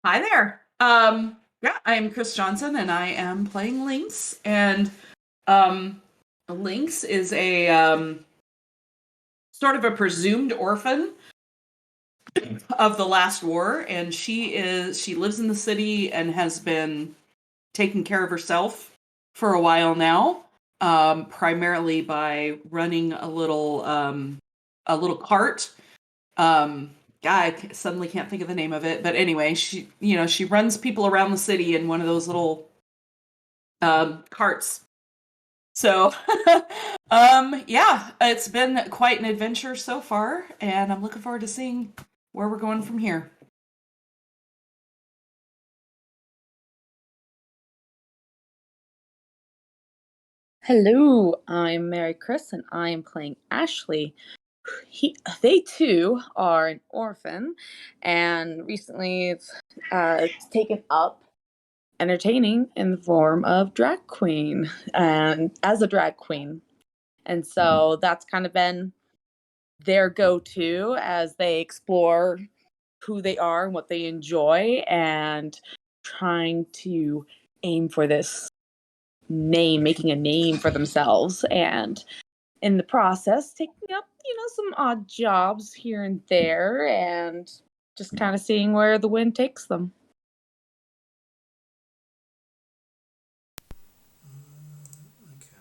Hi there. Yeah, I'm Chris Johnson, and I am playing Lynx. And um, Lynx is a sort of a presumed orphan of the last war, and she lives in the city and has been taking care of herself for a while now, primarily by running a little cart. Um, God, I suddenly can't think of the name of it, but anyway, she runs people around the city in one of those little carts. So, yeah, it's been quite an adventure so far, and I'm looking forward to seeing where we're going from here. Hello, I'm Mary Chris and I am playing Ashley. They too are an orphan and recently taken up entertaining in the form of drag queen and as a drag queen. And so that's kind of been their go-to as they explore who they are and what they enjoy and trying to aim for this name, making a name for themselves and in the process taking up some odd jobs here and there and just kind of seeing where the wind takes them. Okay.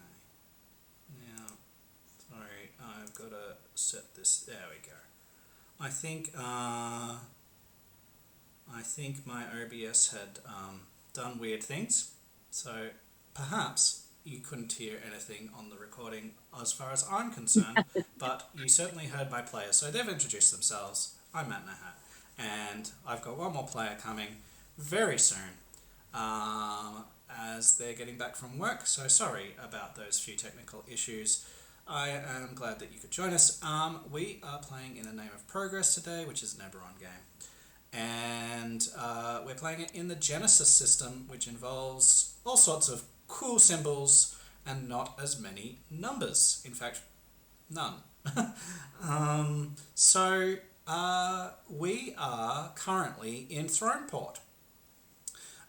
Now, sorry, I've got to set this. There we go. I think I think my OBS had done weird things, so perhaps you couldn't hear anything on the recording as far as I'm concerned. But you certainly heard my players, so they've introduced themselves. I'm Matt Nahat, and I've got one more player coming very soon. As they're getting back from work. So sorry about those few technical issues. I am glad that you could join us. We are playing in the name of Progress today, which is an Eberron game. And we're playing it in the Genesis system, which involves all sorts of cool symbols and not as many numbers. In fact, none. We are currently in Throneport.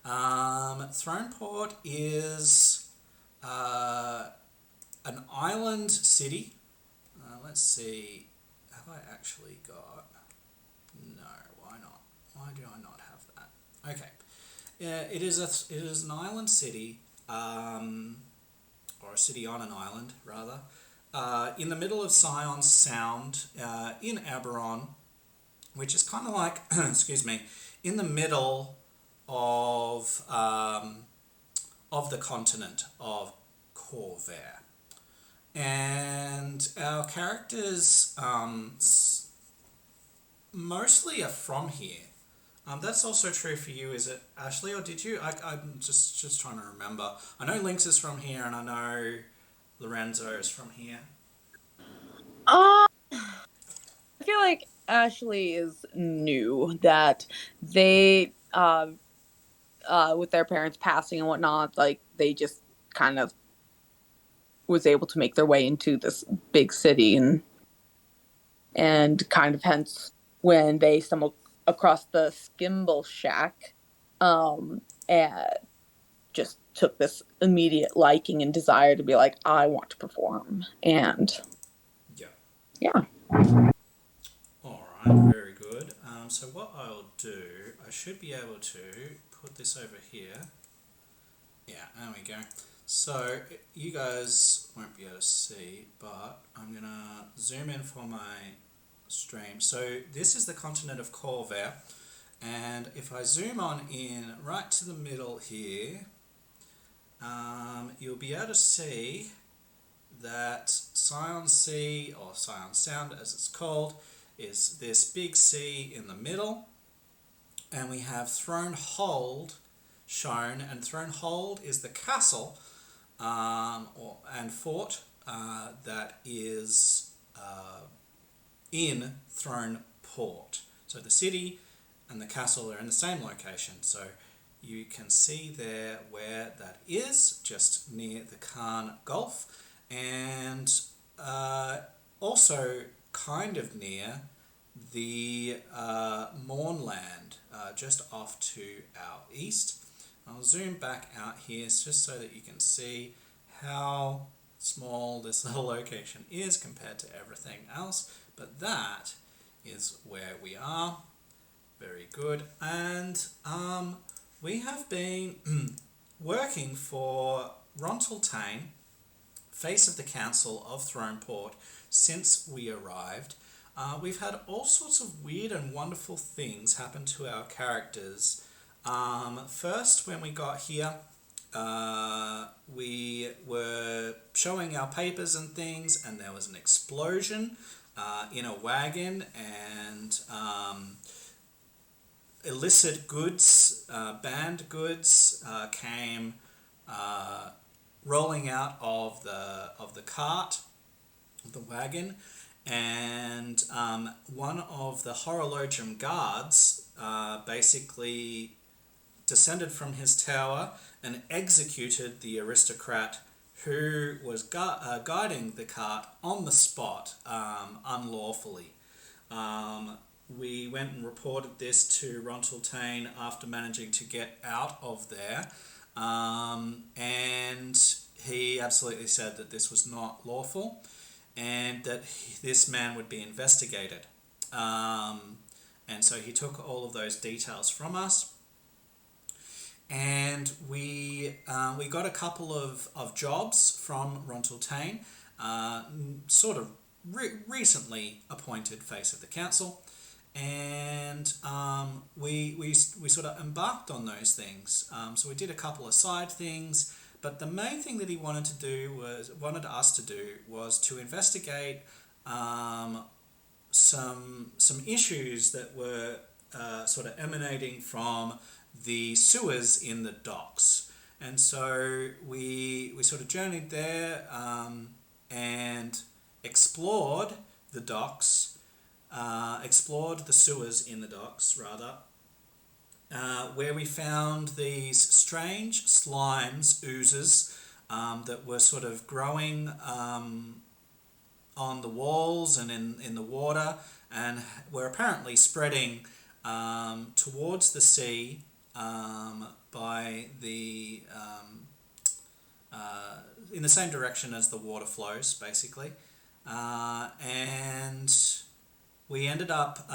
Throneport is uh, an island city. Let's see. Have I actually got? No. Why not? Why do I not have that? Okay. Yeah, it is an island city, or a city on an island rather, in the middle of Scion Sound, in Aberon, which is kind of like, excuse me, in the middle of the continent of Corvair. And our characters mostly are from here. That's also true for you, is it, Ashley? Or did you? I'm just trying to remember. I know Lynx is from here, and I know Lorenzo is from here. I feel like Ashley is new that they with their parents passing and whatnot, like they just kind of was able to make their way into this big city and kind of hence when they stumbled across the Skimble Shack, and just took this immediate liking and desire to be like, I want to perform. And Yeah. yeah. All right. Very good. So what I'll do, I should be able to put this over here. Yeah. There we go. So you guys won't be able to see, but I'm gonna zoom in for my stream. So this is the continent of Corvair, and if I zoom on in right to the middle here, you'll be able to see that Scion Sea, or Scion Sound as it's called, is this big sea in the middle, and we have Throne Hold shown, and Throne Hold is the castle and fort that is in Throne Port. So the city and the castle are in the same location. So you can see there where that is, just near the Khan Gulf, and also kind of near the Mournland, just off to our east. I'll zoom back out here just so that you can see how small this little location is compared to everything else, but that is where we are. Very good. And we have been working for Rontaltain, face of the Council of Throneport, since we arrived. We've had all sorts of weird and wonderful things happen to our characters. First, when we got here, we were showing our papers and things, and there was an explosion in a wagon, and illicit goods, banned goods, came rolling out of the cart, the wagon, and one of the Horologium guards basically descended from his tower and executed the aristocrat who was guiding the cart on the spot unlawfully. We went and reported this to Rontaltain after managing to get out of there, and he absolutely said that this was not lawful and that this man would be investigated. And so he took all of those details from us, and we got a couple of jobs from Rontaltain, sort of recently appointed face of the council, and we sort of embarked on those things. So we did a couple of side things, but the main thing that he wanted us to do was to investigate some issues that were sort of emanating from the sewers in the docks. And so we sort of journeyed there and explored the docks, explored the sewers in the docks, rather, where we found these strange slimes, oozes, that were sort of growing on the walls and in the water, and were apparently spreading towards the sea by the in the same direction as the water flows, basically, and we ended up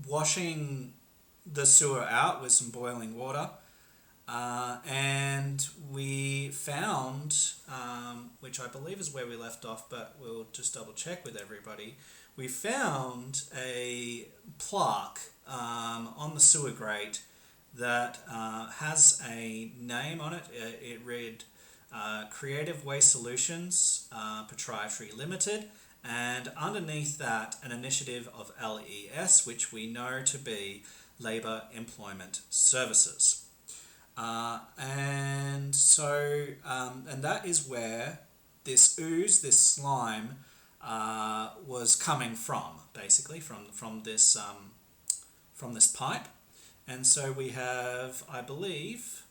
washing the sewer out with some boiling water, and we found, which I believe is where we left off, but we'll just double check with everybody. We found a plaque on the sewer grate that has a name on it. It read Creative Waste Solutions Proprietary Limited, and underneath that an initiative of LES, which we know to be Labour Employment Services. And so, and that is where this ooze, this slime, was coming from, basically from this pipe. And so we have, I believe,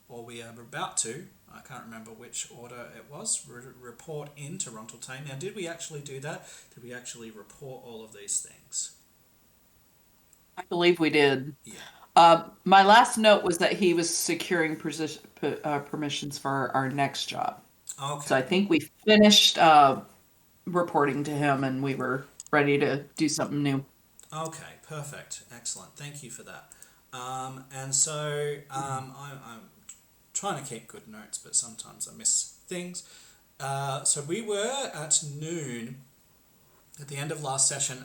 or we are about to, I can't remember which order it was, report into Rontaltain. Now, did we actually do that? Did we actually report all of these things? I believe we did. Yeah. My last note was that he was securing permissions for our next job. Okay. So I think we finished reporting to him, and we were ready to do something new. Okay, perfect. Excellent. Thank you for that. And so I'm trying to keep good notes, but sometimes I miss things. So we were at noon at the end of last session,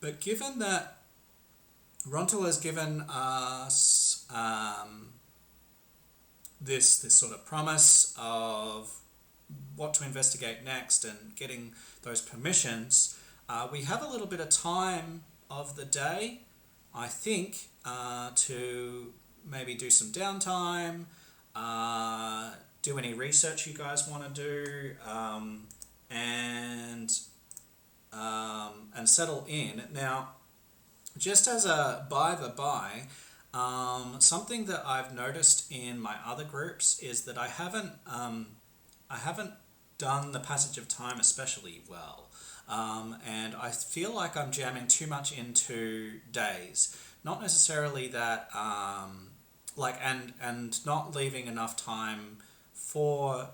but given that Rontal has given us this sort of promise of what to investigate next and getting those permissions, we have a little bit of time of the day, I think, to maybe do some downtime, do any research you guys want to do, and settle in. Now, just as a by the by, something that I've noticed in my other groups is that I haven't done the passage of time especially well. And I feel like I'm jamming too much into days. Not necessarily that, and not leaving enough time for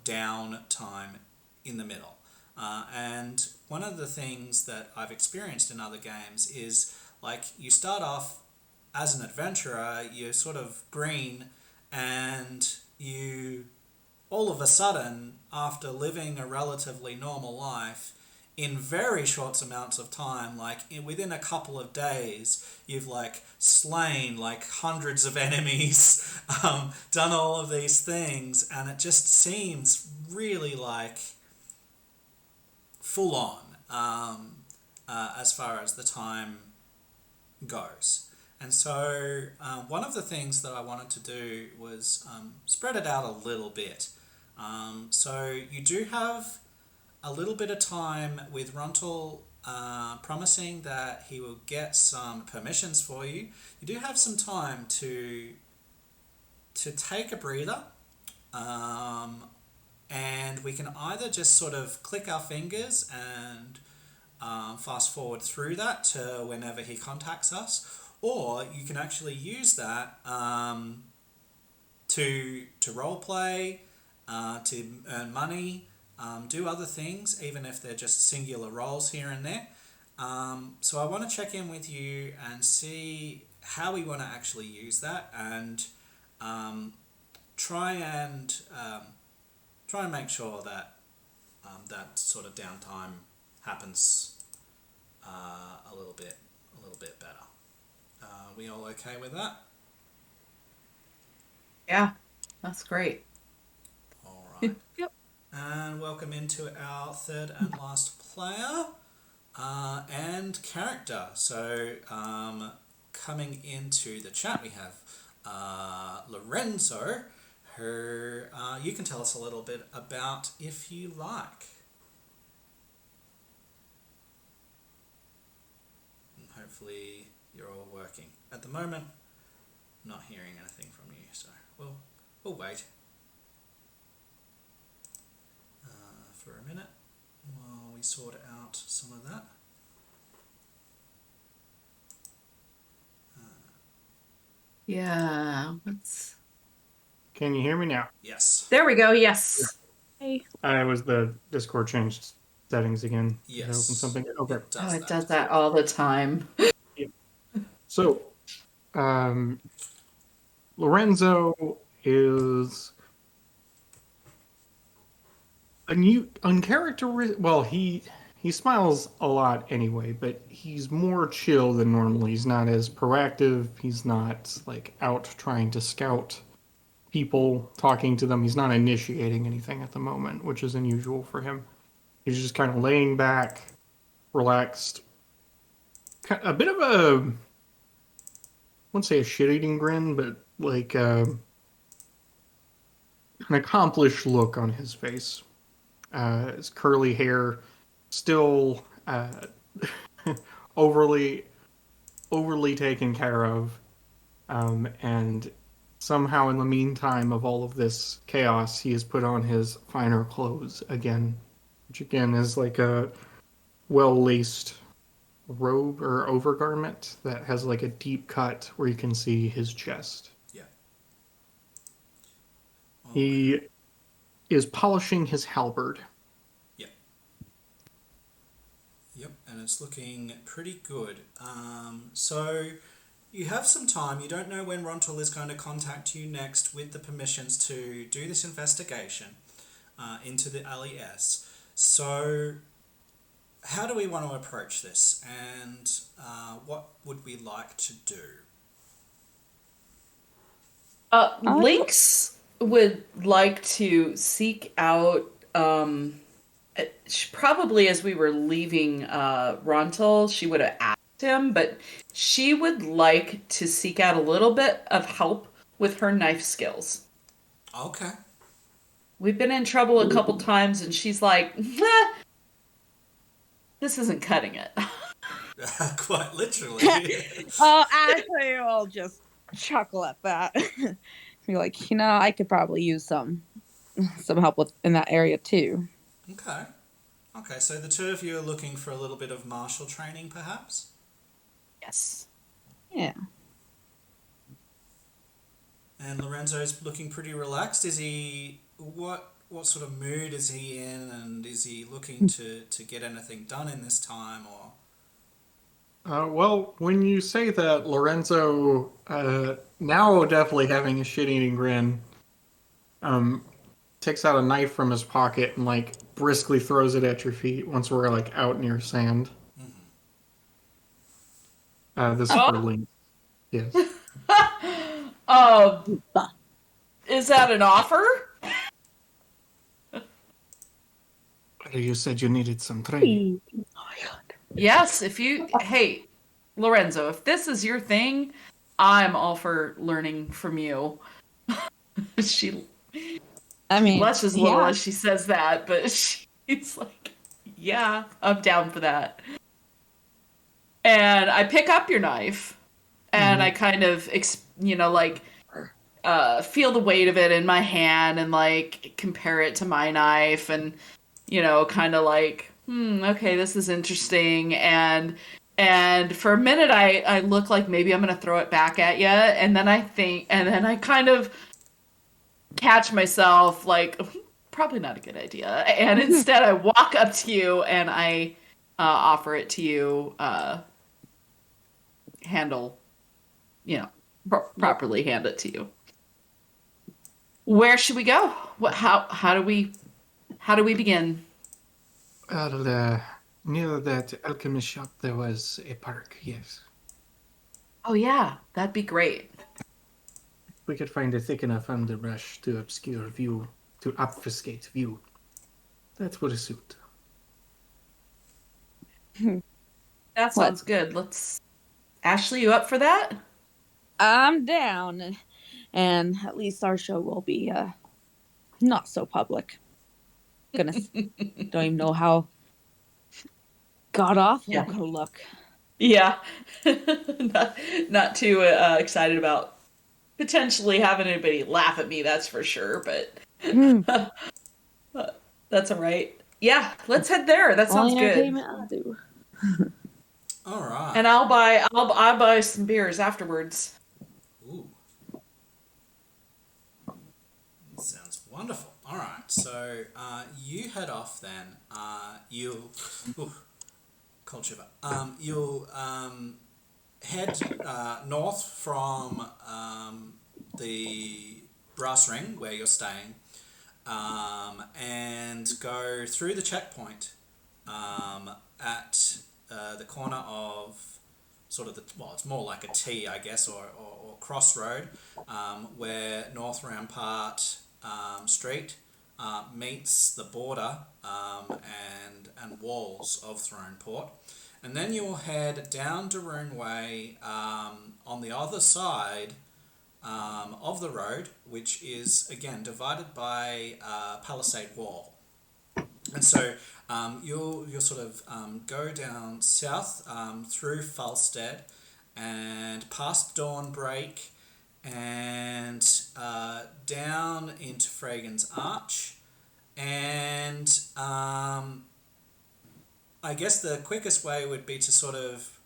downtime in the middle. And one of the things that I've experienced in other games is like you start off as an adventurer, you're sort of green, and you all of a sudden, after living a relatively normal life, in very short amounts of time, like within a couple of days, you've like slain like hundreds of enemies, done all of these things, and it just seems really like full on as far as the time goes. And so one of the things that I wanted to do was spread it out a little bit. So you do have a little bit of time with Runtal promising that he will get some permissions for you. You do have some time to take a breather, and we can either just sort of click our fingers and fast forward through that to whenever he contacts us, or you can actually use that to role play, to earn money, do other things, even if they're just singular roles here and there. So I want to check in with you and see how we want to actually use that, and try and make sure that that sort of downtime happens a little bit better. We all okay with that? Yeah, that's great. All right. Yep. And welcome into our third and last player and character. So coming into the chat we have Lorenzo, who you can tell us a little bit about if you like. And hopefully you're all working. At the moment, I'm not hearing anything from you, so we'll wait for a minute while we sort out some of that. Yeah, let's... Can you hear me now? Yes. There we go, yes. Hey. It was the Discord changed settings again. Did I Yes. open something? Okay. It does that all the time. So, Lorenzo is uncharacteristic. Well, he smiles a lot anyway, but he's more chill than normal. He's not as proactive. He's not like out trying to scout people, talking to them. He's not initiating anything at the moment, which is unusual for him. He's just kind of laying back, relaxed. A bit of a, I wouldn't say a shit-eating grin, but like an accomplished look on his face. His curly hair still overly taken care of, and somehow in the meantime of all of this chaos, he has put on his finer clothes again, which again is like a well-laced robe or overgarment that has like a deep cut where you can see his chest. Yeah. He is polishing his halberd. Yep, and it's looking pretty good. So you have some time. You don't know when Rontal is going to contact you next with the permissions to do this investigation into the LES. So how do we want to approach this, and what would we like to do? Lynx would like to seek out, probably as we were leaving Rontal, she would have asked him, but she would like to seek out a little bit of help with her knife skills. Okay. We've been in trouble a couple times, and she's like, this isn't cutting it. Quite literally. Ashley will just chuckle at that. Be like, I could probably use some some help with in that area too. Okay. Okay, so the two of you are looking for a little bit of martial training, perhaps? Yes. Yeah. And Lorenzo's looking pretty relaxed. Is he... What sort of mood is he in, and is he looking to get anything done in this time, or... Well, when you say that, Lorenzo, now definitely having a shit-eating grin, um, takes out a knife from his pocket and like briskly throws it at your feet once we're like out near sand. This is for Oh. Link. Yes. Is that an offer? You said you needed some training. Oh my god. Yes, hey, Lorenzo, if this is your thing, I'm all for learning from you. She I mean, blushes a little yeah. as she says that, but she's like, yeah, I'm down for that. And I pick up your knife, and I kind of, feel the weight of it in my hand and, like, compare it to my knife and, kind of like, okay, this is interesting. And for a minute, I look like maybe I'm going to throw it back at you. And then I kind of catch myself like, probably not a good idea. And instead I walk up to you and I offer it to you, properly hand it to you. Where should we go? How do we begin? Well, near that alchemist shop, there was a park, yes. Oh yeah, that'd be great. We could find a thick enough underbrush to obscure view, to obfuscate view. That would suit. That sounds good. Ashley, you up for that? I'm down. And at least our show will be not so public. Goodness. Don't even know how god awful Yeah. gonna look. Yeah. not too excited about potentially having anybody laugh at me, that's for sure, but that's all right. Yeah, let's head there. That sounds All good. entertainment I'll do. All right. And I'll buy some beers afterwards. Ooh. Sounds wonderful. All right, so you head off then. Cold shiver. You'll head north from the brass ring where you're staying, and go through the checkpoint at the corner of sort of it's more like a T, I guess, or crossroad, where North Rampart Street meets the border and walls of Throneport. And then you'll head down Daroon Way on the other side of the road, which is, again, divided by a palisade wall. And so you'll sort of go down south through Falstead and past Dawnbreak and down into Fragan's Arch. And I guess the quickest way would be to sort of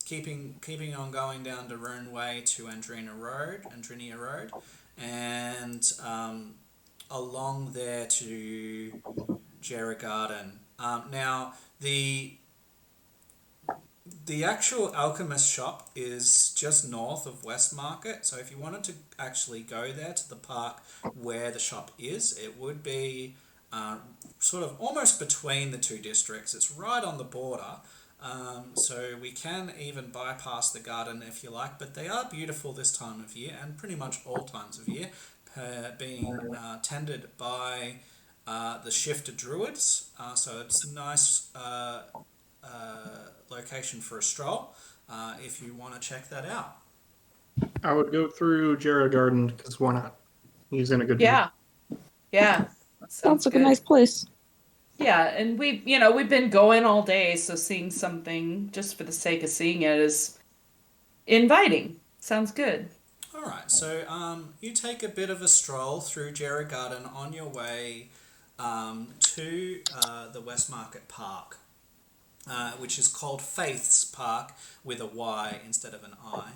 keeping on going down Daroon Way to Andrenia Road, and along there to Jarrah Garden. Now, the actual alchemist shop is just north of Westmarket, so if you wanted to actually go there to the park where the shop is, it would be sort of almost between the two districts. It's right on the border, so we can even bypass the garden if you like, but they are beautiful this time of year, and pretty much all times of year, being tended by the shifted druids, so it's a nice location for a stroll if you want to check that out. I would go through Jarrah Garden because why not? He's in a good mood. Yeah. Sounds like good. a nice place. Yeah, and we've been going all day, so seeing something just for the sake of seeing it is inviting. Sounds good. All right, so you take a bit of a stroll through Jarrah Garden on your way to the Westmarket Park, which is called Faith's Park with a Y instead of an I.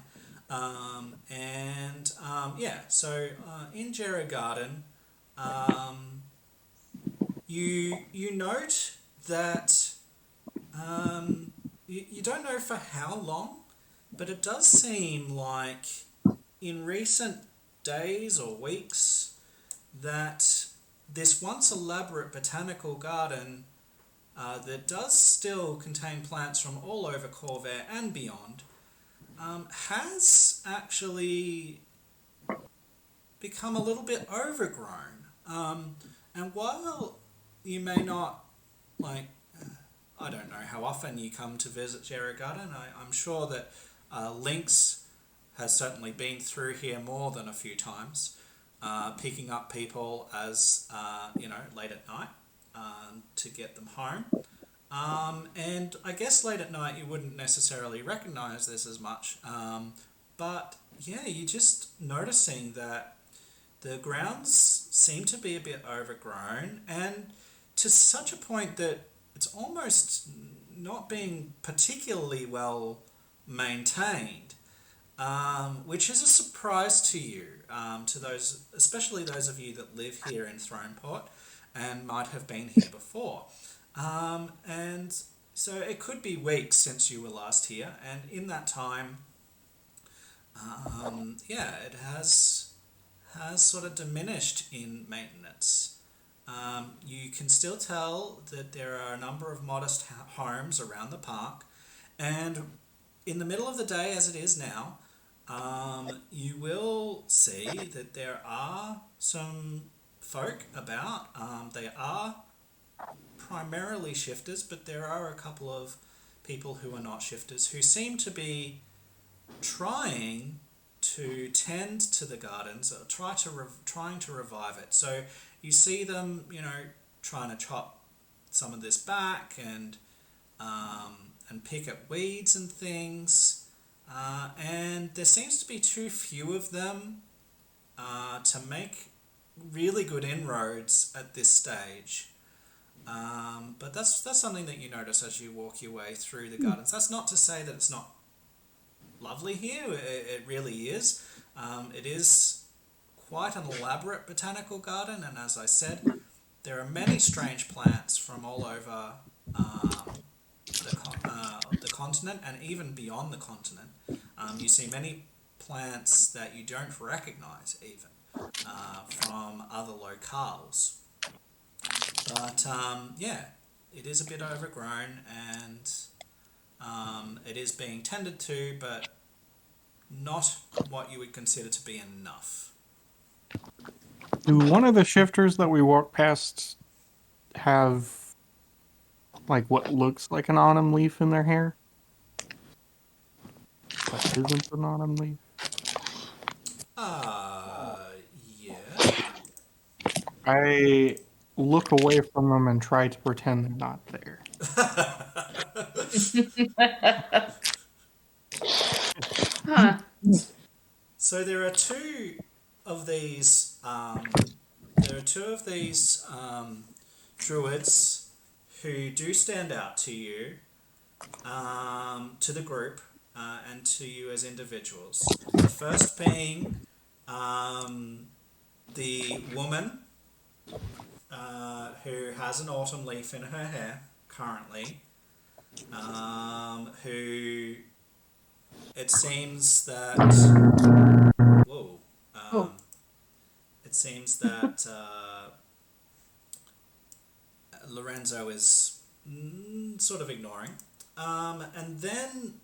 So in Jarrah Garden, you note that you don't know for how long, but it does seem like in recent days or weeks that this once elaborate botanical garden that does still contain plants from all over Corvair and beyond has actually become a little bit overgrown. And while you may not, like, I don't know how often you come to visit Jarrah Garden, I'm sure that Lynx has certainly been through here more than a few times, picking up people as, late at night to get them home. And I guess late at night you wouldn't necessarily recognise this as much, but yeah, you're just noticing that the grounds seem to be a bit overgrown and to such a point that it's almost not being particularly well maintained, which is a surprise to you, to those, especially those of you that live here in Throneport and might have been here before. And so it could be weeks since you were last here, and in that time, it has sort of diminished in maintenance. You can still tell that there are a number of modest homes around the park, and in the middle of the day, as it is now, you will see that there are some folk about. They are primarily shifters, but there are a couple of people who are not shifters who seem to be trying to tend to the gardens, or trying to revive it. So you see them, trying to chop some of this back and pick at weeds and things. And there seems to be too few of them to make really good inroads at this stage. But that's something that you notice as you walk your way through the gardens. That's not to say that it's not lovely here. It really is. It is quite an elaborate botanical garden, and as I said, there are many strange plants from all over the continent and even beyond the continent. You see many plants that you don't recognise even from other locales. But it is a bit overgrown and it is being tended to, but not what you would consider to be enough. Do one of the shifters that we walk past have like what looks like an autumn leaf in their hair? But isn't an autumn leaf? Yeah. I look away from them and try to pretend they're not there. Huh. So there are two of these. Druids who do stand out to you, to the group, and to you as individuals. The first being the woman who has an autumn leaf in her hair currently, who it seems that it seems that Lorenzo is sort of ignoring. And then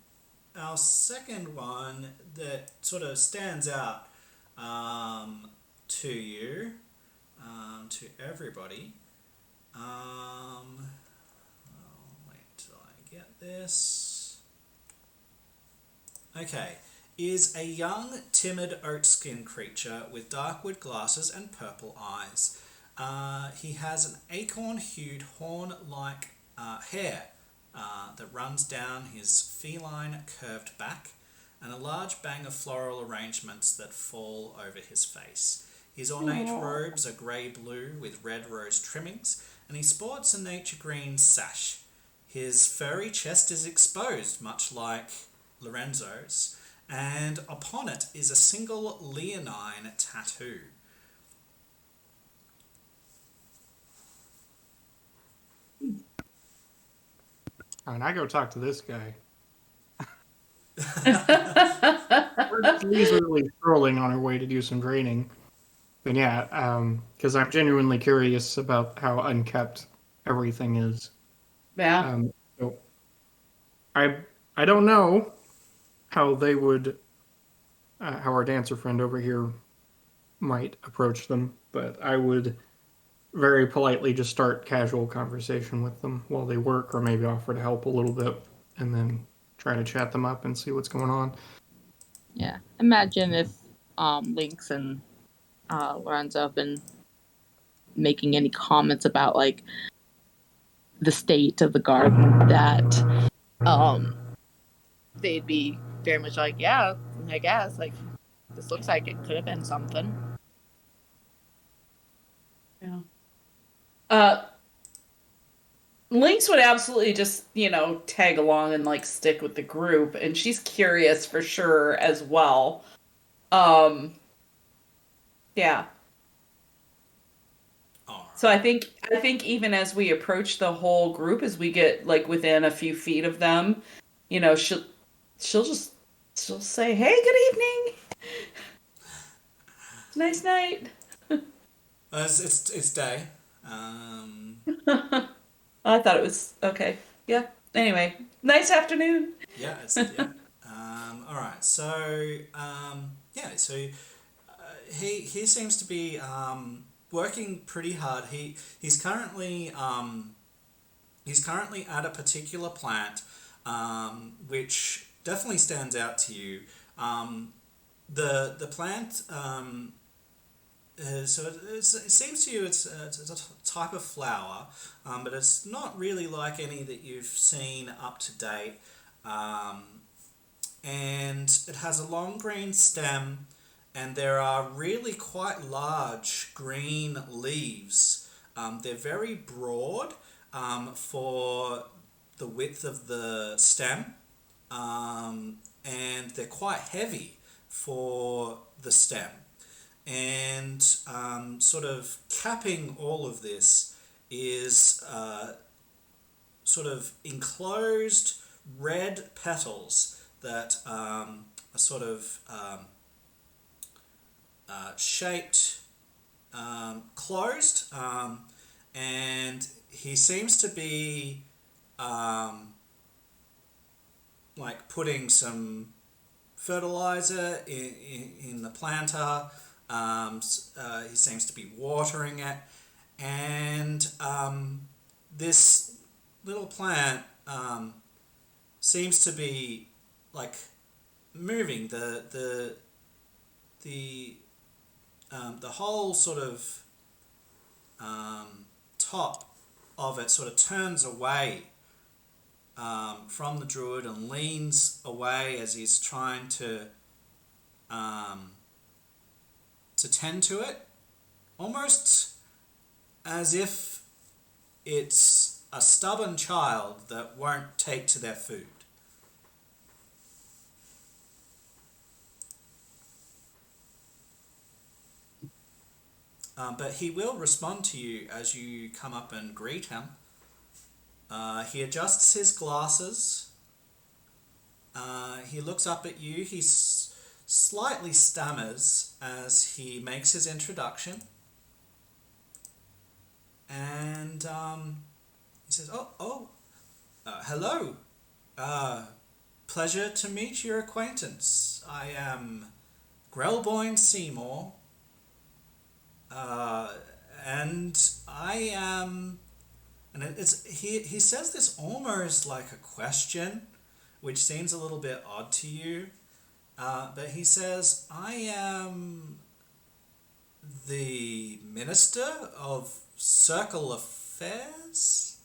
our second one that sort of stands out to you, to everybody. Wait till I get this. Okay. Is a young, timid oat-skin creature with dark wood glasses and purple eyes. He has an acorn-hued horn-like hair that runs down his feline curved back, and a large bang of floral arrangements that fall over his face. His ornate robes are grey-blue with red rose trimmings, and he sports a nature green sash. His furry chest is exposed, much like Lorenzo's, and upon it is a single leonine tattoo. And I go talk to this guy. We're just leisurely strolling on our way to do some draining. But yeah, because I'm genuinely curious about how unkept everything is. Yeah. So I don't know how they would, how our dancer friend over here might approach them, but I would very politely just start casual conversation with them while they work, or maybe offer to help a little bit, and then try to chat them up and see what's going on. Yeah. Imagine if Lynx and Lorenzo have been making any comments about like the state of the garden, that they'd be very much like, yeah, I guess like this looks like it could have been something. Yeah. Lynx would absolutely just, tag along and like stick with the group, and she's curious for sure as well. Yeah. All right. So I think even as we approach the whole group, as we get like within a few feet of them, she'll say, "Hey, good evening. Nice night." It's day. I thought it was okay. Yeah. Anyway, nice afternoon. Yeah, yeah. All right. So So he seems to be working pretty hard. He's currently at a particular plant, which definitely stands out to you. The plant. It seems to you it's a type of flower, but it's not really like any that you've seen up to date. And it has a long green stem, and there are really quite large green leaves. They're very broad for the width of the stem, and they're quite heavy for the stem. And sort of capping all of this is sort of enclosed red petals that are sort of shaped closed, and he seems to be like putting some fertilizer in the planter. He seems to be watering it, and this little plant seems to be like moving. The whole sort of top of it sort of turns away from the druid and leans away as he's trying to tend to it, almost as if it's a stubborn child that won't take to their food. But he will respond to you as you come up and greet him. He adjusts his glasses. He looks up at you. He slightly stammers as he makes his introduction. And he says, hello. Pleasure to meet your acquaintance. I am Grelboyne Seymour. And I am... And he says this almost like a question, which seems a little bit odd to you. But he says, I am the Minister of Circle Affairs?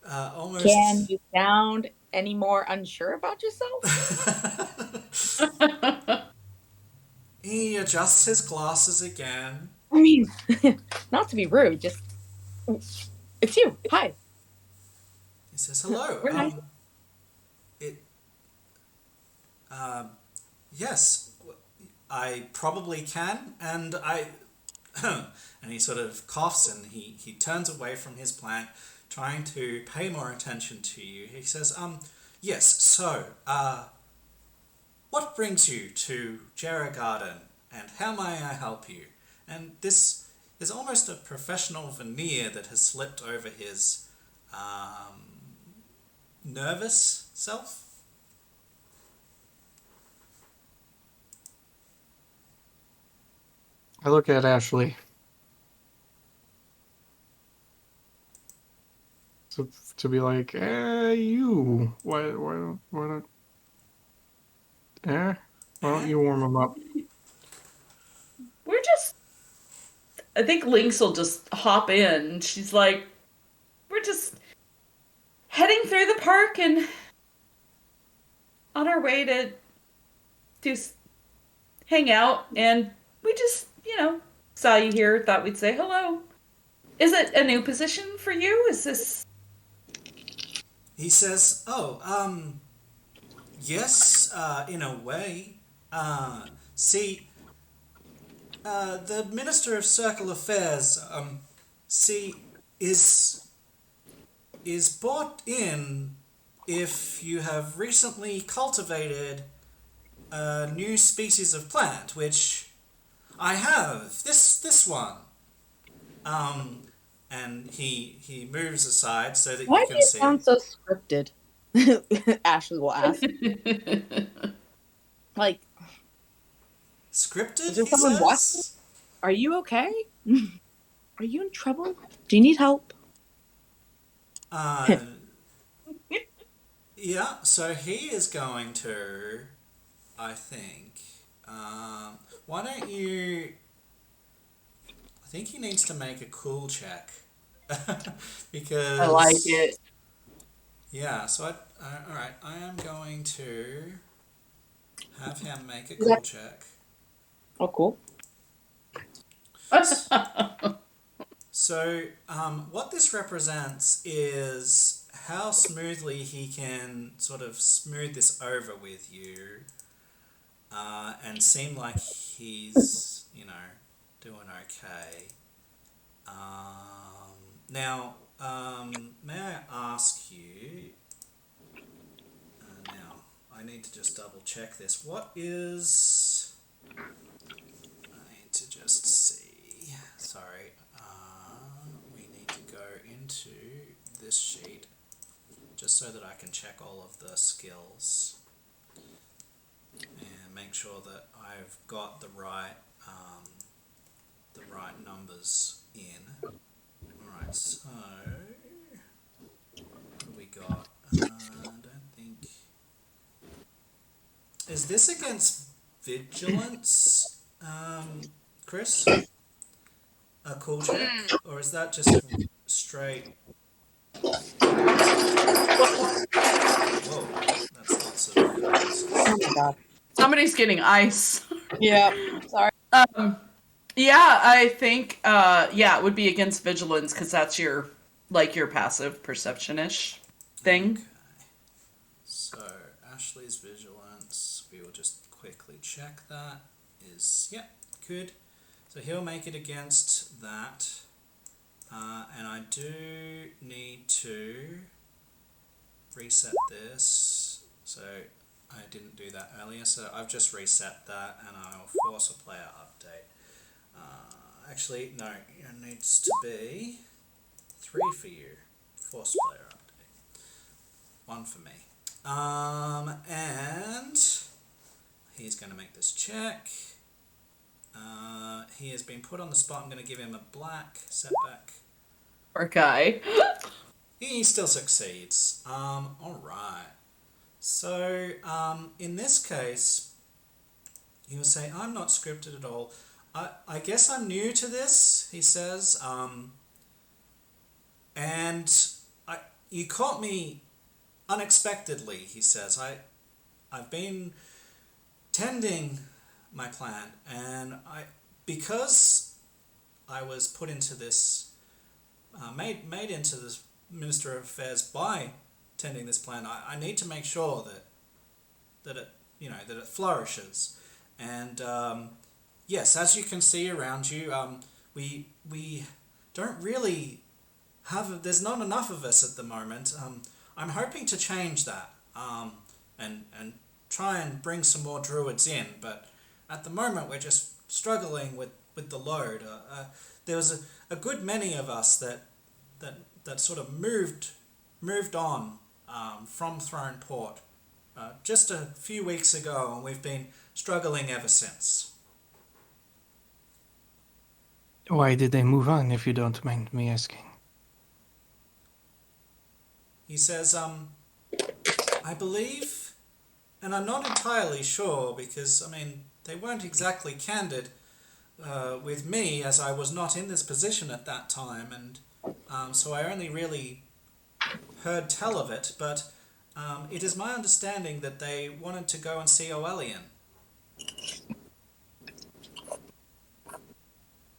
Almost. Can you sound any more unsure about yourself? He adjusts his glasses again. I mean, not to be rude, just it's you. Hi. He says, "Hello. We're nice. It. Yes, I probably can, and I." And he sort of coughs and he turns away from his plant, trying to pay more attention to you. He says, yes, so, what brings you to Jarrah Garden, and how may I help you? And this is almost a professional veneer that has slipped over his nervous self. I look at Ashley. To be like, you. Why don't, why don't you warm him up? We're just. I think Lynx will just hop in. She's like, we're just heading through the park and on our way to hang out. And we just, saw you here. Thought we'd say hello. Is it a new position for you? Is this? He says, yes, in a way. See, the Minister of Circle Affairs, is bought in if you have recently cultivated a new species of plant, which I have, this one. And he moves aside so that Why you do can you see. sound so scripted? Ashley will ask. Like, Scripted, is there he someone watching? says? Are you okay? Are you in trouble? Do you need help? Yeah, so he is going to, I think, why don't you, I think he needs to make a cool check. Because... I like it. Yeah, so alright, I am going to have him make a cool check. Oh, cool. So, what this represents is how smoothly he can sort of smooth this over with you, and seem like he's, doing okay. Now, may I ask you, now, I need to just double check this. What is, I need to just see, sorry. We need to go into this sheet just so that I can check all of the skills and make sure that I've got the right numbers in. Alright, so what do we got? I don't think... Is this against vigilance, Chris? A cool check? Or is that just straight... Whoa, that's lots of noises. Oh my god. Somebody's getting ice. Yeah. Sorry. Yeah, I think, it would be against vigilance because that's your passive perception-ish thing. Okay. So, Ashley's vigilance, we will just quickly check that. Good. So he'll make it against that. And I do need to reset this. So I didn't do that earlier, so I've just reset that and I'll force a player update. Actually, no, it needs to be 3 for you. Force player update. 1 for me. And he's going to make this check. He has been put on the spot. I'm going to give him a black setback. Poor guy. He still succeeds. Alright. So, in this case, he will say, I'm not scripted at all. I guess I'm new to this, he says. And you caught me unexpectedly, he says, I've been tending my plant, and because I was put into this, made into this Minister of Affairs by tending this plant, I need to make sure that it, that it flourishes. And yes, as you can see around you, we don't really there's not enough of us at the moment. I'm hoping to change that, and try and bring some more druids in, but at the moment we're just struggling with the load. There was a good many of us that sort of moved on from Throne Port just a few weeks ago, and we've been struggling ever since. Why did they move on, if you don't mind me asking? He says, I believe, and I'm not entirely sure because, they weren't exactly candid with me, as I was not in this position at that time, and so I only really heard tell of it, but it is my understanding that they wanted to go and see Oelian.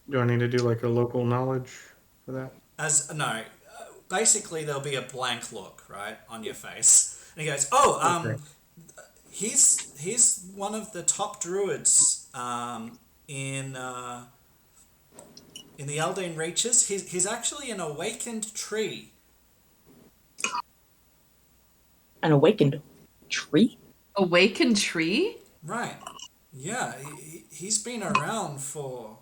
Do I need to do like a local knowledge for that? No, basically there'll be a blank look, right, on your face. And he goes, oh, Okay. he's one of the top druids in the Eldane Reaches. He's actually an awakened tree. An awakened tree? Awakened tree? Right. Yeah, he's been around for,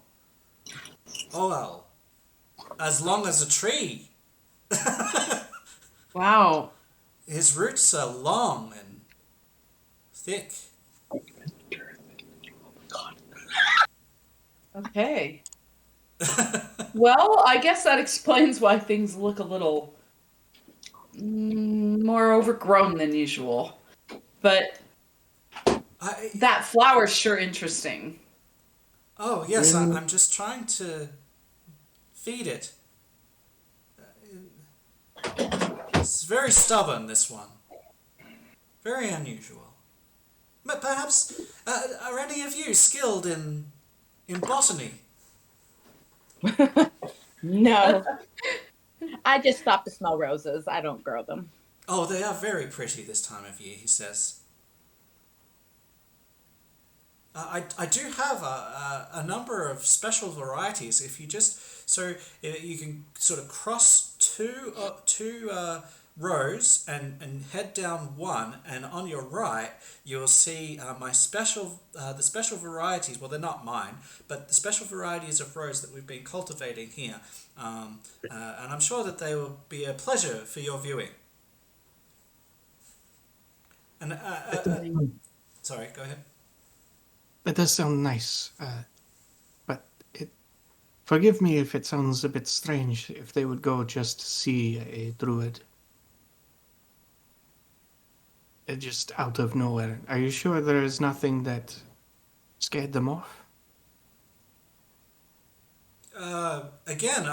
as long as a tree. Wow. His roots are long and thick. Okay. Well, I guess that explains why things look a little more overgrown than usual. But that flower's sure interesting. Oh, yes, I'm just trying to feed it. It's very stubborn, this one. Very unusual. But perhaps, are any of you skilled in botany? No. I just stop to smell roses. I don't grow them. Oh, they are very pretty this time of year, he says. I do have a number of special varieties. If you you can sort of cross two rows and head down one, and on your right you'll see my the special varieties. Well, they're not mine, but the special varieties of rose that we've been cultivating here, and I'm sure that they will be a pleasure for your viewing. And sorry, go ahead. That does sound nice, but forgive me if it sounds a bit strange if they would go just to see a druid. Just out of nowhere. Are you sure there is nothing that scared them off? Again,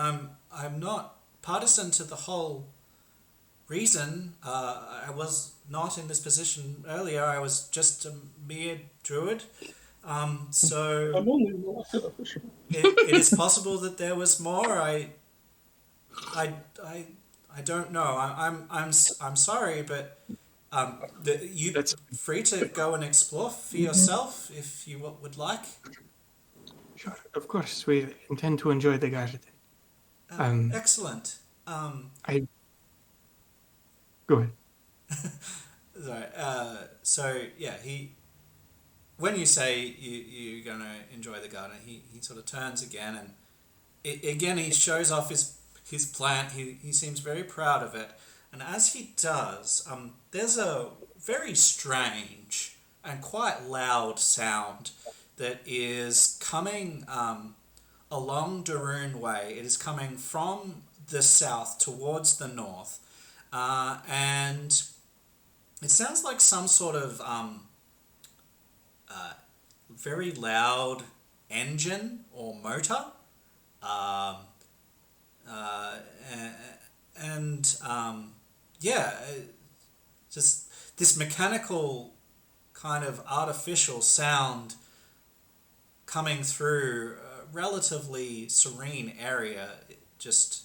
I'm not partisan to the whole reason. I was not in this position earlier. I was just a mere druid. So it is possible that there was more. I don't know. I'm sorry, but you're free to go and explore for yourself if you would like. Sure, of course. We intend to enjoy the garden. Excellent. Go ahead. Sorry. So yeah, when you say you're going to enjoy the garden, he sort of turns again, and again he shows off his plant. He seems very proud of it, and as he does, there's a very strange and quite loud sound that is coming along Daroon Way. It is coming from the south towards the north, and it sounds like some sort of very loud engine or motor, just this mechanical kind of artificial sound coming through a relatively serene area. It just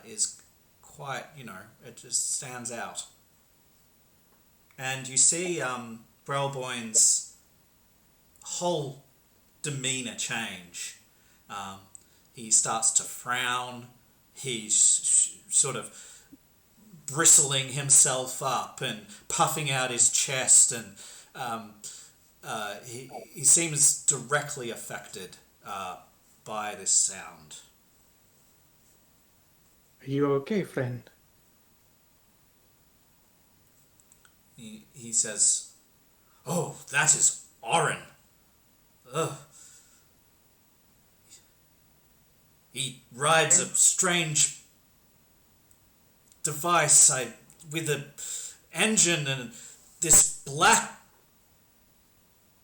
is quite, it just stands out. And you see Brelboin's whole demeanor change. He starts to frown. He's sort of bristling himself up and puffing out his chest, and he seems directly affected by this sound. Are you okay, friend? He says, "Oh, that is Oren. Ugh. He rides a strange device with an engine, and this black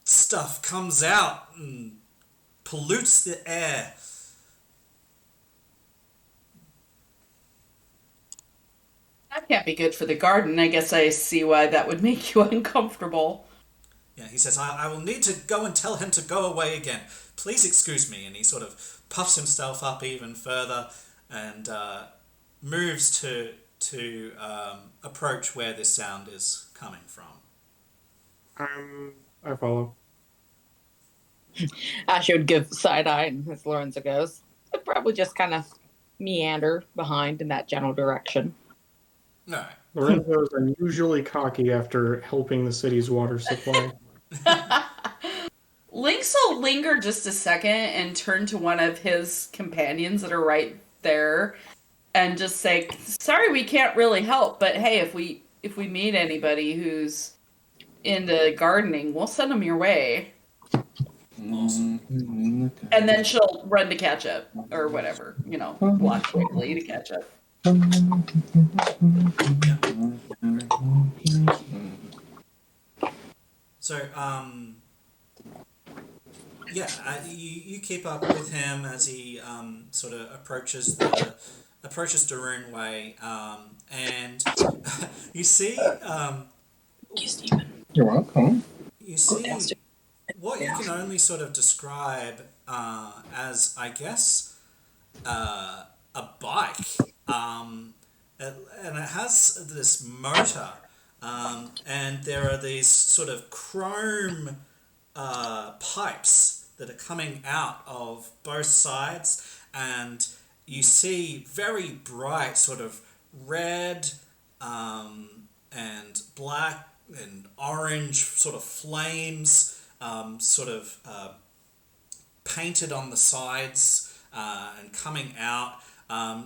stuff comes out and pollutes the air." That can't be good for the garden. I guess I see why that would make you uncomfortable. Yeah, he says, I will need to go and tell him to go away again. Please excuse me. And he sort of puffs himself up even further and moves to approach where this sound is coming from. I follow. Ashley would give side eye, and as Lorenzo goes, I'd probably just kind of meander behind in that general direction. All right. Lorenzo is unusually cocky after helping the city's water supply. Lynx will linger just a second and turn to one of his companions that are right there and just say, "Sorry, we can't really help, but hey, if we meet anybody who's into gardening, we'll send them your way." Awesome. And then she'll run to catch up, or whatever, walk quickly to catch up. So, you keep up with him as he sort of approaches Darun Way, and you see You're welcome. you see what you can only sort of describe as, I guess, a bike, and it has this motor, and there are these sort of chrome pipes that are coming out of both sides, and you see very bright sort of red and black and orange sort of flames painted on the sides and coming out.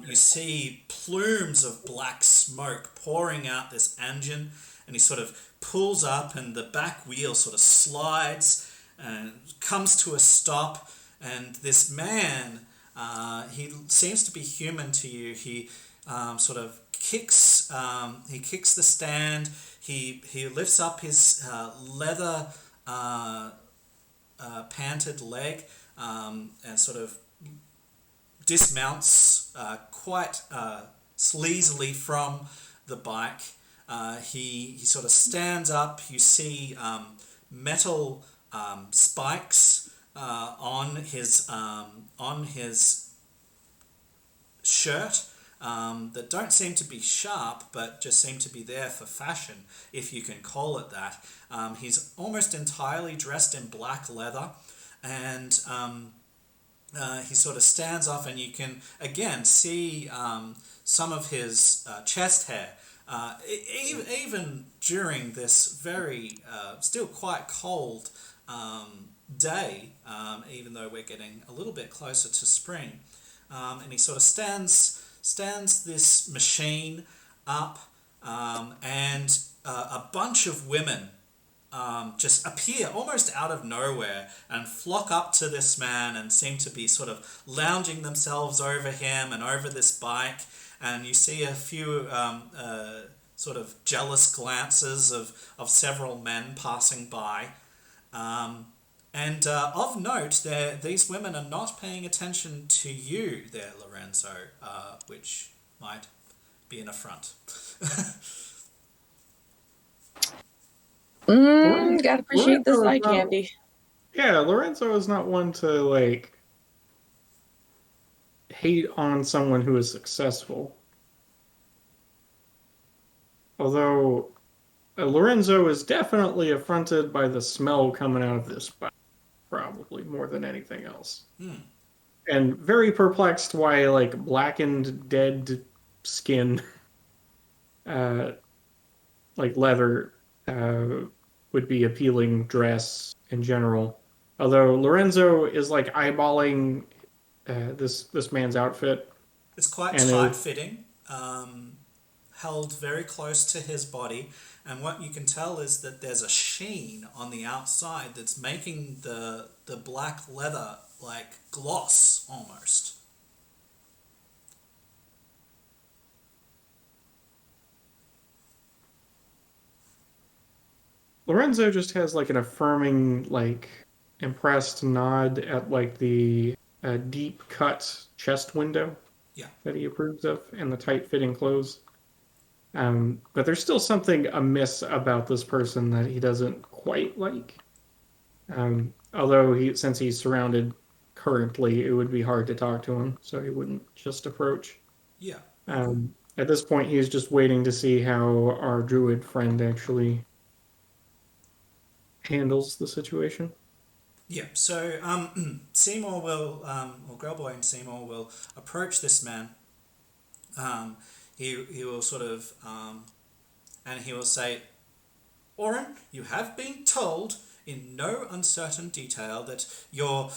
You see plumes of black smoke pouring out this engine, and he sort of pulls up, and the back wheel sort of slides and comes to a stop, and this man, he seems to be human to you. He sort of kicks the stand. He lifts up his leather panted leg and sort of dismounts quite sleazily from the bike. He sort of stands up. You see metal spikes on his shirt that don't seem to be sharp, but just seem to be there for fashion, if you can call it that. He's almost entirely dressed in black leather, and he sort of stands off, and you can again see some of his chest hair. Even during this very still quite cold day, even though we're getting a little bit closer to spring, and he sort of stands this machine up, and a bunch of women just appear almost out of nowhere and flock up to this man and seem to be sort of lounging themselves over him and over this bike, and you see a few sort of jealous glances of several men passing by. And of note, these women are not paying attention to you there, Lorenzo, which might be an affront. Gotta appreciate this Lorenzo is eye not- candy. Yeah, Lorenzo is not one to, like, hate on someone who is successful. Although, Lorenzo is definitely affronted by the smell coming out of this spot, probably more than anything else. And very perplexed why, like, blackened, dead skin, like leather, would be appealing dress in general. Although Lorenzo is like eyeballing this man's outfit, It's quite and tight fitting, held very close to his body, and what you can tell is that there's a sheen on the outside that's making the black leather like gloss almost. Lorenzo just has like an affirming, like impressed nod at like the deep cut chest window Yeah. that he approves of and the tight fitting clothes. But there's still something amiss about this person that he doesn't quite like. Although since he's surrounded currently, it would be hard to talk to him, so he wouldn't just approach. Yeah. At this point, he's just waiting to see how our druid friend actually handles the situation. Yeah, so Seymour will, or Grellboy and Seymour will approach this man. He will sort of, and he will say, Orin, you have been told in no uncertain detail that your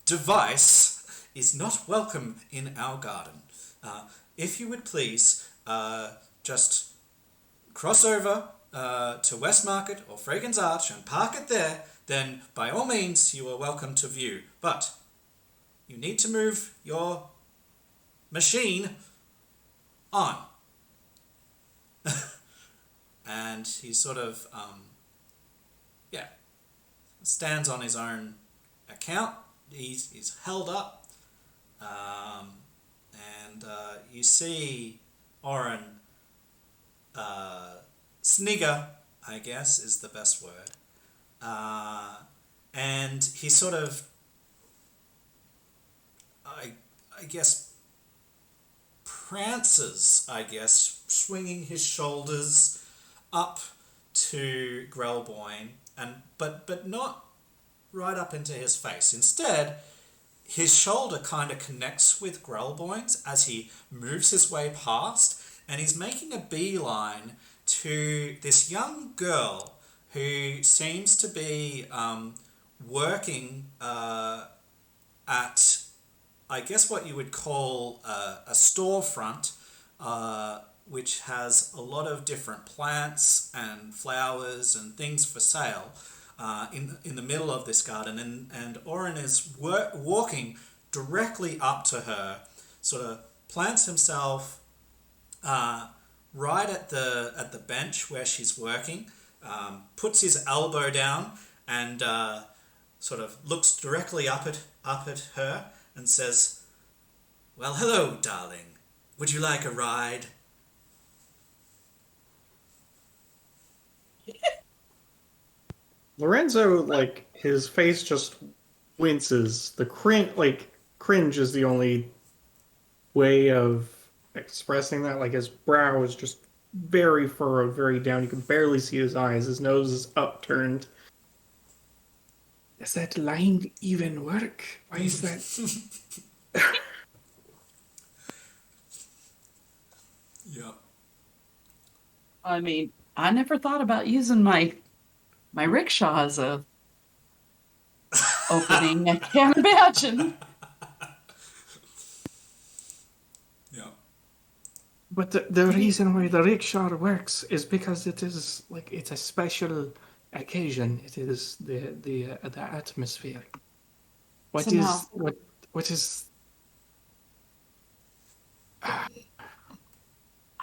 device is not welcome in our garden. If you would please just cross over to Westmarket or Fragan's Arch and park it there, then by all means you are welcome to view. But you need to move your machine on. And he sort of, stands on his own account. He's held up. And you see Oren snigger, I guess, is the best word. And he sort of, I guess, prances, I guess, swinging his shoulders up to Grellboyne, but not right up into his face. Instead, his shoulder kind of connects with Grellboyne's as he moves his way past, and he's making a beeline to this young girl who seems to be working at, I guess, what you would call a storefront, which has a lot of different plants and flowers and things for sale in the middle of this garden. And Oren is walking directly up to her, sort of plants himself right at the bench where she's working, puts his elbow down and sort of looks directly up at her and says, "Well, hello, darling. Would you like a ride?" Lorenzo, like, his face just winces. The cringe is the only way of expressing that. Like, his brow is just very furrowed, very down. You can barely see his eyes. His nose is upturned. Does that line even work? Why is that? Yep. I mean, I never thought about using my rickshaw as a opening. I can't imagine. Yep. But the reason why the rickshaw works is because it is like it's a special occasion. It is the atmosphere. What Somehow. is what is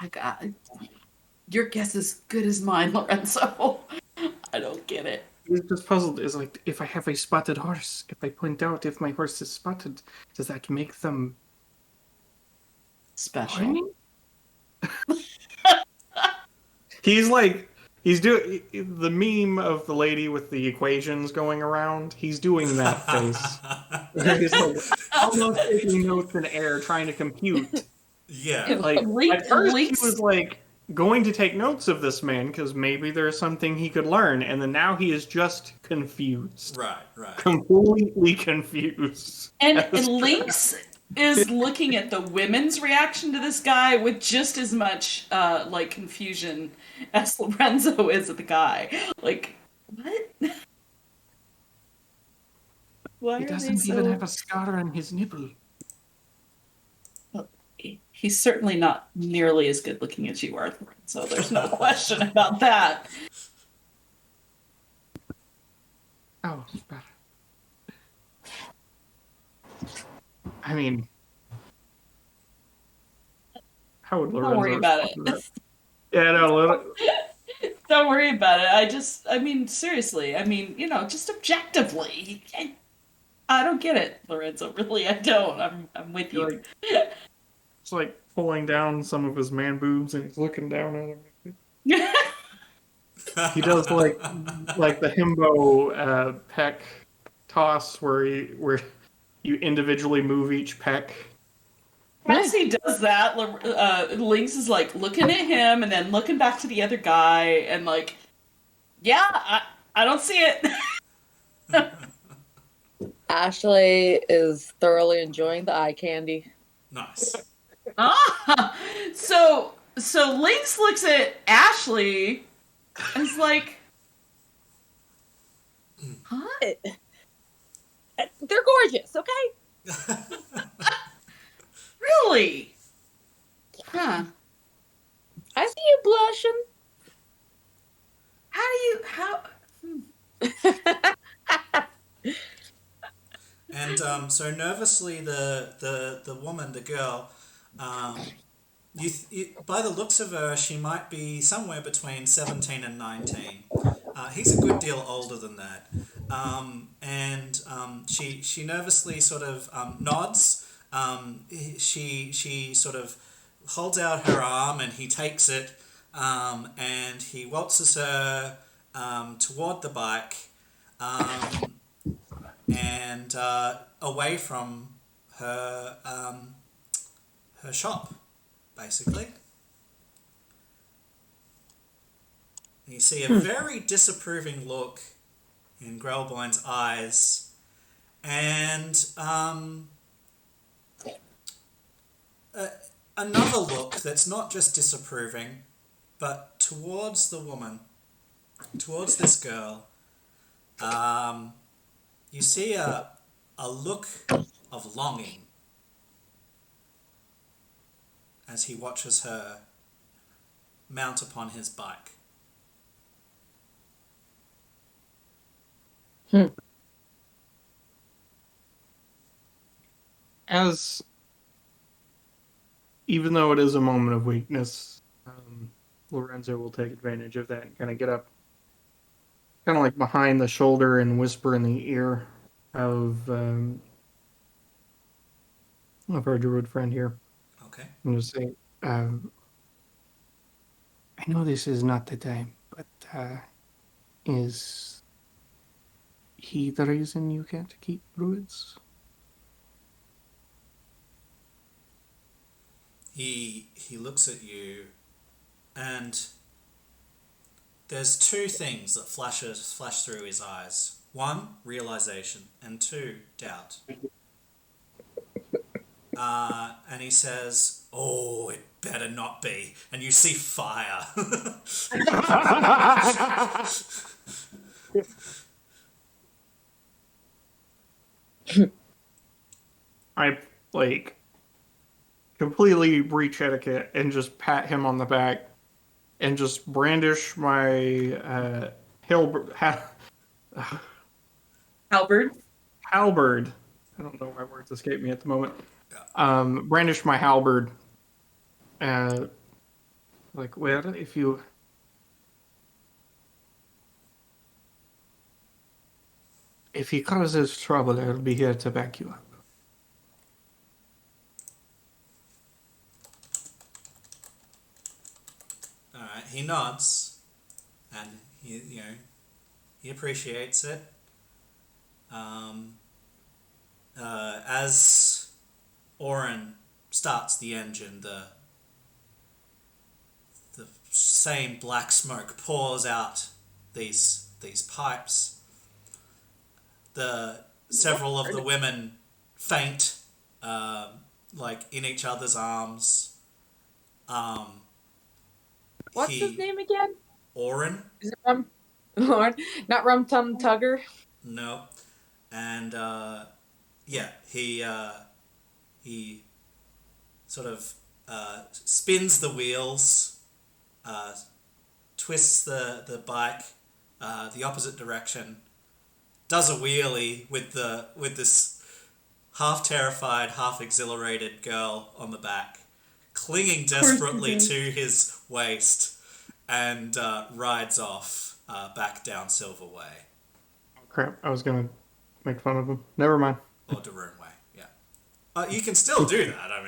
I got your guess is good as mine, Lorenzo. I don't get it. He's just puzzled. Is like if I have a spotted horse, if I point out if my horse is spotted, does that make them Special. horny? He's doing the meme of the lady with the equations going around. He's doing that face. He's like almost taking notes in air, trying to compute. Yeah. Like Link, at first he Link's was like going to take notes of this man because maybe there's something he could learn, and then now he is just confused, Right. completely confused. and As Lynx is looking at the women's reaction to this guy with just as much like confusion as Lorenzo is at the guy. Like, what? Why he are they doesn't even so? have a scar on his nipple. Well, he's certainly not nearly as good looking as you are, so there's no question about that. Oh, better. I mean, how would Lorenzo Don't worry about respond to it. that? Yeah, no, Don't worry about it. I mean, seriously. I mean, just objectively. I don't get it, Lorenzo. Really, I don't. I'm with you. like it's like pulling down some of his man boobs, and he's looking down at him. He does like the himbo peck toss where you individually move each peck. As he does that, Lynx is like looking at him and then looking back to the other guy and like, yeah, I don't see it. Ashley is thoroughly enjoying the eye candy. Nice. So Lynx looks at Ashley and is like, huh? They're gorgeous, okay? Really? Huh. I see you blushing. And so nervously, the woman, the girl, by the looks of her, she might be somewhere between 17 and 19. He's a good deal older than that. And she nervously sort of nods. She sort of holds out her arm and he takes it, and he waltzes her toward the bike, and away from her her shop, basically. And you see a very disapproving look in Grelboin's eyes, and another look that's not just disapproving, but towards the woman, towards this girl. You see a look of longing as he watches her mount upon his bike. As even though it is a moment of weakness, Lorenzo will take advantage of that and kind of get up, kind of like behind the shoulder and whisper in the ear of our druid friend here. Okay. I'm going to say, I know this is not the time, but is he the reason you can't keep druids? He looks at you, and there's two things that flash through his eyes. One, realization, and two, doubt. And he says, "Oh, it better not be." And you see fire. I completely breach etiquette and just pat him on the back and just brandish my Halberd. halberd. I don't know why words escape me at the moment. Yeah. Brandish my halberd. Well, if he causes trouble, I'll be here to back you up. he nods, and he appreciates it. As Oren starts the engine, the same black smoke pours out these pipes. Several of the women faint, like in each other's arms. What's his name again? Oren? Is it Lord, not Rum Tum Tugger. No. And he sort of spins the wheels, twists the bike the opposite direction, does a wheelie with this half terrified, half exhilarated girl on the back, clinging desperately to his waist, and rides off back down Silver Way. Crap, I was gonna make fun of him. Never mind. Or Daroon Way, yeah. You can still do that, I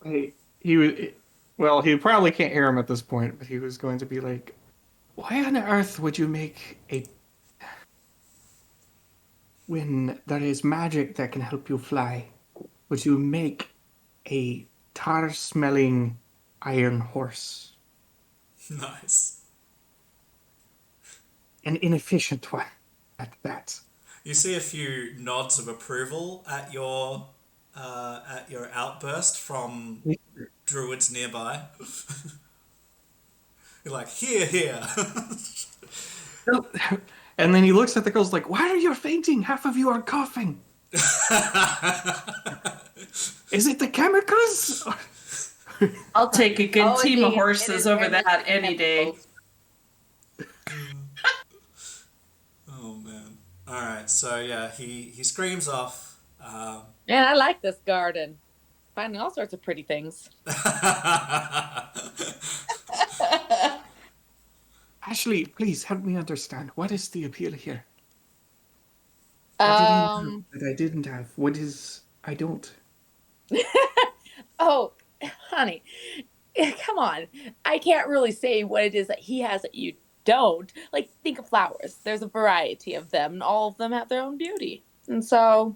mean. He probably can't hear him at this point, but he was going to be like, why on earth would you make when there is magic that can help you fly, would you make a tar-smelling iron horse? Nice. An inefficient one, at that. You see a few nods of approval at your outburst from druids nearby. You're like, here. And then he looks at the girls like, why are you fainting? Half of you are coughing. Is it the chemicals? I'll take a good team of horses over that any day. Oh man. Alright, so yeah, he screams off. Man, I like this garden. Finding all sorts of pretty things. Ashley, please help me understand. What is the appeal here? Um. That I didn't have. What is... I don't. Oh, honey, come on. I can't really say what it is that he has that you don't. Like, think of flowers. There's a variety of them, and all of them have their own beauty. And so,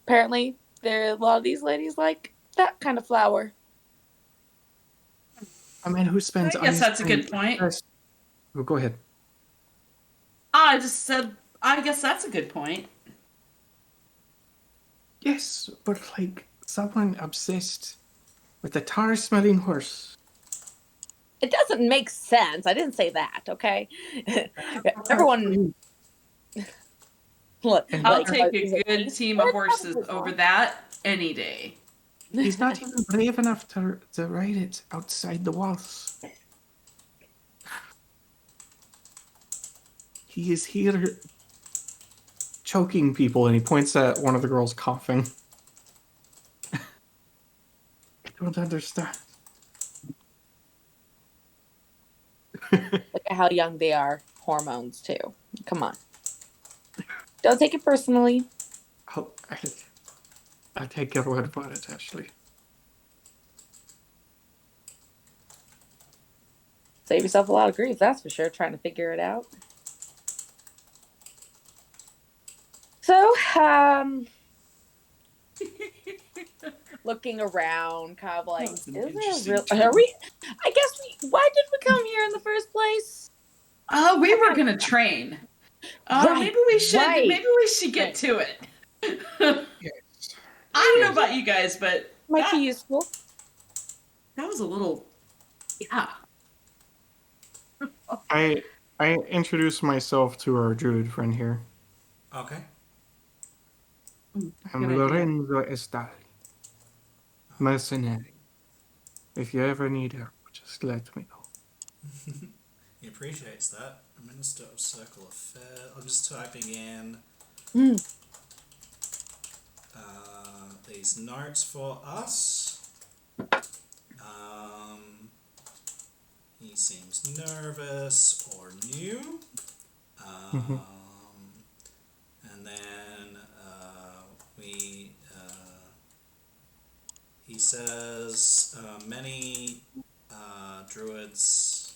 apparently, a lot of these ladies like that kind of flower. A man who spends... I guess that's a good point. Oh, go ahead. I just said, I guess that's a good point. Yes, but like someone obsessed with a tar-smelling horse. It doesn't make sense. I didn't say that, okay? Everyone... Look, I'll take a good team of horses over that any day. He's not even brave enough to ride it outside the walls. He is here choking people, and he points at one of the girls coughing. I don't understand. Look at how young they are. Hormones, too. Come on. Don't take it personally. I'll take your word for it, Ashley. Save yourself a lot of grief, that's for sure, trying to figure it out. So, looking around, kind of like, is there are we? I guess why did we come here in the first place? We were gonna train. Right, maybe we should. right. Maybe we should get to it. Yes. I don't know about you guys, but Might be useful. that was a little, yeah. I introduce myself to our druid friend here. Okay. I'm Good idea. Lorenzo Estali, mercenary. If you ever need help, just let me know. He appreciates that. Minister of Circle Affairs. I'm just typing in these notes for us. He seems nervous or new. And then He says many druids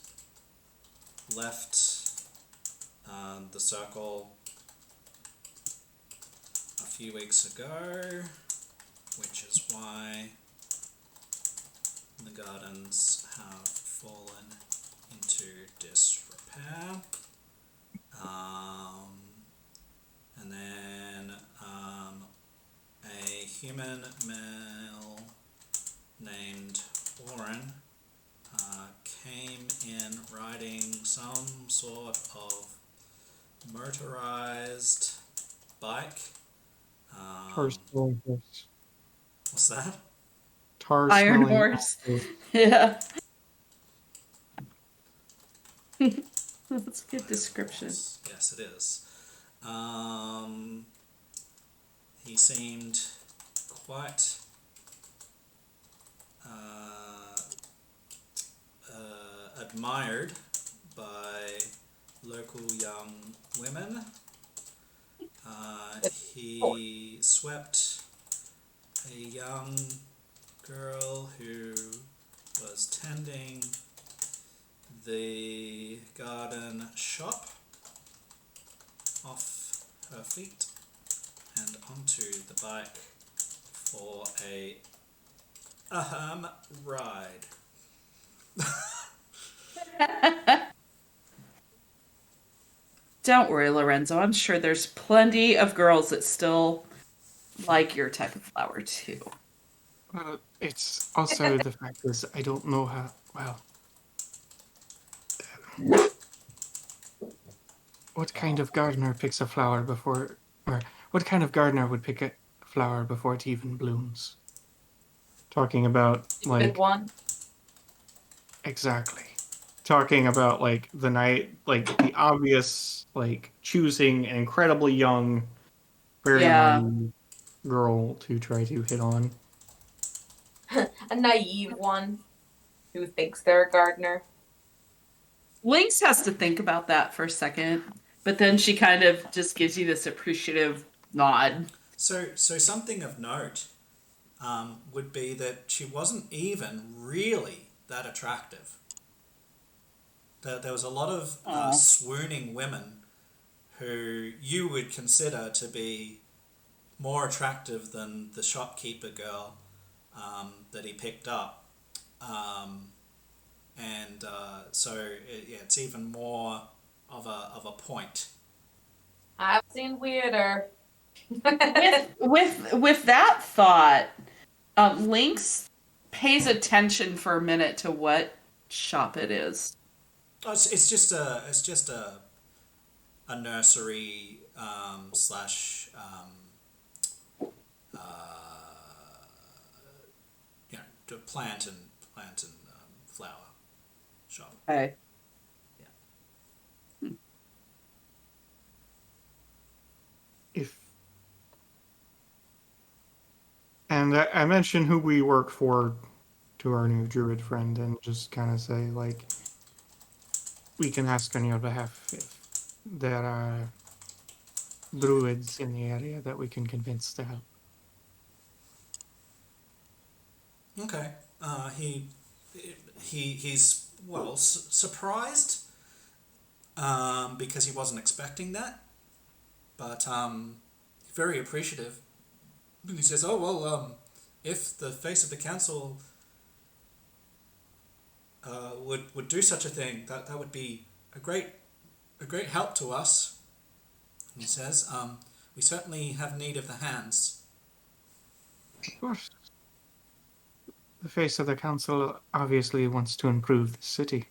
left the circle a few weeks ago, which is why the gardens have fallen into disrepair. And then a human male named Oren came in riding some sort of motorized bike. Tar smelling horse. What's that? Tar Iron smelling horse. horse. Yeah. That's a good description. Yes, it is. He seemed quite admired by local young women. He swept a young girl who was tending the garden shop off her feet and onto the bike for a ride. Don't worry, Lorenzo. I'm sure there's plenty of girls that still like your type of flower too. Well, it's also the fact is I don't know how well. What kind of gardener picks a flower before, or what kind of gardener would pick a flower before it even blooms? Talking about Stupid one. exactly. Talking about like the night, like the obvious, like choosing an incredibly young, very Yeah. naive girl to try to hit on. A naive one who thinks they're a gardener. Lynx has to think about that for a second, but then she kind of just gives you this appreciative nod. So something of note would be that she wasn't even really that attractive. There was a lot of swooning women who you would consider to be more attractive than the shopkeeper girl that he picked up. It's even more of a point. I've seen weirder. With that thought, Lynx pays attention for a minute to what shop it is. Oh, it's just a nursery slash plant and flower shop. Okay. And I mentioned who we work for to our new druid friend and just kind of say, like, we can ask on your behalf if there are druids in the area that we can convince to help. Okay. He's surprised because he wasn't expecting that, but very appreciative. And he says, "Oh well, if the face of the council would do such a thing, that would be a great help to us." He says, "We certainly have need of the hands." Of course. The face of the council obviously wants to improve the city.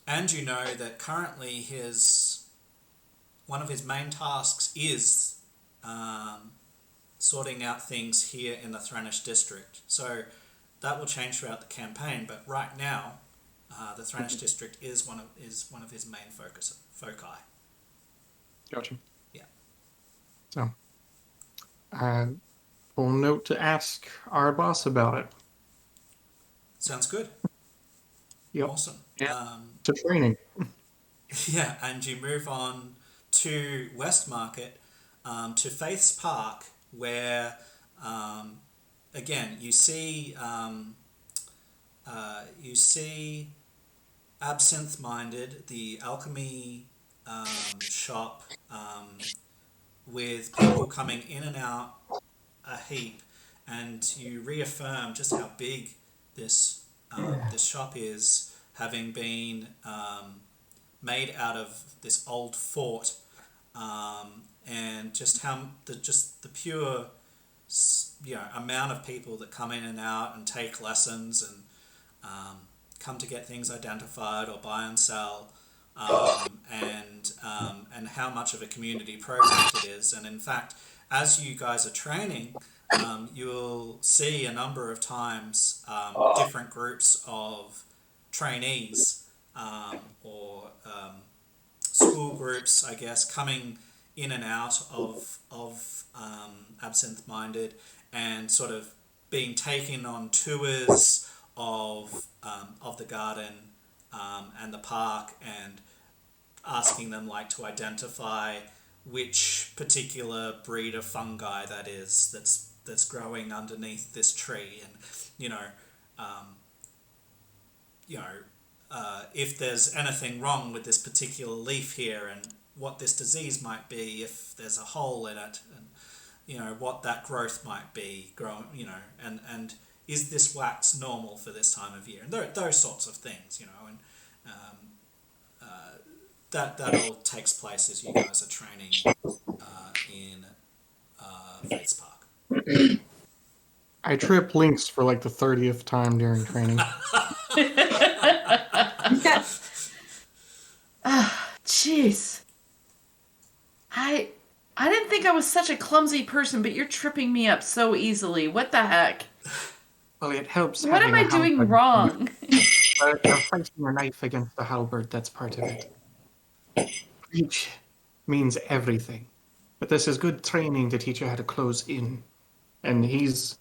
And you know that currently one of his main tasks is sorting out things here in the Thrannish district. So that will change throughout the campaign. But right now, the Thrannish district is one of his main foci. Gotcha. Yeah. So, we'll note to ask our boss about it. Sounds good. Yep. Awesome. Yeah. To training. Yeah, and you move on to Westmarket, to Faith's Park, where again, you see Absinthe Minded, the alchemy shop, with people coming in and out a heap, and you reaffirm just how big this this shop is, having been made out of this old fort, and just how the pure amount of people that come in and out and take lessons and come to get things identified or buy and sell, and how much of a community project it is. And in fact, as you guys are training, you'll see a number of times different groups of trainees or school groups, I guess, coming in and out of Absinthe Minded, and sort of being taken on tours of the garden and the park, and asking them like to identify which particular breed of fungi that is that's growing underneath this tree, and if there's anything wrong with this particular leaf here, and what this disease might be if there's a hole in it, and what that growth might be growing, and is this wax normal for this time of year, and those sorts of things, and that all takes place as you guys are training in Fates Park. I trip Lynx for like the 30th time during training. Jeez. I didn't think I was such a clumsy person, but you're tripping me up so easily. What the heck? Well, it helps. What am I doing wrong? You're fighting a knife against the halberd. That's part of it. Reach means everything, but this is good training to teach you how to close in. And he's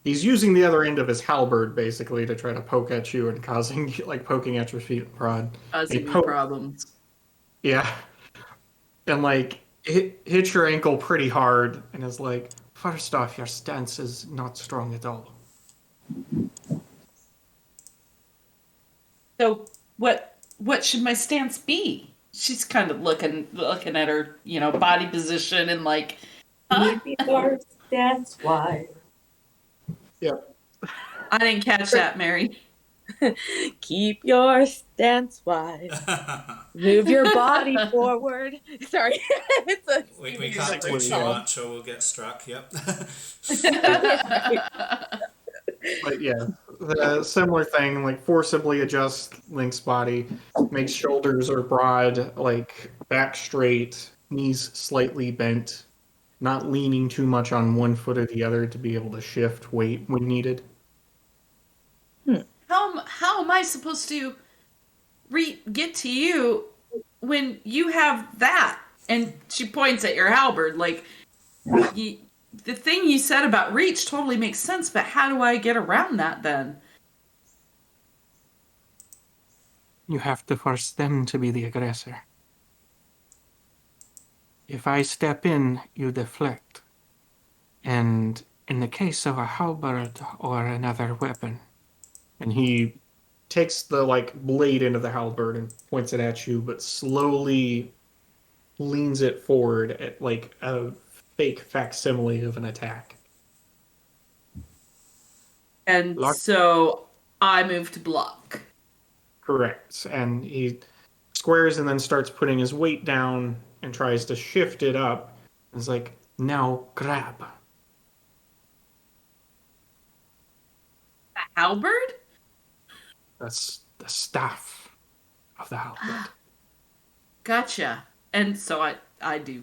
using the other end of his halberd basically to try to poke at you and causing like poking at your feet and prod. Causing me problems. Yeah, and like hit your ankle pretty hard, and is like, first off, your stance is not strong at all. So what should my stance be? She's kind of looking at her, body position and like, huh? Keep your stance wide. Yep. I didn't catch that, Mary. Keep your stance wide. Move your body forward. Sorry. We can't do too much or we'll get struck. Yep. But yeah, the similar thing, like forcibly adjust Link's body, make shoulders are broad, like back straight, knees slightly bent, not leaning too much on one foot or the other to be able to shift weight when needed. How am I supposed to get to you when you have that? And she points at your halberd, like, the thing you said about reach totally makes sense, but how do I get around that then? You have to force them to be the aggressor. If I step in, you deflect. And in the case of a halberd or another weapon, and he takes the blade into the halberd and points it at you, but slowly leans it forward at like a fake facsimile of an attack. And so I move to block. Correct. And he squares and then starts putting his weight down and tries to shift it up. It's like, now grab. A halberd? That's the staff of the halberd. Gotcha. And so I do.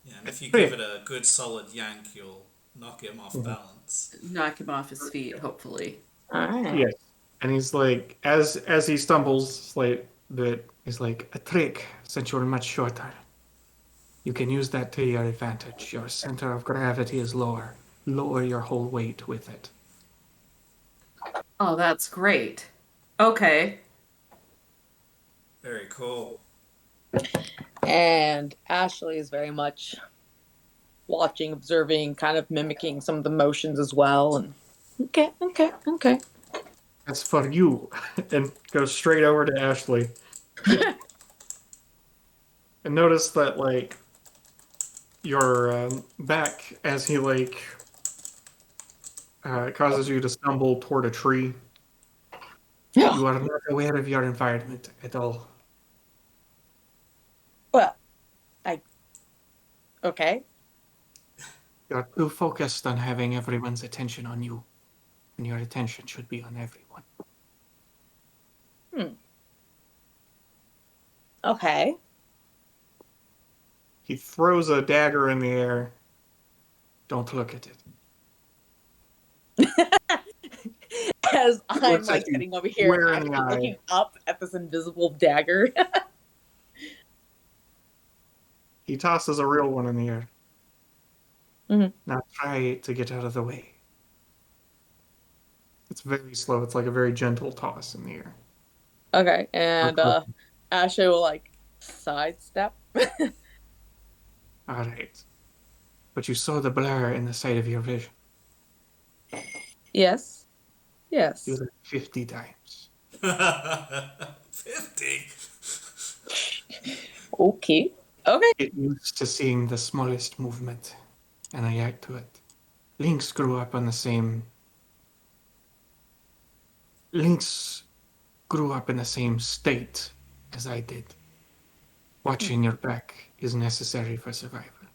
Yeah, and if you give it a good solid yank, you'll knock him off balance. Knock him off his feet, hopefully. All right. Yes. And he's like, as he stumbles he's like, a trick, since you're much shorter. You can use that to your advantage. Your center of gravity is lower. Lower your whole weight with it. Oh, that's great. Okay. Very cool. And Ashley is very much watching, observing, kind of mimicking some of the motions as well. And okay. That's for you. And goes straight over to Ashley. And notice that, like, your back, as he, like, causes you to stumble toward a tree. You are not aware of your environment at all. Well, okay. You're too focused on having everyone's attention on you, and your attention should be on everyone. Okay. He throws a dagger in the air. Don't look at it. As I'm Looks at like you sitting over here, square in the actually eye. looking up at this invisible dagger. He tosses a real one in the air. Mhm. Now try to get out of the way. It's very slow. It's like a very gentle toss in the air. Okay, and Ashley will like sidestep. All right. But you saw the blur in the side of your vision. Yes. Yes. Do that 50 times. 50? Okay. Okay. Get used to seeing the smallest movement and react to it. Lynx grew up in the same state as I did. Watching your back is necessary for survival.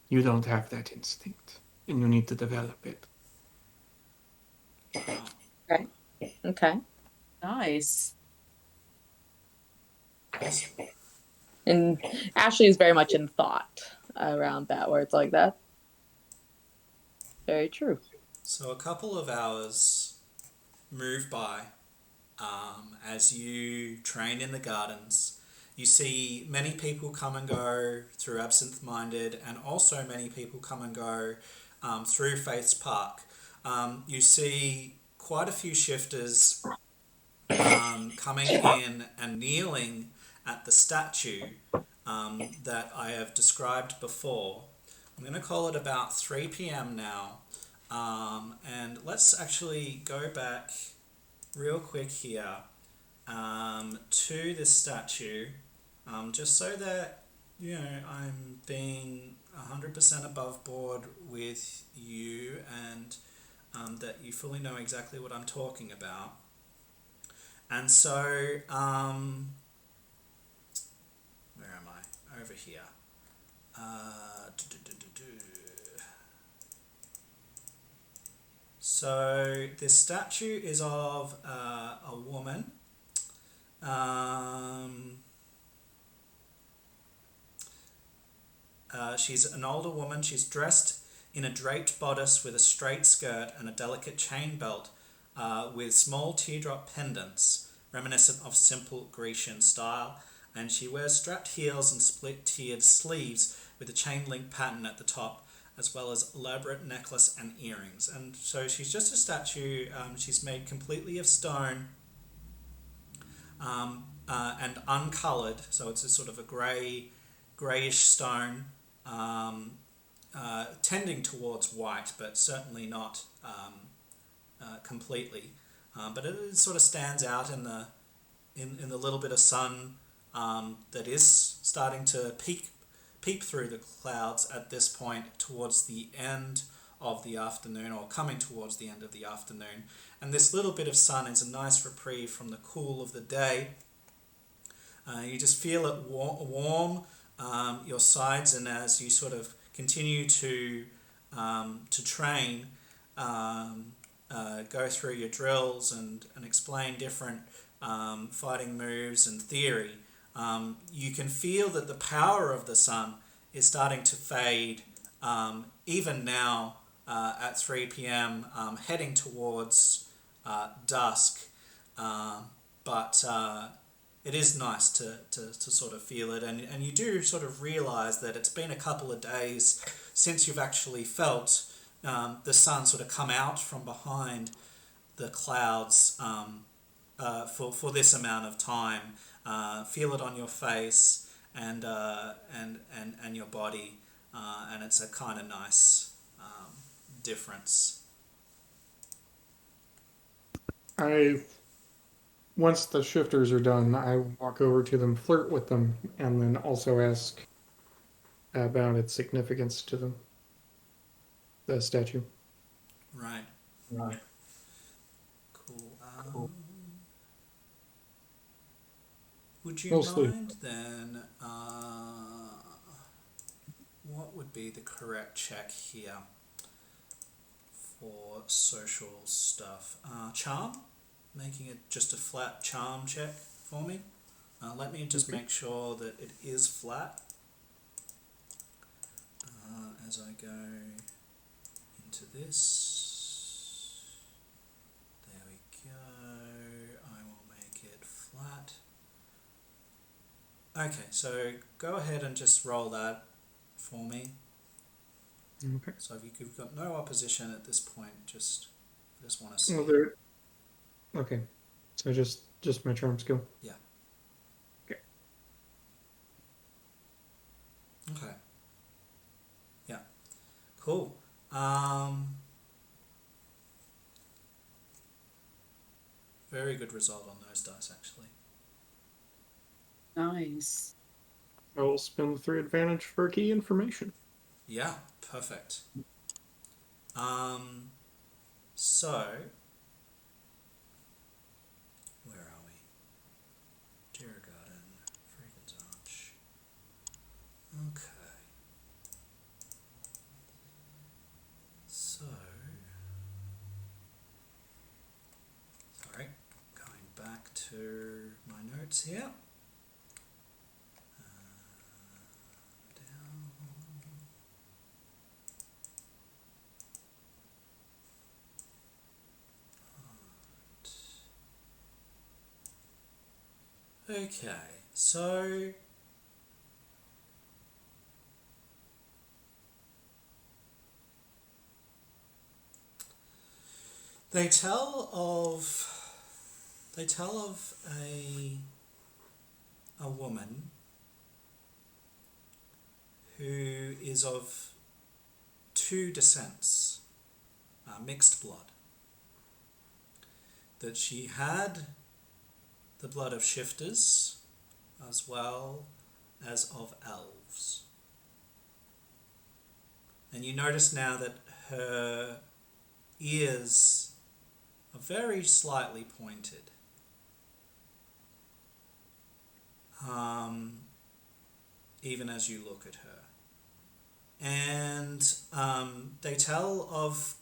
You don't have that instinct, and you need to develop it. Okay. Nice. And Ashley is very much in thought around that, where it's like that. Very true. So a couple of hours move by as you train in the gardens. You see many people come and go through Absinthe Minded, and also many people come and go through Faith's Park. You see quite a few shifters coming in and kneeling at the statue that I have described before. I'm going to call it about 3 p.m. now. And let's actually go back real quick here to this statue, just so that, I'm being 100% above board with you, and that you fully know exactly what I'm talking about. And so, where am I? Over here. So this statue is of a woman. She's an older woman. She's dressed in a draped bodice with a straight skirt and a delicate chain belt with small teardrop pendants, reminiscent of simple Grecian style. And she wears strapped heels and split-tiered sleeves with a chain link pattern at the top, as well as elaborate necklace and earrings. And so she's just a statue. She's made completely of stone and uncoloured, so it's a sort of a greyish stone, tending towards white, but certainly not completely. But it sort of stands out in the little bit of sun that is starting to peep through the clouds at this point towards the end of the afternoon, or coming towards the end of the afternoon. And this little bit of sun is a nice reprieve from the cool of the day. You just feel it warm your sides, and as you sort of continue to train, go through your drills and explain different fighting moves and theory, you can feel that the power of the sun is starting to fade, even now at 3 p.m, heading towards dusk. But it is nice to sort of feel it, and you do sort of realise that it's been a couple of days since you've actually felt the sun sort of come out from behind the clouds for this amount of time. Feel it on your face and your body, and it's a kind of nice difference. Once the shifters are done, I walk over to them, flirt with them, and then also ask about its significance to them. The statue. Right. Right. Cool. Would you Mostly. mind then? What would be the correct check here for social stuff? Charm? Making it just a flat charm check for me. Let me just make sure that it is flat as I go into this. There we go. I will make it flat. Okay, so go ahead and just roll that for me. Okay. So if you've got no opposition at this point, I just want to see. Well, okay. So just my charm skill. Yeah. Okay. Okay. Yeah. Cool. Very good result on those dice, actually. Nice. I will spin the 3 advantage for key information. Yeah, perfect. So where are we? Deer Garden, Freegan's Arch. Okay. So sorry, going back to my notes here. Okay, so they tell of a woman who is of 2 descents, mixed blood. That she had the blood of shifters as well as of elves. And you notice now that her ears are very slightly pointed. Even as you look at her. And they tell of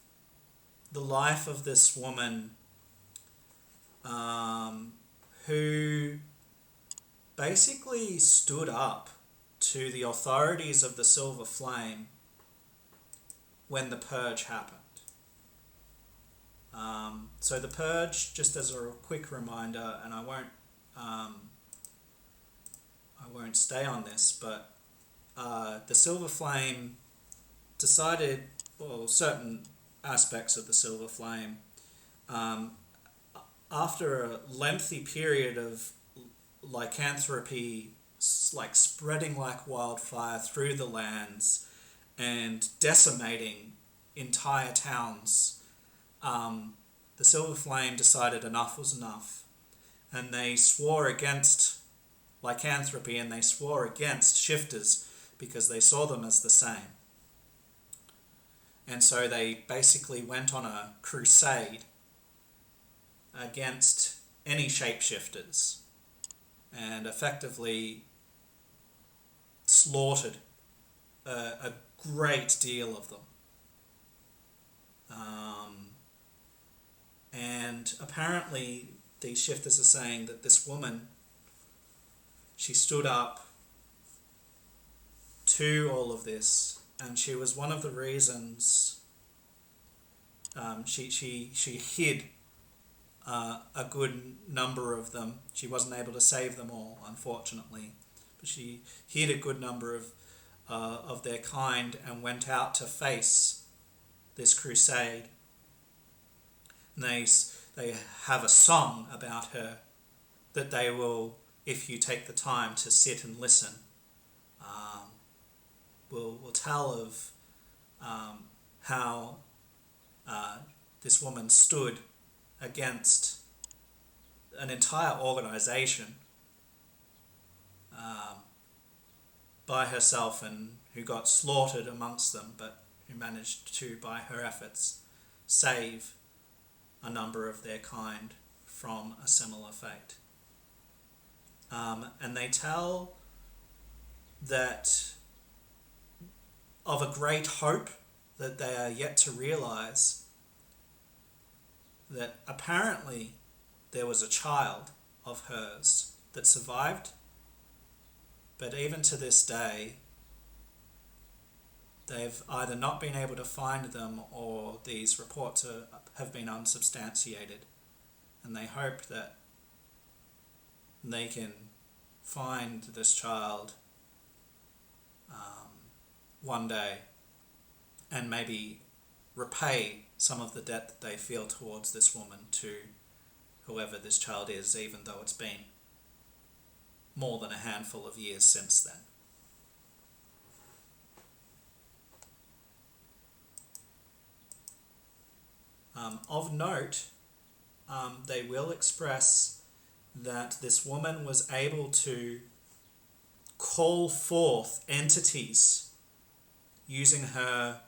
the life of this woman who basically stood up to the authorities of the Silver Flame when the Purge happened. So the Purge, just as a quick reminder, and I won't stay on this, but the Silver Flame decided, well, certain aspects of the Silver Flame, after a lengthy period of lycanthropy, like spreading like wildfire through the lands and decimating entire towns, the Silver Flame decided enough was enough, and they swore against lycanthropy and they swore against shifters because they saw them as the same. And so they basically went on a crusade against any shapeshifters and effectively slaughtered a great deal of them. And apparently these shifters are saying that this woman, she stood up to all of this, and she was one of the reasons she hid a good number of them. She wasn't able to save them all, unfortunately, but she hid a good number of their kind and went out to face this crusade. And they have a song about her that they will, if you take the time to sit and listen, will tell of how this woman stood against an entire organization by herself, and who got slaughtered amongst them, but who managed to, by her efforts, save a number of their kind from a similar fate. And they tell that of a great hope that they are yet to realize, that apparently there was a child of hers that survived, but even to this day they've either not been able to find them, or these reports have been unsubstantiated, and they hope that they can find this child one day and maybe repay some of the debt that they feel towards this woman to whoever this child is, even though it's been more than a handful of years since then. Of note, they will express that this woman was able to call forth entities using her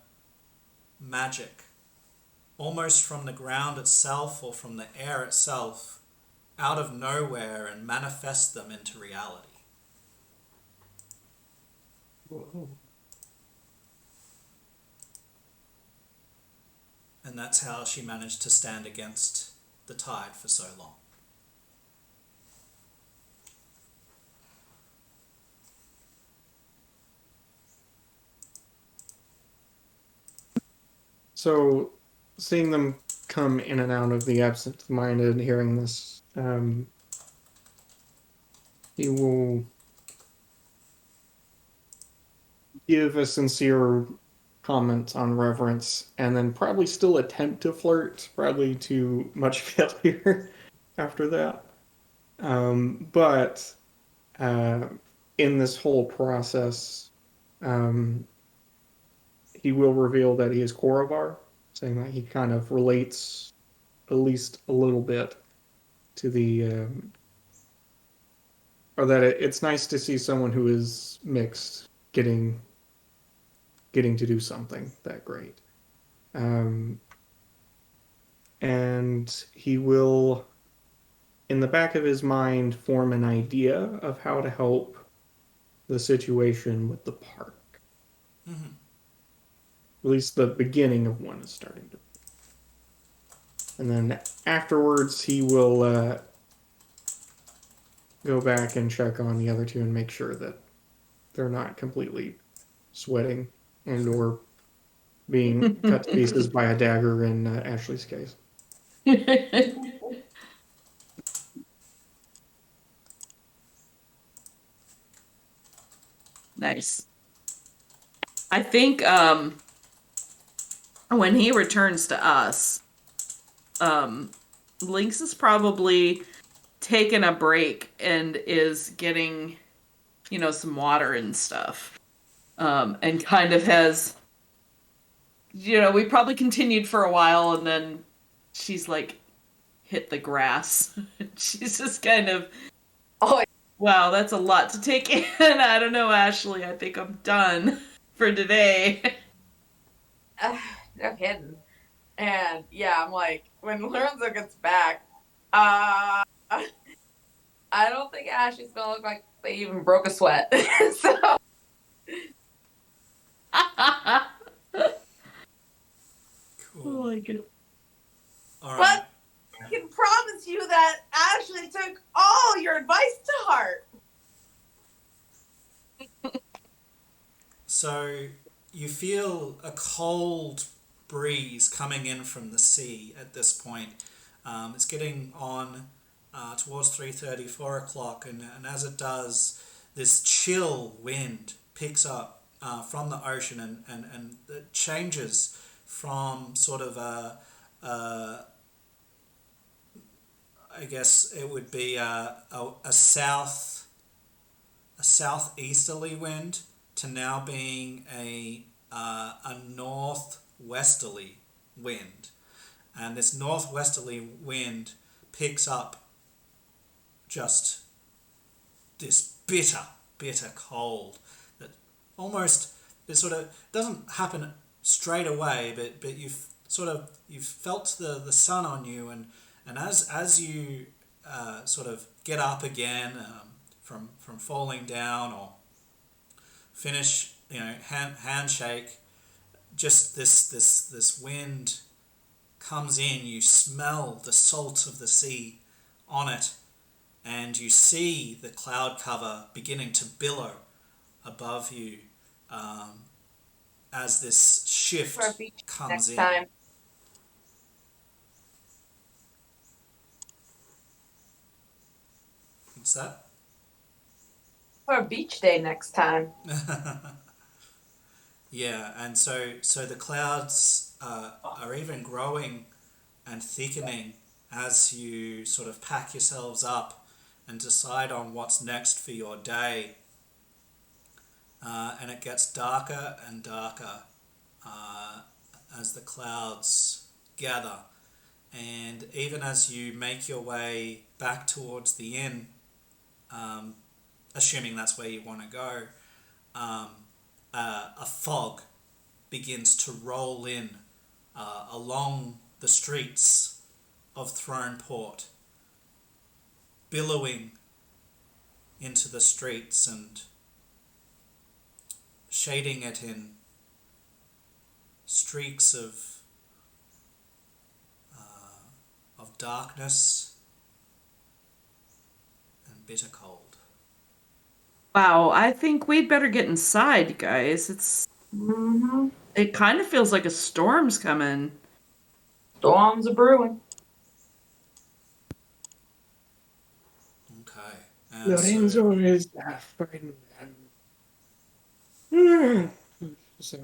magic, almost from the ground itself or from the air itself, out of nowhere, and manifest them into reality. Whoa. And that's how she managed to stand against the tide for so long. So, seeing them come in and out of the absent-minded, hearing this, he will give a sincere comment on reverence, and then probably still attempt to flirt, probably to much failure after that. But in this whole process, he will reveal that he is Korovar, saying that he kind of relates at least a little bit to the, or that it's nice to see someone who is mixed getting to do something that great. And he will, in the back of his mind, form an idea of how to help the situation with the park. Mm-hmm. At least the beginning of one is starting to. And then afterwards, he will go back and check on the other two and make sure that they're not completely sweating and or being cut to pieces by a dagger in Ashley's case. Nice. I think when he returns to us, Lynx is probably taken a break and is getting, some water and stuff. And kind of has, we probably continued for a while, and then she's like hit the grass. She's just kind of, Oh, wow, that's a lot to take in. I don't know, Ashley. I think I'm done for today. no kidding. And yeah, I'm like, when Lorenzo gets back, I don't think Ashley's gonna look like they even broke a sweat. So Cool. Oh my god. All right. But I can promise you that Ashley took all your advice to heart. So you feel a cold breeze coming in from the sea at this point. It's getting on towards 3:30, 4 o'clock, and as it does, this chill wind picks up from the ocean, and it changes from sort of I guess it would be a southeasterly wind to now being a northwesterly wind. And this northwesterly wind picks up just this bitter cold that almost, it sort of doesn't happen straight away, but you've felt the sun on you, and as you sort of get up again from falling down or finish, handshake, just this wind comes in. You smell the salt of the sea on it, and you see the cloud cover beginning to billow above you as this shift For a beach comes next in. time. What's that? For a beach day next time. Yeah, and so the clouds are even growing and thickening as you sort of pack yourselves up and decide on what's next for your day. And it gets darker and darker as the clouds gather. And even as you make your way back towards the inn, assuming that's where you want to go, a fog begins to roll in along the streets of Throneport, billowing into the streets and shading it in streaks of darkness and bitter cold. Wow, I think we'd better get inside, guys. It kind of feels like a storm's coming. Storms are brewing. Okay. And Lorenzo is a friend. So,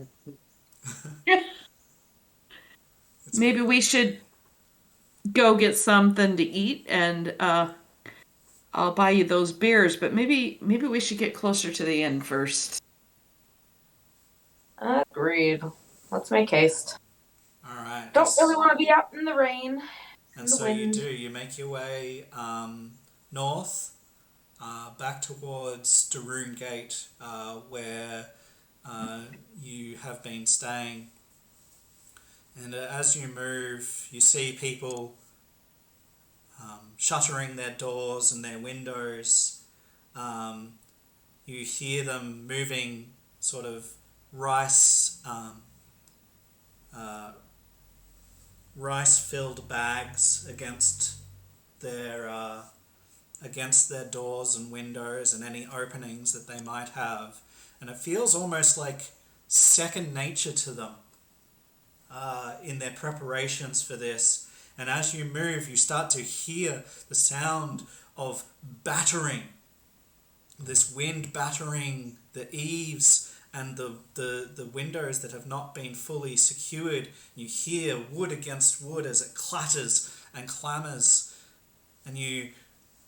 Maybe we should go get something to eat, and I'll buy you those beers, but maybe we should get closer to the inn first. Agreed. Let's make haste. all right. Don't really want to be out in the rain. And the so you wind. do. You make your way north, back towards Daroon Gate, where you have been staying. And as you move, you see people shuttering their doors and their windows. You hear them moving sort of rice-filled bags against their doors and windows and any openings that they might have, and it feels almost like second nature to them in their preparations for this. And as you move, you start to hear the sound of battering, this wind battering the eaves and the windows that have not been fully secured. You hear wood against wood as it clatters and clamours, and you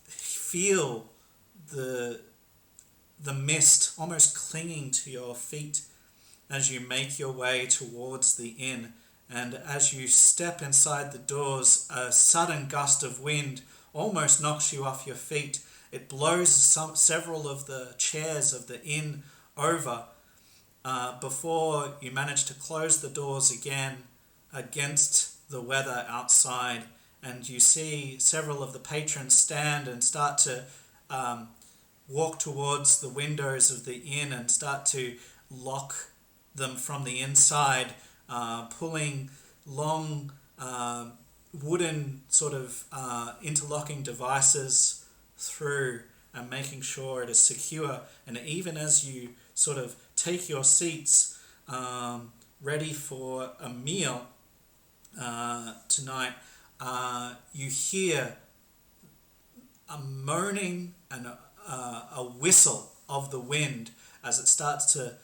feel the mist almost clinging to your feet as you make your way towards the inn. And as you step inside the doors, a sudden gust of wind almost knocks you off your feet. It blows several of the chairs of the inn over before you manage to close the doors again against the weather outside. And you see several of the patrons stand and start to walk towards the windows of the inn and start to lock them from the inside, pulling long wooden sort of interlocking devices through and making sure it is secure. And even as you sort of take your seats ready for a meal tonight, you hear a moaning and a whistle of the wind as it starts to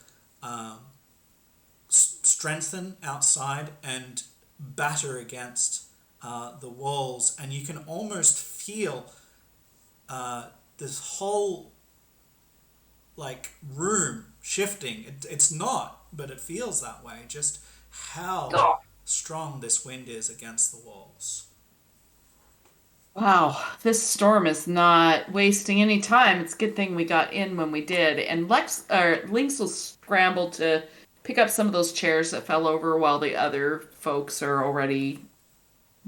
strengthen outside and batter against the walls, and you can almost feel this whole like room shifting. It's not, but it feels that way. Just how strong this wind is against the walls. Wow, this storm is not wasting any time. It's a good thing we got in when we did. And Lynx will scramble to pick up some of those chairs that fell over while the other folks are already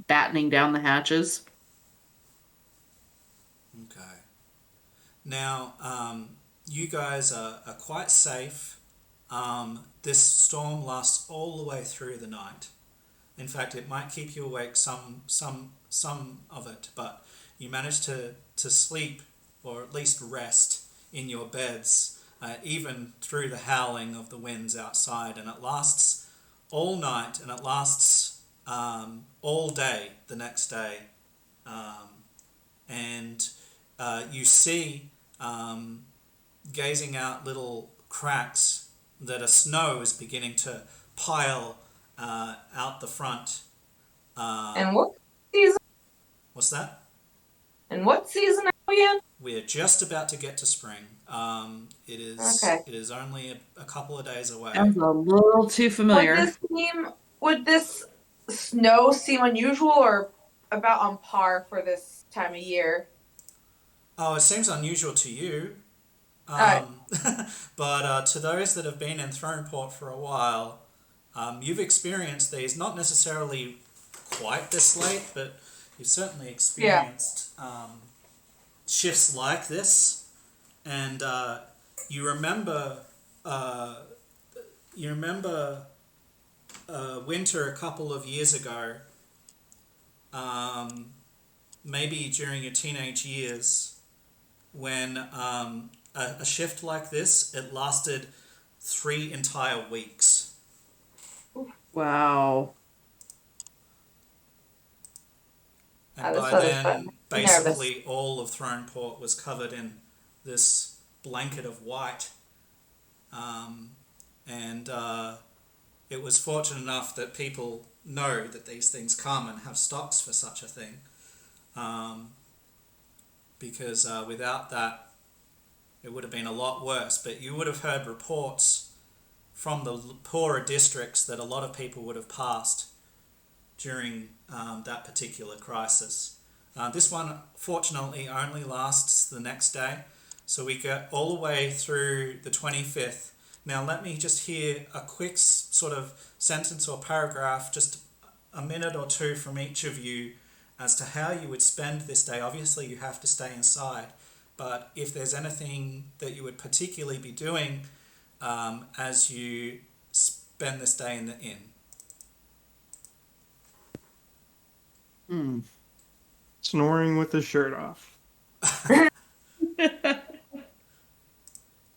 battening down the hatches. Okay. Now, you guys are quite safe. This storm lasts all the way through the night. In fact, it might keep you awake some of it, but you manage to sleep or at least rest in your beds, even through the howling of the winds outside, and it lasts all night, and it lasts all day the next day, and you see, gazing out little cracks, that a snow is beginning to pile out the front. And what season? What's that? And what season are we in? We're just about to get to spring. It is. Okay. It is only a couple of days away. Sounds a little too familiar. Would this snow seem unusual or about on par for this time of year? Oh, it seems unusual to you. Alright. But to those that have been in Throneport for a while, you've experienced these, not necessarily quite this late, but you've certainly experienced shifts like this, and you remember winter a couple of years ago, maybe during your teenage years, when a shift like this, it lasted 3 entire weeks. Wow. And This by was then, fun. basically all of Throneport was covered in this blanket of white. And it was fortunate enough that people know that these things come and have stocks for such a thing. Because without that, it would have been a lot worse. But you would have heard reports from the poorer districts that a lot of people would have passed during that particular crisis. This one, fortunately, only lasts the next day. So we get all the way through the 25th. Now, let me just hear a quick sort of sentence or paragraph, just a minute or two from each of you as to how you would spend this day. Obviously, you have to stay inside, but if there's anything that you would particularly be doing as you spend this day in the inn. Snoring with the shirt off.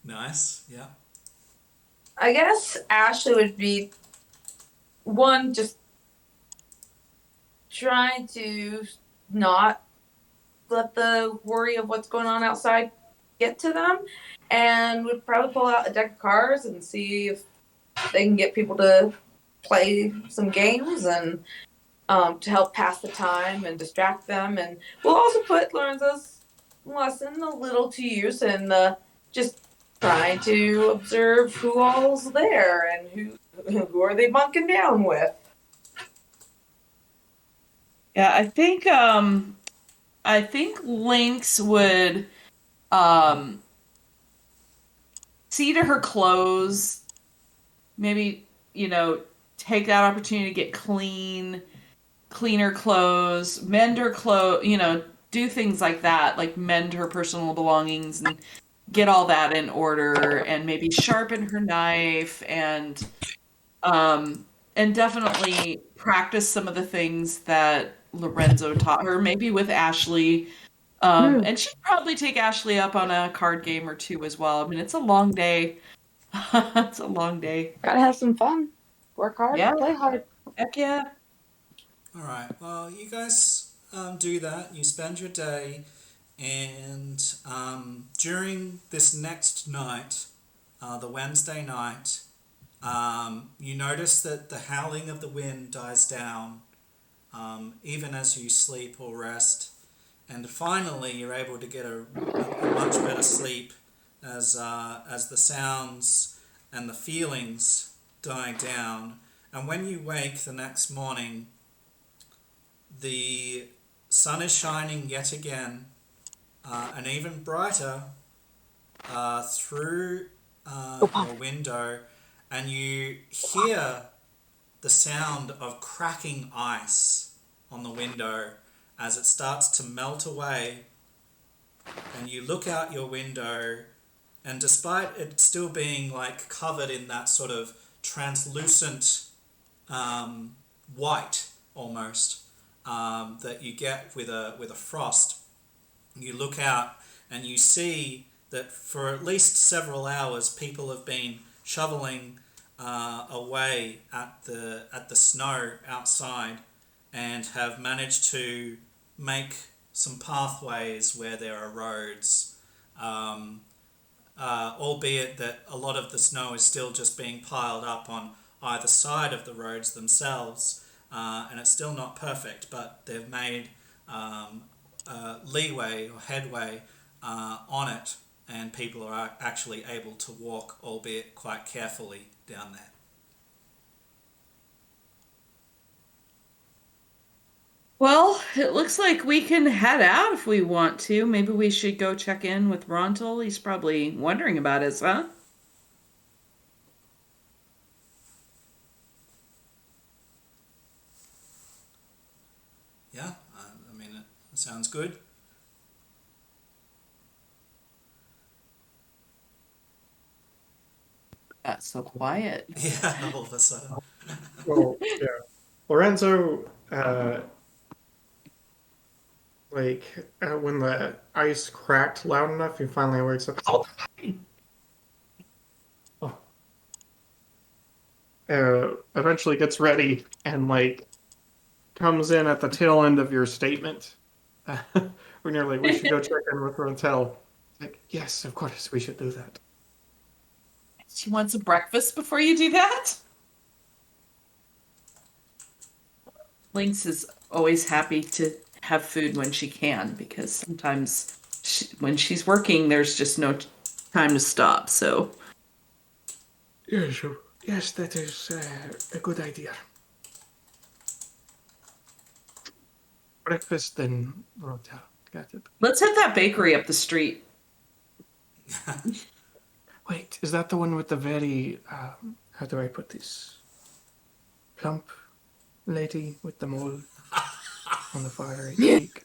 Nice, yeah. I guess Ashley would be one, just trying to not let the worry of what's going on outside get to them, and would probably pull out a deck of cards and see if they can get people to play some games and to help pass the time and distract them. And we'll also put Lorenzo's lesson a little to use in just trying to observe who all's there and who are they bunking down with. Yeah, I think Lynx would see to her clothes, maybe, take that opportunity to get cleaner clothes, mend her clothes, do things like that, like mend her personal belongings and get all that in order, and maybe sharpen her knife, and definitely practice some of the things that Lorenzo taught her, maybe with Ashley. And she'd probably take Ashley up on a card game or two as well. I mean, it's a long day. It's a long day. Gotta have some fun. Work hard, Yeah. play hard. Heck yeah. All right. Well, you guys do that. You spend your day, and during this next night, the Wednesday night, you notice that the howling of the wind dies down, even as you sleep or rest, and finally you're able to get a much better sleep as the sounds and the feelings die down. And when you wake the next morning, the sun is shining yet again, and even brighter through your window, and you hear the sound of cracking ice on the window as it starts to melt away. And you look out your window, and despite it still being like covered in that sort of translucent white almost that you get with a frost, you look out and you see that for at least several hours people have been shoveling away at the snow outside, and have managed to make some pathways where there are roads, albeit that a lot of the snow is still just being piled up on either side of the roads themselves, and it's still not perfect, but they've made leeway or headway on it, and people are actually able to walk, albeit quite carefully, down there. Well, it looks like we can head out if we want to. Maybe we should go check in with Rontal. He's probably wondering about us, huh? Yeah, I mean, it sounds good. That's so quiet. Yeah, all of a sudden. Well, yeah. Lorenzo, when the ice cracked loud enough, he finally wakes up. Oh. Eventually gets ready and comes in at the tail end of your statement. When you're like, we should go check in with Rontel. Like, yes, of course, we should do that. She wants a breakfast before you do that? Lynx is always happy to have food when she can, because sometimes when she's working, there's just no time to stop. So, Yeah, sure. Yes, that is a good idea. Breakfast then Rontel. Got it. let's hit that bakery up the street. Wait, is that the one with the very, how do I put this? Plump lady with the mole on the far right cheek?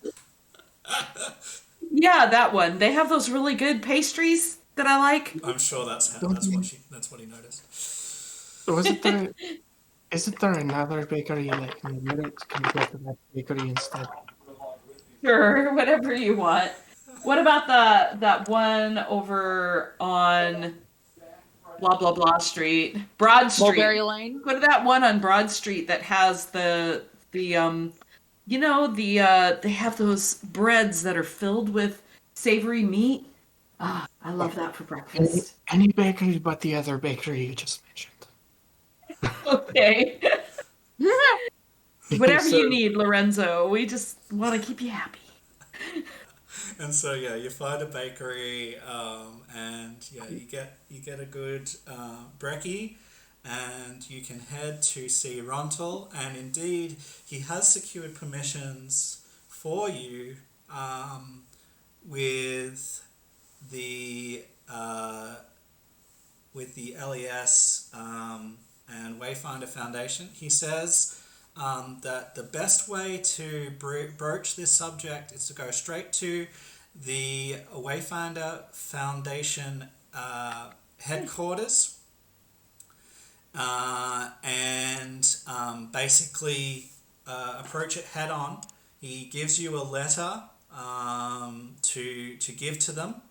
Yeah, that one. They have those really good pastries that I like. I'm sure that's what he noticed. Isn't there another bakery like near it? Can we go to that bakery instead? Sure, whatever you want. What about that one over on blah blah blah street, Broad Street? Mulberry Lane. What about that one on Broad Street that has the they have those breads that are filled with savory meat. Ah, I love that for breakfast. Any bakery but the other bakery you just mentioned. Okay. Whatever So- you need, Lorenzo. We just want to keep you happy. And so yeah, you find a bakery, and yeah, you get a good brekkie, and you can head to see Rontal. And indeed, he has secured permissions for you with the LES and Wayfinder Foundation. He says that the best way to broach this subject is to go straight to the Wayfinder Foundation headquarters, and basically approach it head on. He gives you a letter to give to them,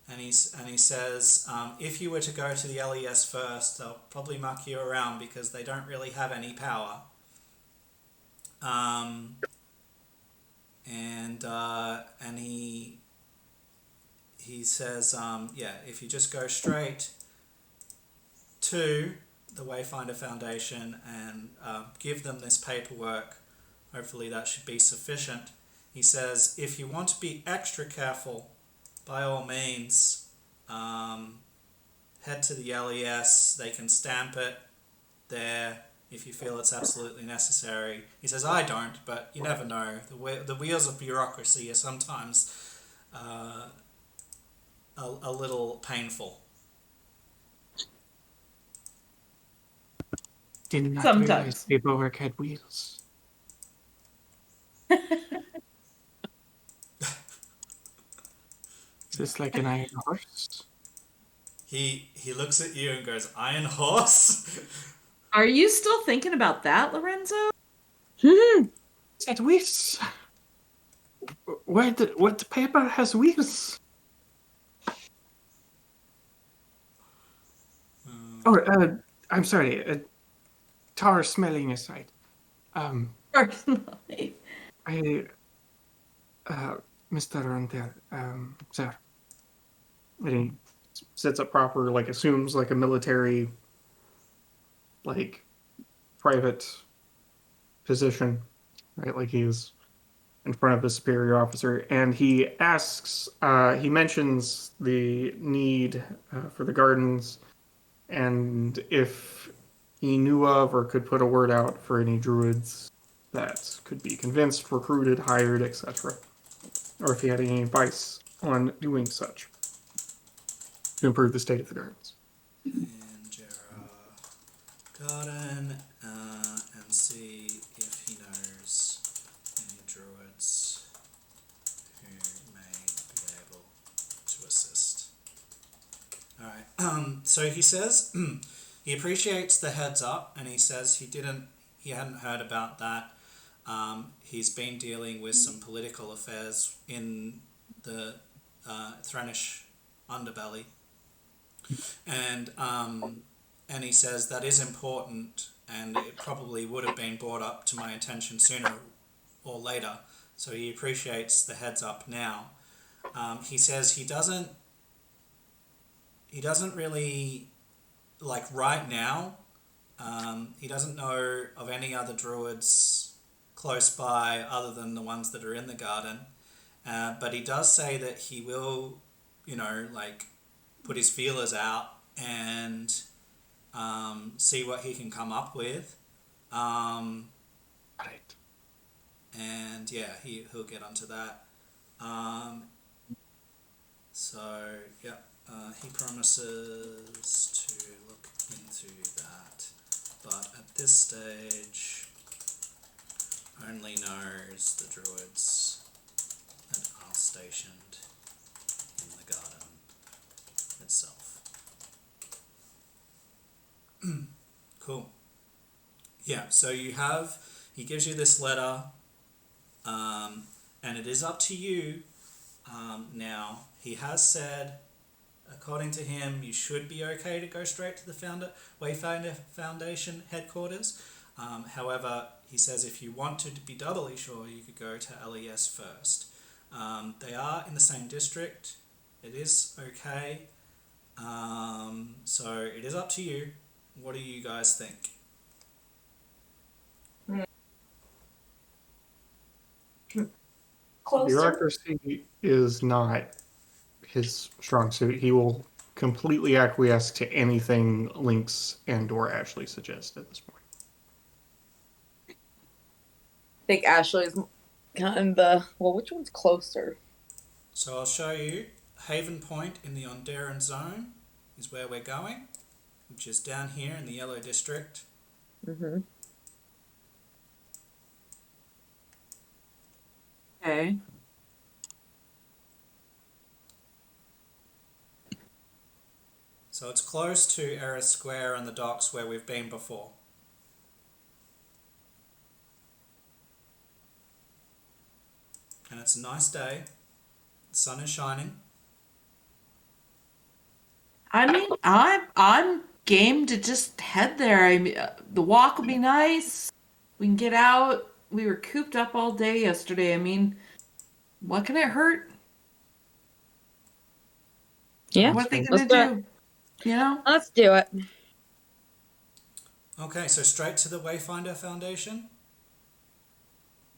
and he says if you were to go to the LES first, they'll probably muck you around because they don't really have any power. And he says if you just go straight to the Wayfinder Foundation and give them this paperwork, hopefully that should be sufficient. He says if you want to be extra careful, by all means, head to the LES. They can stamp it there if you feel it's absolutely necessary. He says, I don't, but you never know. The wheels of bureaucracy are sometimes a little painful. Did not Sometimes. realize paperwork had wheels. Is this like an iron horse? He looks at you and goes, Iron Horse? Are you still thinking about that, Lorenzo? Is that wheels? What paper has wheels? I'm sorry. Tar smelling aside. Personally. Mr. Runter, sir. And he sets up proper, like, assumes, like, a military, like, private position, right? Like, he's in front of a superior officer, and he asks, he mentions the need for the gardens, and if he knew of or could put a word out for any druids that could be convinced, recruited, hired, etc., or if he had any advice on doing such to improve the state of the gardens. Angera Garden, and see if he knows any druids who may be able to assist. Alright, so he says he appreciates the heads up, and he says he hadn't heard about that. He's been dealing with some political affairs in the Thrannish underbelly, and he says that is important, and it probably would have been brought up to my attention sooner or later. So he appreciates the heads up now. He says he doesn't really, like, right now, he doesn't know of any other druids close by other than the ones that are in the garden. But he does say that he will, like, put his feelers out and see what he can come up with. Right. And yeah, he'll get onto that. He promises to look into that, but at this stage only knows the druids that are stationed in the garden itself. Cool. Yeah, so he gives you this letter, and it is up to you now. He has said, according to him, you should be okay to go straight to the Wayfinder Foundation headquarters. However, he says if you wanted to be doubly sure, you could go to LES first. They are in the same district. It is okay. So it is up to you. What do you guys think? Closer. Bureaucracy is not his strong suit. He will completely acquiesce to anything Lynx and or Ashley suggest at this point. I think Ashley's kind of which one's closer? So I'll show you. Haven Point in the Onderan Zone is where we're going, which is down here in the Yellow District. Mm-hmm. Okay. So it's close to Eris Square and the docks where we've been before. And it's a nice day. The sun is shining. I mean, I'm game to just head there. I mean, the walk will be nice. We can get out. We were cooped up all day yesterday. I mean, what can it hurt? Yeah. What are they Let's gonna do do? You know? Let's do it. Okay, so straight to the Wayfinder Foundation.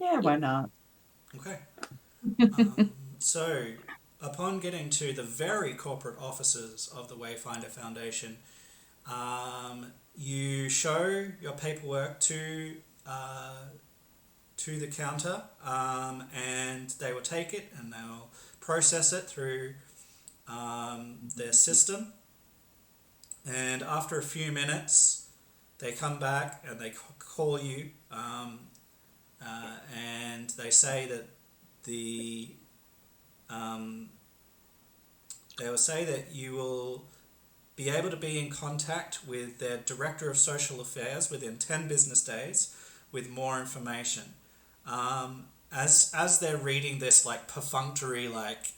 Yeah, why not? Okay. So upon getting to the very corporate offices of the Wayfinder Foundation, you show your paperwork to the counter, and they will take it and they'll process it through their system. And after a few minutes, they come back and they call you, and they say that they will say that you will be able to be in contact with their Director of Social Affairs within 10 business days with more information. As they're reading this like perfunctory, like,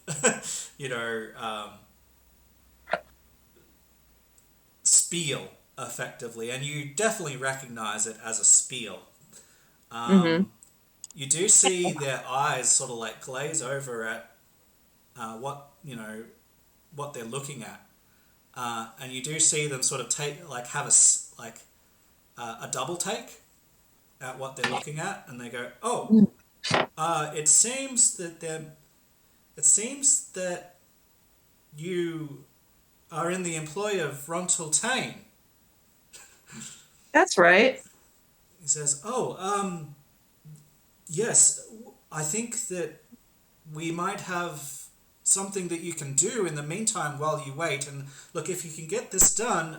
spiel, effectively, and you definitely recognize it as a spiel. You do see their eyes sort of like glaze over at what they're looking at, and you do see them sort of have a double take at what they're looking at, and they go, "Oh, it seems that you are in the employ of Rontaltain." That's right. He says, "Oh, yes, I think that we might have something that you can do in the meantime while you wait. And look, if you can get this done,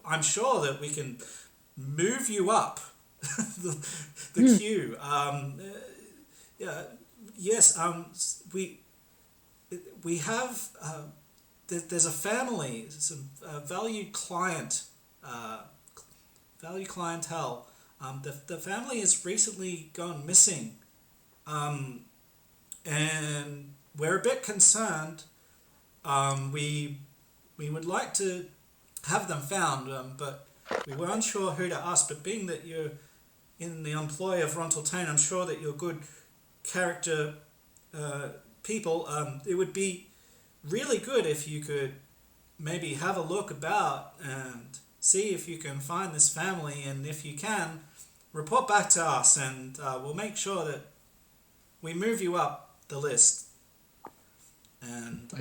I'm sure that we can move you up the queue. Yes, we have there's a family, some valued clientele. The family has recently gone missing, and we're a bit concerned. We would like to have them found, but we were unsure who to ask. But being that you're in the employ of Rontaltain, I'm sure that you're good character people. It would be really good if you could maybe have a look about and see if you can find this family, and if you can, report back to us, and we'll make sure that we move you up the list." And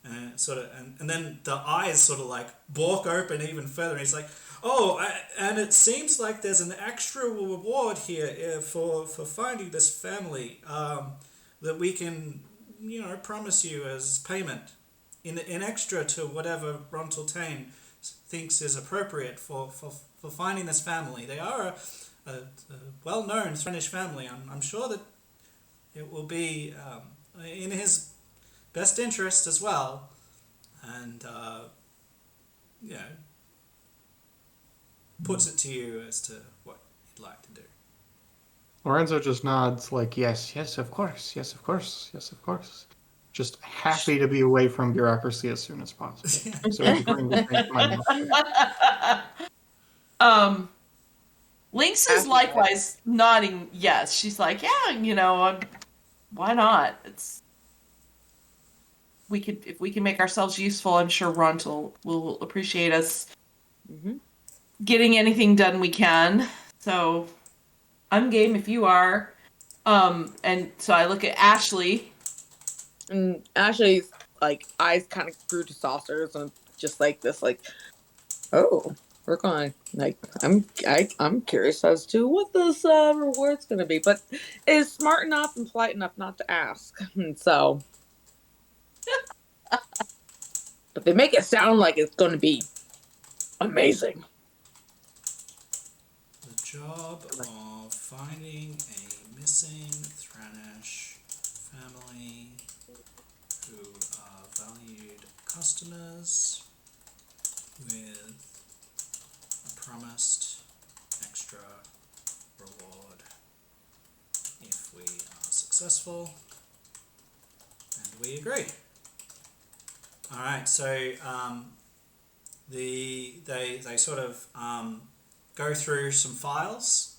and then the eyes sort of like balk open even further, and he's like, "Oh, and it seems like there's an extra reward here for finding this family, that we can promise you as payment in extra to whatever Rontaltain thinks is appropriate for finding this family. They are a well-known Thrannish family. I'm sure that it will be in his best interest as well." And puts it to you as to what he'd like to do. Lorenzo just nods like, yes, of course, yes, of course, yes, of course. Just happy to be away from bureaucracy as soon as possible. So he's agreeing to take my mouth. Lynx is likewise nodding yes. She's like, yeah, why not? If we can make ourselves useful, I'm sure Runt will appreciate us getting anything done we can. So I'm game if you are. And so I look at Ashley. And Ashley's like eyes kind of grew to saucers and just like this, like, oh, we're going. Like, I'm curious as to what this reward's going to be, but is smart enough and polite enough not to ask. And so, but they make it sound like it's going to be amazing. The job of finding a missing Thrannish family who are valued customers with a promised extra reward if we are successful, and we agree. Alright, so they sort of go through some files.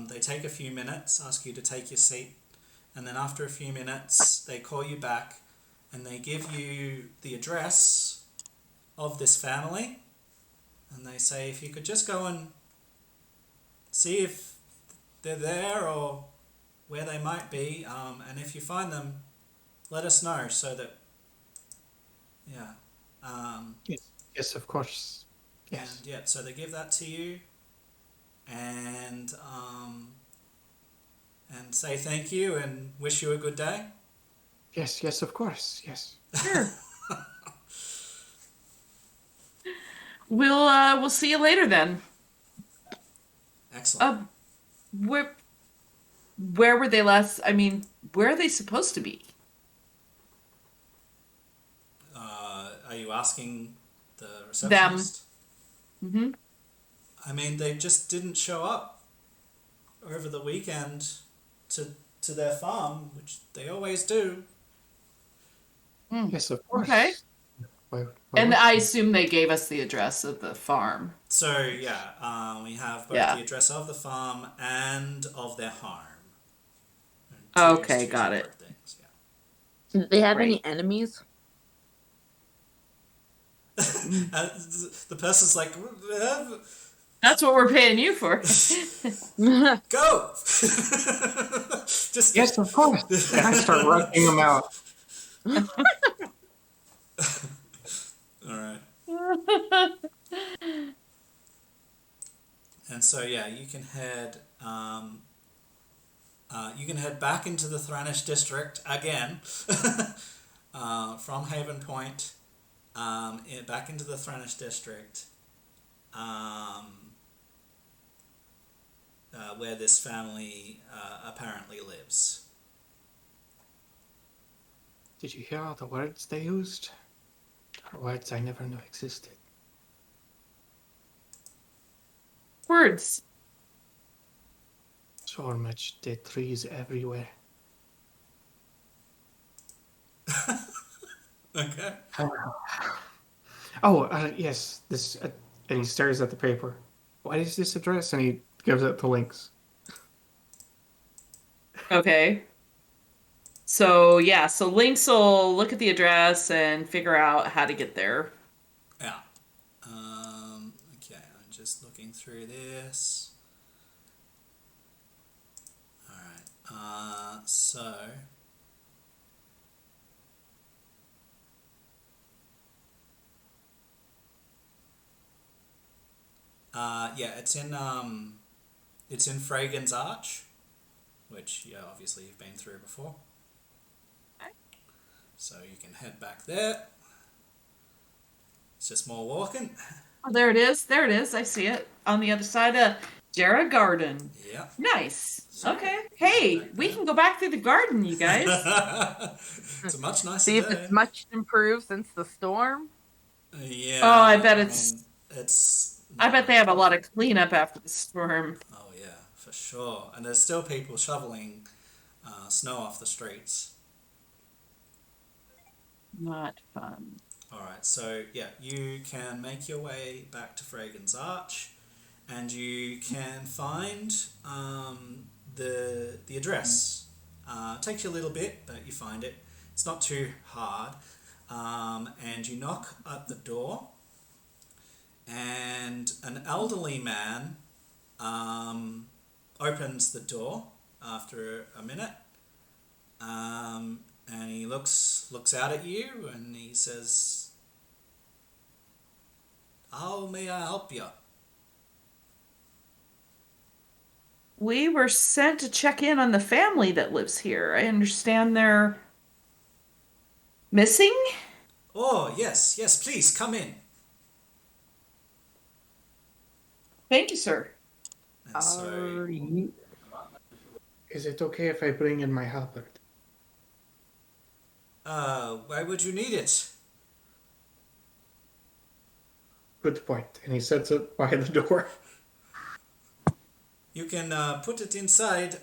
They take a few minutes, ask you to take your seat, and then after a few minutes they call you back and they give you the address of this family, and they say if you could just go and see if they're there or where they might be, and if you find them, let us know so that Yes, of course. Yes. and so they give that to you, and say thank you and wish you a good day. Yes, of course. Yes. Sure. We'll see you later then. Excellent. Where were they last? I mean, where are they supposed to be? Are you asking the Them. receptionist? Mm-hmm. I mean, they just didn't show up over the weekend to their farm, which they always do. Yes, of course. Okay. Why And would I you? assume they gave us the address of the farm. So we have both Yeah. the address of the farm and of their home. Okay, Two got separate it. things. Do they have Right. any enemies? And the person's like, That's what we're paying you for. go. Just Yes, of course. And I start rushing them out. all right. And so you can head. You can head back into the Thrannish district again from Haven Point, back into the Thrannish district, where this family apparently lives. Did you hear all the words they used? Words I never knew existed. Words. So much dead trees everywhere. Okay. Yes. This, and he stares at the paper. What is this address? And he gives it the links. Okay. So Lynx will look at the address and figure out how to get there. Yeah. Okay, I'm just looking through this. Alright, so... it's in Fragan's Arch, which obviously you've been through before. So you can head back there. It's just more walking. Oh, there it is. There it is. I see it on the other side of Jarrah Garden. Yeah. Nice. So, Okay. Hey, back we there. can go back through the garden, you guys. It's a much nicer See if day. it's much improved since the storm. Yeah. Oh, I bet it's. mean, it's. I bet they have a lot of cleanup after the storm. Oh yeah, for sure. And there's still people shoveling snow off the streets. Not fun. Alright, so you can make your way back to Fragan's Arch, and you can find the address. It takes you a little bit, but you find it. It's not too hard. And you knock at the door, and an elderly man opens the door after a minute. And he looks out at you and he says, "How may I help you?" We were sent to check in on the family that lives here. I understand they're missing? Oh, yes, please come in. Thank you, sir. And so, Is it okay if I bring in my halberd? why would you need it? Good point. And he sets it by the door. You can put it inside,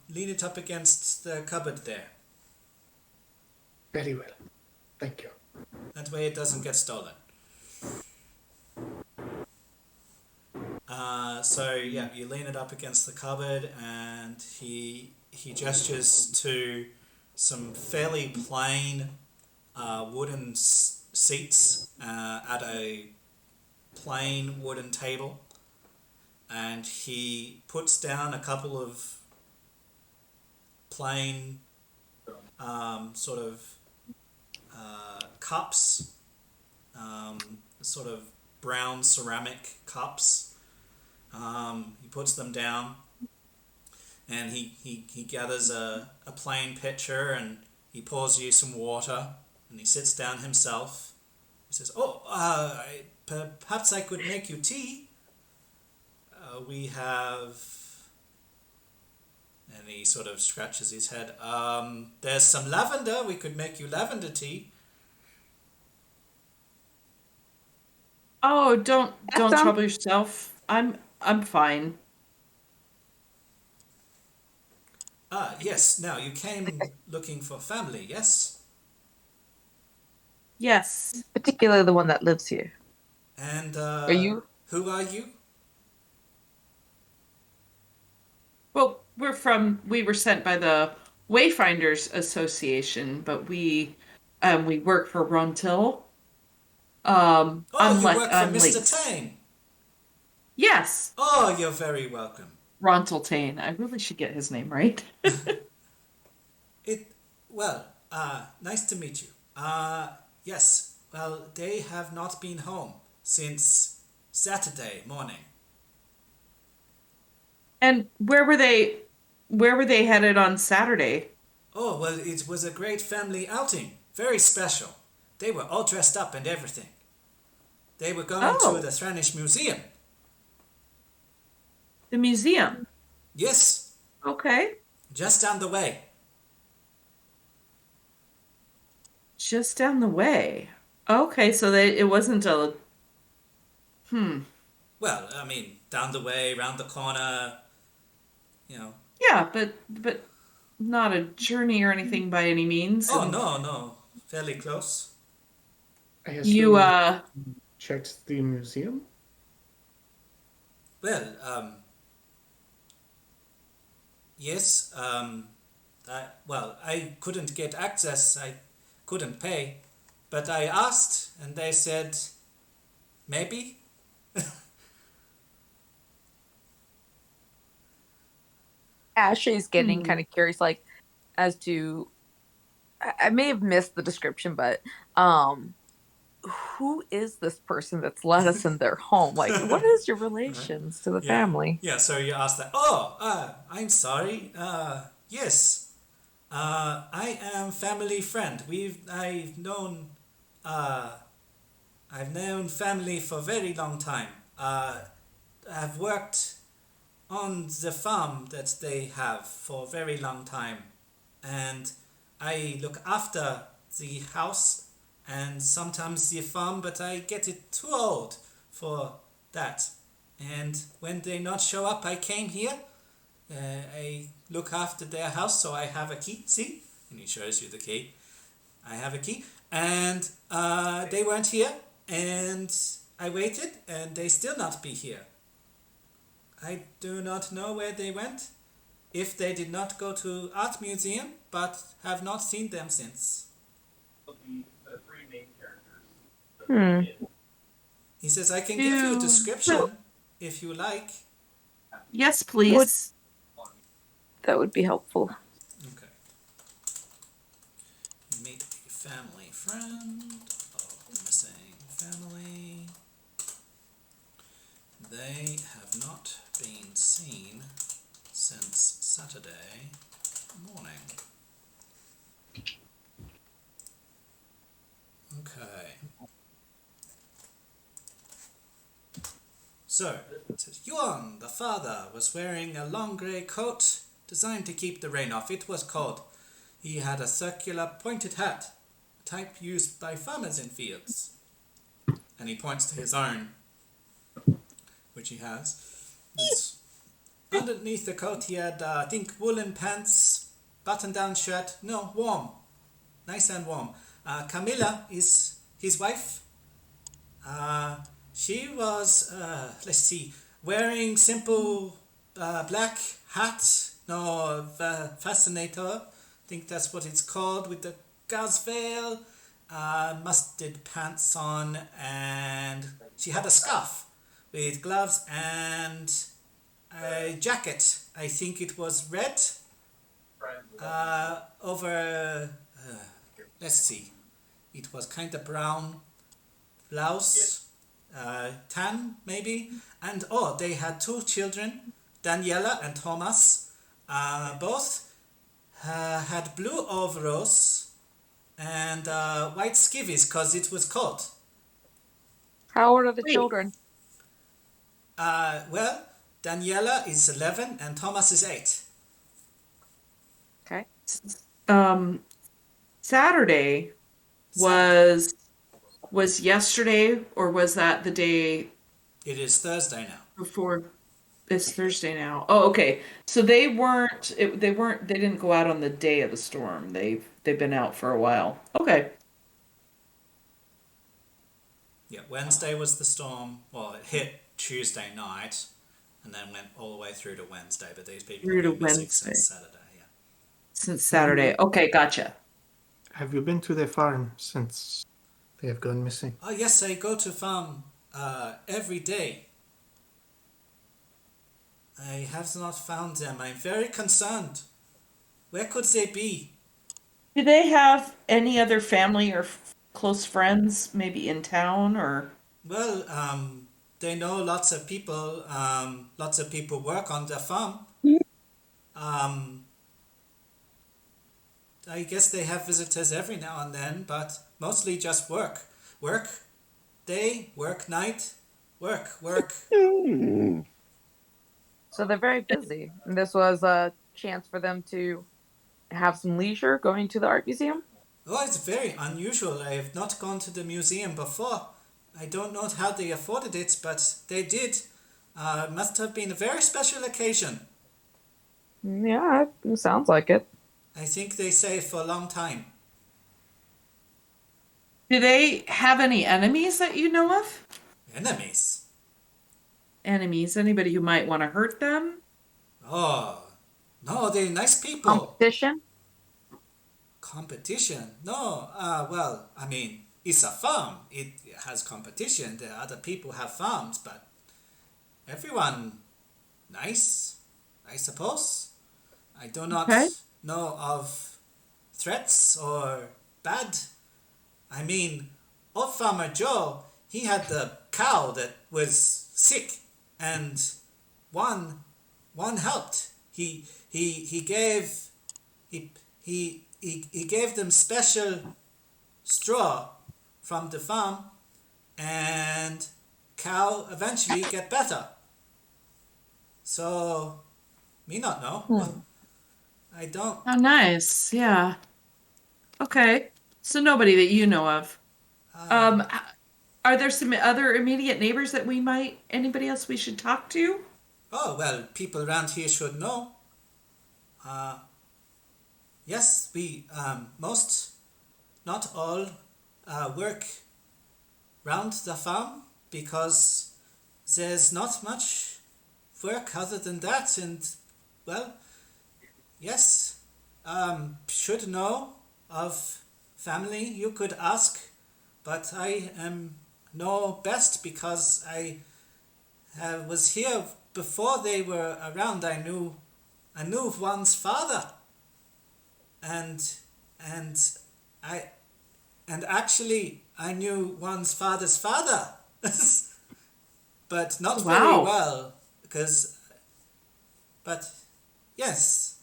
lean it up against the cupboard there. Very well. Thank you. That way it doesn't get stolen. You lean it up against the cupboard, and he gestures to some fairly plain wooden seats at a plain wooden table, and he puts down a couple of plain sort of cups, sort of brown ceramic cups. He puts them down, and he gathers a plain pitcher, and he pours you some water, and he sits down himself. He says, perhaps I could make you tea. We have... And he sort of scratches his head. There's some lavender. We could make you lavender tea. Oh, don't sounds- trouble yourself. I'm fine. Yes. Now, you came looking for family, yes? Yes. Particularly the one that lives here. And Are you? who are you? Well, we were sent by the Wayfinders Association, but we work for Rontil. Oh, I'm you work for I'm Mr. late. Tane. Yes, Oh, you're very welcome. Rontil Tane. I really should get his name right. Nice to meet you. Yes, well, they have not been home since Saturday morning. And where were they? Where were they headed on Saturday? Oh, well, it was a great family outing. Very special. They were all dressed up and everything. They were going to the Thrannish Museum. The museum. Yes, Okay. just down the way. Just down the way. Okay, so it wasn't a Well, I mean, down the way, round the corner, you know. yeah, but not a journey or anything by any means. Oh, And no, fairly close. I assume you checked the museum? Well, yes, I couldn't get access, I couldn't pay, but I asked, and they said, maybe? Ashley's getting kind of curious, like, as to I may have missed the description, but who is this person that's let us in their home? Like, what is your relations to the family? Yeah, so you asked that. Oh, I'm sorry. Yes. I am family friend. I've known family for a very long time. I've worked on the farm that they have for a very long time, and I look after the house and sometimes the farm, but I get it too old for that. And when they not show up, I came here. I look after their house, so I have a key. See? And he shows you the key. I have a key. And they weren't here, and I waited, and they still not be here. I do not know where they went, if they did not go to art museum, but have not seen them since. He says, I can give you a description if you like. yes, please. That would be helpful. Okay. Meet a family friend of the missing family. They have not been seen since Saturday morning. Okay. So, it says, Yuan, the father, was wearing a long grey coat designed to keep the rain off. It was cold. He had a circular pointed hat, a type used by farmers in fields. And he points to his own, which he has. Underneath the coat he had, I think, woolen pants, button-down shirt. No, warm. Nice and warm. Camilla is his wife. She was, let's see, wearing simple black hat, fascinator, I think that's what it's called, with the gauze veil, mustard pants on, and she had a scarf with gloves and a jacket. I think it was red, Over, let's see, it was kind of brown blouse, tan maybe, and they had two children, Daniela and Thomas. Both had blue overalls and white skivvies because it was cold. How old are the Wait. children? Well, Daniela is 11 and Thomas is 8. Okay. Saturday was yesterday, or was that the day It is Thursday now. before? It's Thursday now. Oh, okay. So they weren't. They didn't go out on the day of the storm. They've been out for a while. Okay. Yeah, Wednesday was the storm. Well, it hit Tuesday night and then went all the way through to Wednesday. But these people Through have to been missing Wednesday. since Saturday. Yeah. Since Saturday. Okay, gotcha. Have you been to their farm since they have gone missing? Oh yes, I go to farm every day. I have not found them. I'm very concerned. Where could they be? Do they have any other family or close friends, maybe in town or? Well, they know lots of people. Lots of people work on their farm. Um, I guess they have visitors every now and then, but mostly just work. Work day, work night, work. So they're very busy. And this was a chance for them to have some leisure going to the art museum. Oh, it's very unusual. I have not gone to the museum before. I don't know how they afforded it, but they did. Must have been a very special occasion. Yeah, it sounds like it. I think they saved for a long time. Do they have any enemies that you know of? Enemies? Enemies? Anybody who might want to hurt them? Oh, no, they're nice people. Competition? Competition? No, well, I mean, it's a farm. It has competition. The other people have farms, but everyone nice, I suppose. I do not Okay. know of threats or bad. I mean, old Farmer Joe, he had the cow that was sick, and one helped. He gave them special straw from the farm, and cow eventually get better. So, me not know. I don't. Oh, nice. Yeah. Okay. So nobody that you know of. Are there some other immediate neighbors that anybody else we should talk to? Oh, well, people around here should know. Yes, we, most, not all, work round the farm because there's not much work other than that. And, well, yes, should know of family you could ask, but I know best because I was here before they were around. I knew one's father, and I actually I knew one's father's father, but not very Wow. well but yes.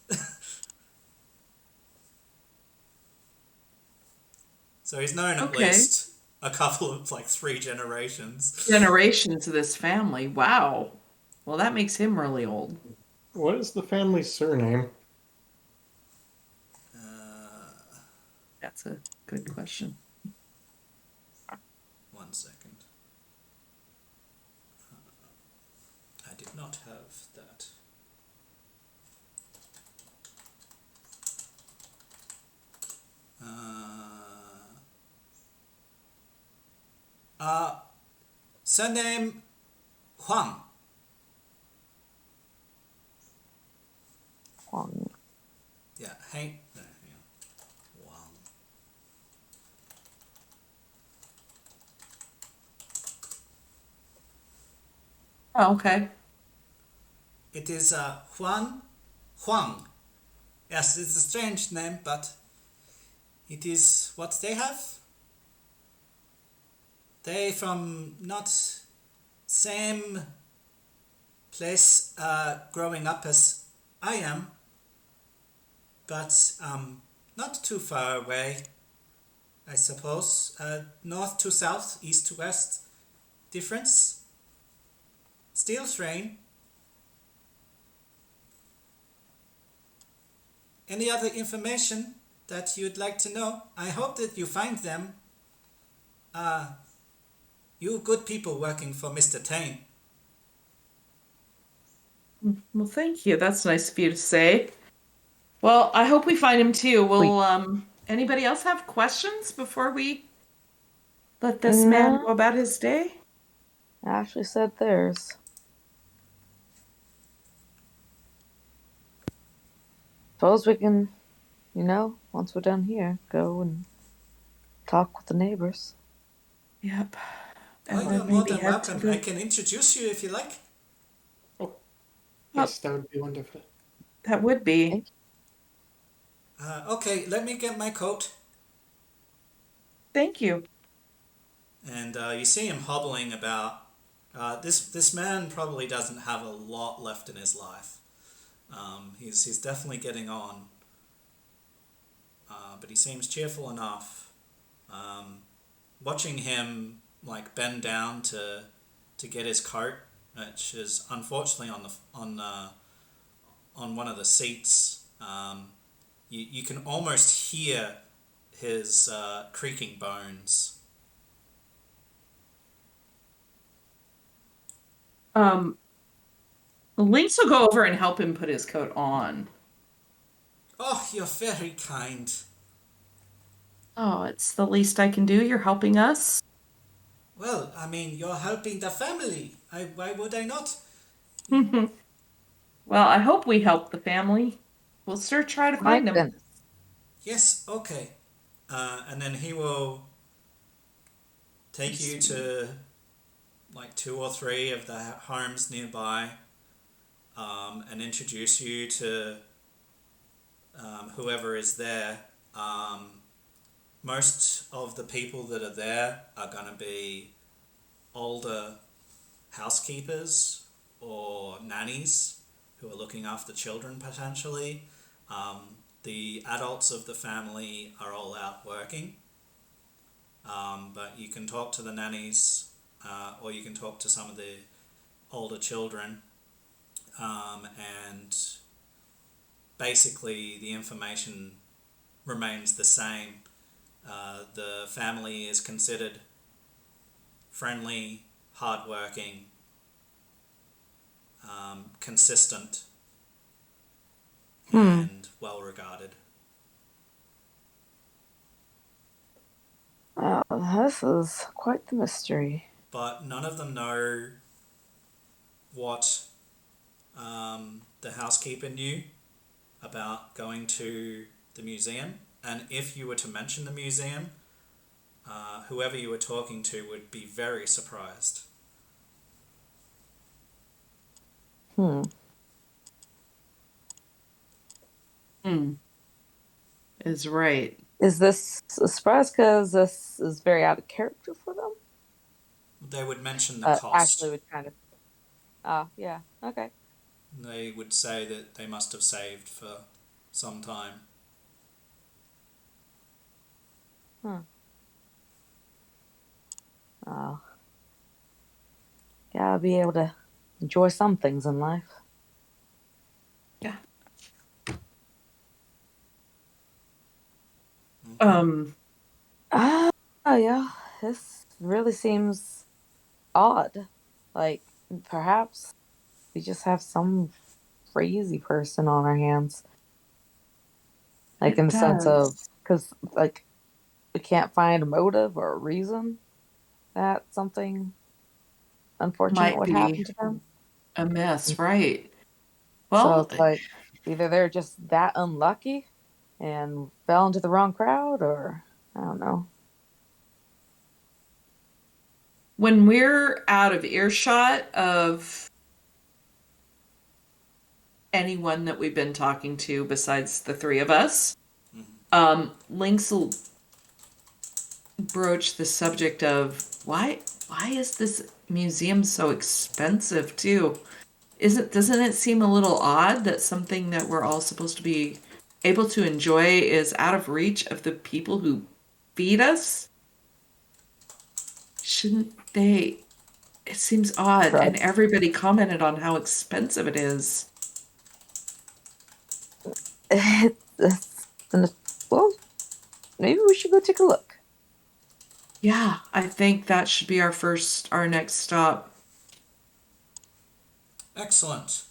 So he's known at Okay. least a couple of 3 generations. Generations of this family. Wow. Well, that makes him really old. What is the family's surname? That's a good question. 1 second. I did not have that. Surname Huang. Huang. Yeah, hey. Hang on. Huang. Oh, okay. It is Huang. Yes, it's a strange name, but it is what they have. They from not same place growing up as I am, but not too far away, I suppose. North to south, east to west difference. Still Thrain. Any other information that you'd like to know? I hope that you find them. You good people working for Mr. Tane. Well, thank you. That's nice of you to say. Well, I hope we find him too. Will anybody else have questions before we let this man No. go about his day? Ashley said theirs. Suppose we can, once we're done here, go and talk with the neighbors. Yep. Oh, And you're then more maybe than head to welcome. I the... can introduce you if you like. Oh, yes, that would be wonderful. That would be. Thank Okay, let me get my coat. Thank you. And you see him hobbling about. This man probably doesn't have a lot left in his life. He's definitely getting on, but he seems cheerful enough. Watching him like bend down to get his coat, which is unfortunately on one of the seats. You can almost hear his creaking bones. Lynx will go over and help him put his coat on. Oh, you're very kind. Oh, it's the least I can do. You're helping us. Well, I mean, you're helping the family. Why would I not? Well, I hope we help the family. We'll sure try to My find him. goodness. Yes, okay. And then he will take you to like 2 or 3 of the homes nearby, and introduce you to whoever is there. Most of the people that are there are going to be older housekeepers or nannies who are looking after children potentially. The adults of the family are all out working, but you can talk to the nannies, or you can talk to some of the older children, and basically the information remains the same. The family is considered friendly, hardworking, consistent, and well regarded. This is quite the mystery. But none of them know what the housekeeper knew about going to the museum. And if you were to mention the museum, whoever you were talking to would be very surprised. Is right. Is this a surprise because this is very out of character for them? They would mention the cost. Ashley would kind of... yeah, okay. They would say that they must have saved for some time. Oh. Gotta be able to enjoy some things in life. Yeah. Yeah. This really seems odd. Like, perhaps we just have some crazy person on our hands. Like, It in the sense of, does. because, like, we can't find a motive or a reason that something unfortunate Might would be happen to them. a mess, right? So Well, it's like either they're just that unlucky and fell into the wrong crowd, or I don't know. when we're out of earshot of anyone that we've been talking to besides the three of us. Lynx will broach the subject of why is this museum so expensive too? Doesn't it seem a little odd that something that we're all supposed to be able to enjoy is out of reach of the people who feed us? Shouldn't they? It seems odd, Right. and everybody commented on how expensive it is. Well, maybe we should go take a look. Yeah, I think that should be our next stop. Excellent.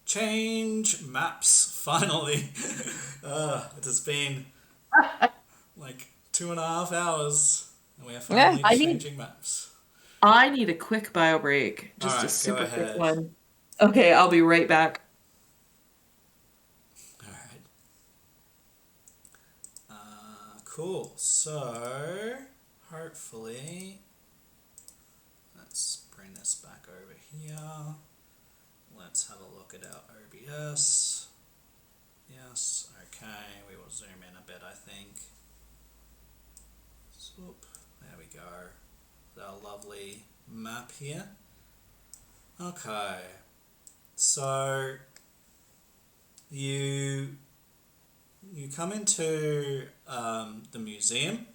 Change maps, finally. It has been like 2.5 hours, and we are finally changing maps. I need a quick bio break. Just Alright, a super go quick ahead. one. Okay, I'll be right back. Alright. Cool. So, hopefully, let's bring this back over here. Let's have a look at our OBS. Yes, okay, we will zoom in a bit, I think. Swoop, there we go. Our lovely map here. Okay, so you come into the museum.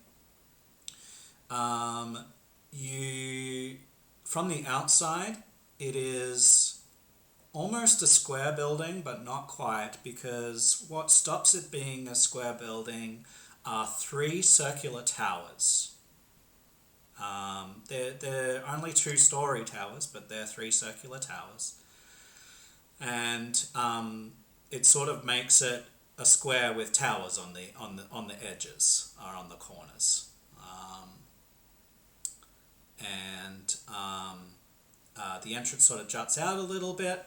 You from the outside, it is almost a square building, but not quite, because what stops it being a square building are 3 circular towers. They're only 2-story towers, but they're 3 circular towers, and it sort of makes it a square with towers on the edges or on the corners, and the entrance sort of juts out a little bit.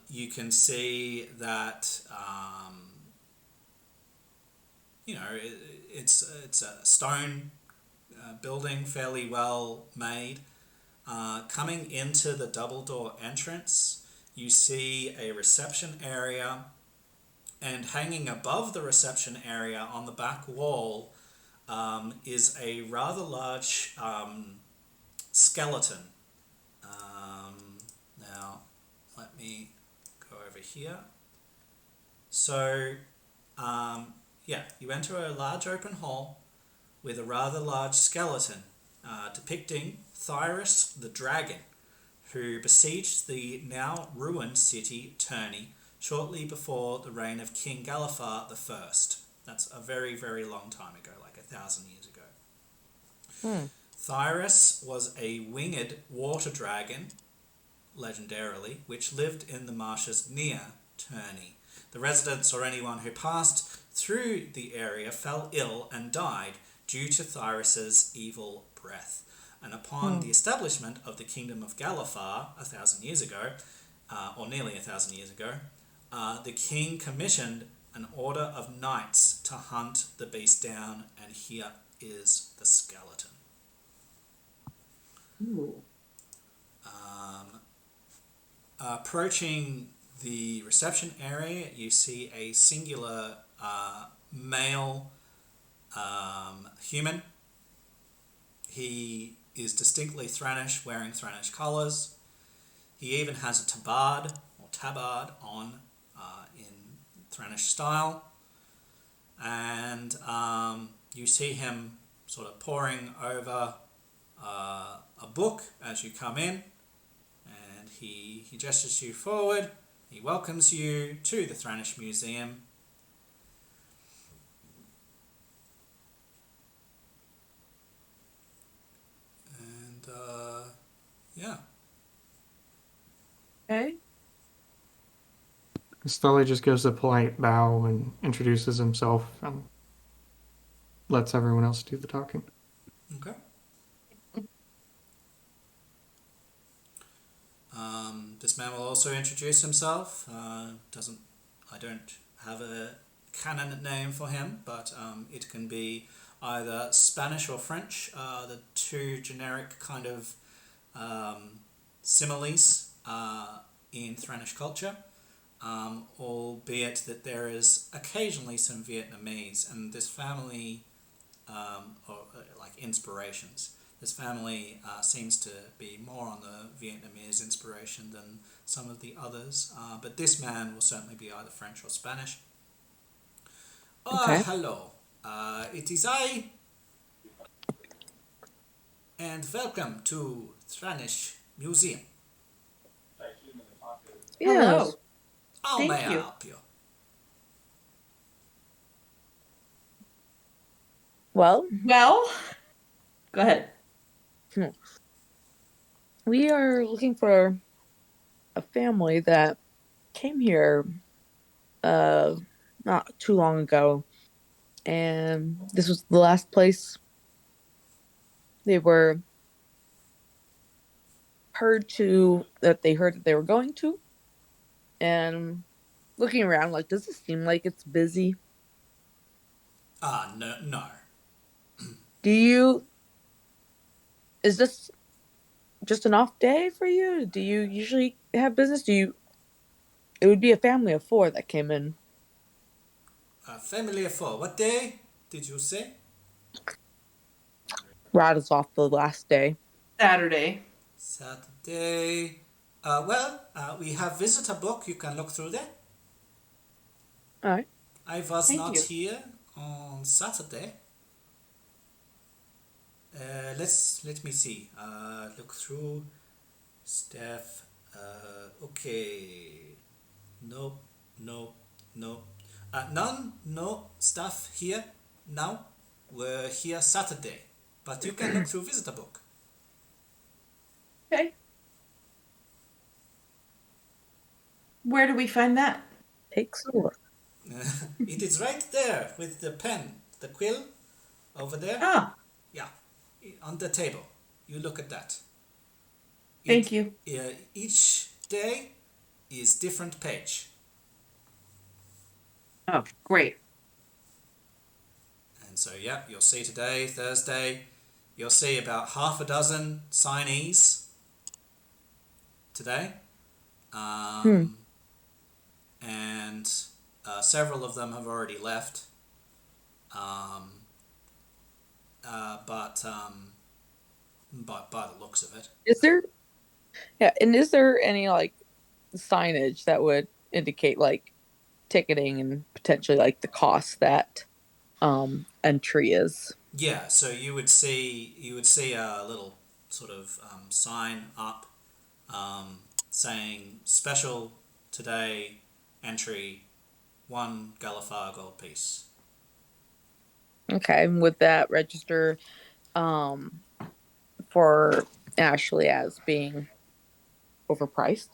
You can see that it's a stone building, fairly well made. Coming into the double door entrance, you see a reception area, and hanging above the reception area on the back wall is a rather large skeleton. Now, let me go over here. So, you enter a large open hall with a rather large skeleton depicting Thrannish the dragon, who besieged the now ruined city Thrannish shortly before the reign of King Galifar I. That's a very, very long time ago, like 1,000 years ago. Thrannish was a winged water dragon, legendarily, which lived in the marshes near Thrannish. The residents or anyone who passed through the area fell ill and died due to Thranish's evil breath. And upon the establishment of the Kingdom of Galifar 1,000 years ago, or nearly 1,000 years ago, the king commissioned an order of knights to hunt the beast down, and here is the skeleton. Ooh. Approaching the reception area, you see a singular male human. He is distinctly Thrannish, wearing Thrannish colours. He even has a tabard on in Thrannish style. And you see him sort of poring over a book as you come in. And he gestures you forward. He welcomes you to the Thrannish Museum. And, yeah. Okay. Stolly just gives a polite bow and introduces himself and lets everyone else do the talking. Okay. This man will also introduce himself. I don't have a canon name for him, but it can be either Spanish or French, the 2 generic kind of similes in Thrannish culture, albeit that there is occasionally some Vietnamese, and this family, or like inspirations. This family seems to be more on the Vietnamese inspiration than some of the others, but this man will certainly be either French or Spanish. Okay. Hello. It is I, and welcome to Thrannish Museum. Yes. Hello. How Thank may I you. help you? Well, Well, go ahead. we are looking for a family that came here not too long ago, and this was the last place they were they heard that they were going to. And looking around, like, does it seem like it's busy? No. Is this just an off day for you? Do you usually have business? It would be a family of 4 that came in. Family of 4. What day did you say? Rattles off the last day. Saturday. Saturday. We have visitor book. You can look through there. All right. I was Thank not you. here on Saturday. Let me see. Look through Steph. Okay. Nope. No stuff here now. We're here Saturday, but you can look through visitor book. Okay. Where do we find that? Takes a look. It is right there with the pen, the quill, over there. Ah, Yeah, on the table. You look at that. thank you. Each day is different page. Oh, great. And so, yeah, you'll see today, Thursday, you'll see about half a dozen signees today. And several of them have already left. But by the looks of it. Is there any like signage that would indicate like ticketing and potentially like the cost that entry is? Yeah, so you would see a little sort of sign up saying special today entry 1 Galifar gold piece. Okay, and would that register for Ashley as being overpriced?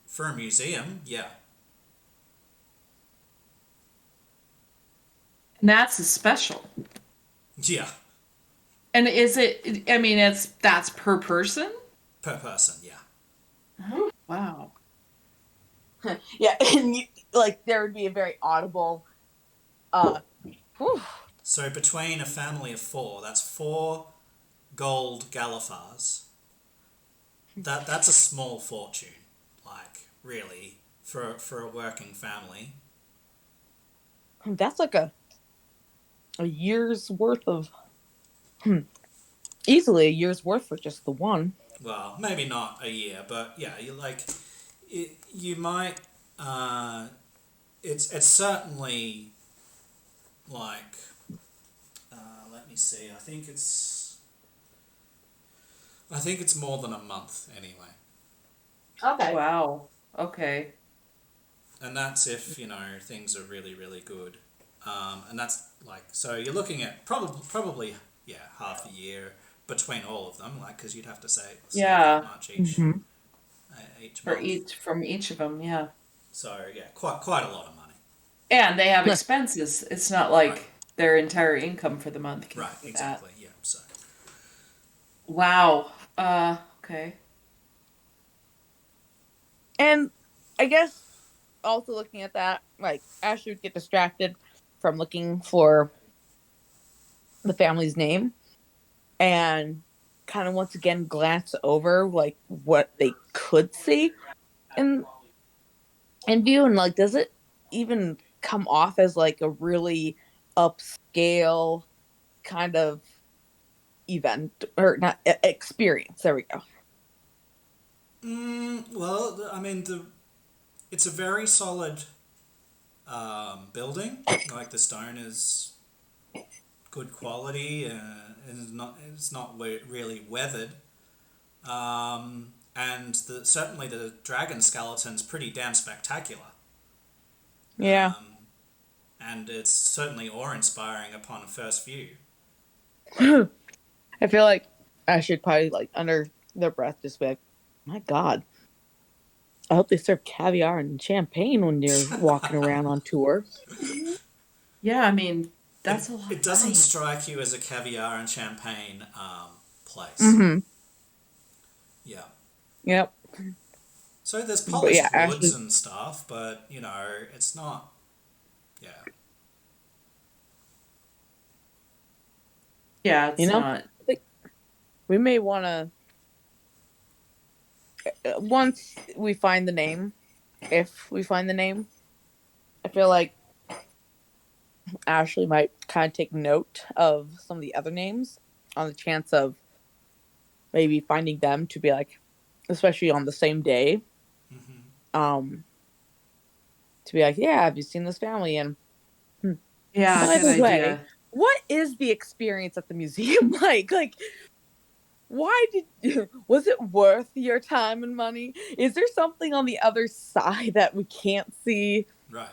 For a museum, yeah. And that's a special. Yeah, And is it, I mean, that's per person? per person, yeah. Oh, wow. Yeah, and like there would be a very audible whew. So between a family of 4, that's 4 gold Galifars. That's a small fortune, like really, for a working family. That's like a year's worth of easily a year's worth for just the one. Well, maybe not a year, but yeah, you might. It's certainly like. Let me see. I think it's more than a month anyway. Okay. Wow. Okay. And that's if things are really really good, and that's like so you're looking at probably half a year between all of them, like because you'd have to say Yeah. that much each For month. from each of them, yeah. So yeah, quite a lot of money. And they have expenses. It's not like Right. their entire income for the month. Right, exactly. Yeah. So Wow. Okay. And I guess also looking at that, like Ashley would get distracted from looking for the family's name and kind of once again glance over like what they could see in view, and like, does it even come off as like a really upscale kind of event or not experience? There we go. Well, I mean, it's a very solid building. Like the stone is good quality and it's not really weathered. And certainly the dragon skeleton's pretty damn spectacular. Yeah. And it's certainly awe-inspiring upon first view. I feel like I should probably like under their breath just be like, my God, I hope they serve caviar and champagne when you're walking around on tour. Yeah, I mean, that's a lot It of doesn't money. strike you as a caviar and champagne place. Mm-hmm. Yeah. Yep. So there's But polished yeah, woods Ashley, and stuff, but you know, it's not. Yeah. Yeah, it's not. I think we may want to once we find the name, if we find the name, I feel like Ashley might kind of take note of some of the other names on the chance of maybe finding them to be like, especially on the same day, Mm-hmm. to be like, yeah, have you seen this family? And Yeah, by good the way, idea. what is the experience at the museum like? Like, why was it worth your time and money? Is there something on the other side that we can't see? Right.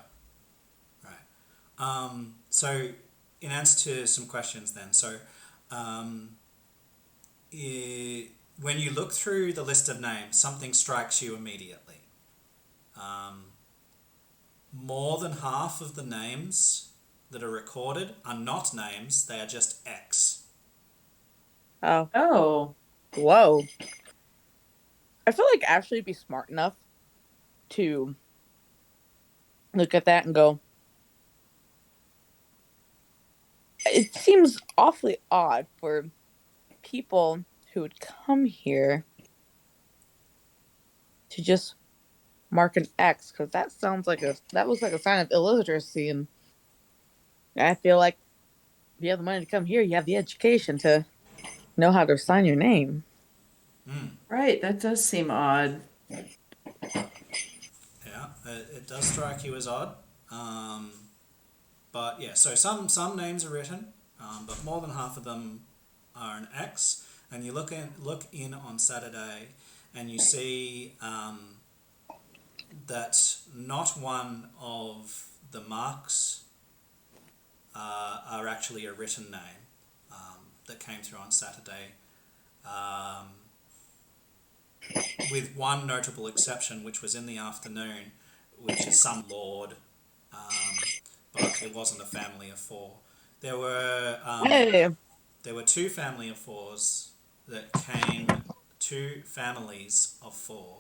So, in answer to some questions, then, when you look through the list of names, something strikes you immediately. More than half of the names that are recorded are not names; they are just X. Oh. Whoa. I feel like Ashley would be smart enough to look at that and go, it seems awfully odd for people who would come here to just mark an X, because that looks like a sign of illiteracy, and I feel like if you have the money to come here, you have the education to know how to sign your name. Right, that does seem odd. Yeah, it does strike you as odd. But yeah, so some names are written, but more than half of them are an X. And you look in on Saturday, and you see that not one of the marks are actually a written name that came through on Saturday. With one notable exception, which was in the afternoon, which is some lord, but it wasn't a family of four. There were Hey. there were two family of fours that came, two families of four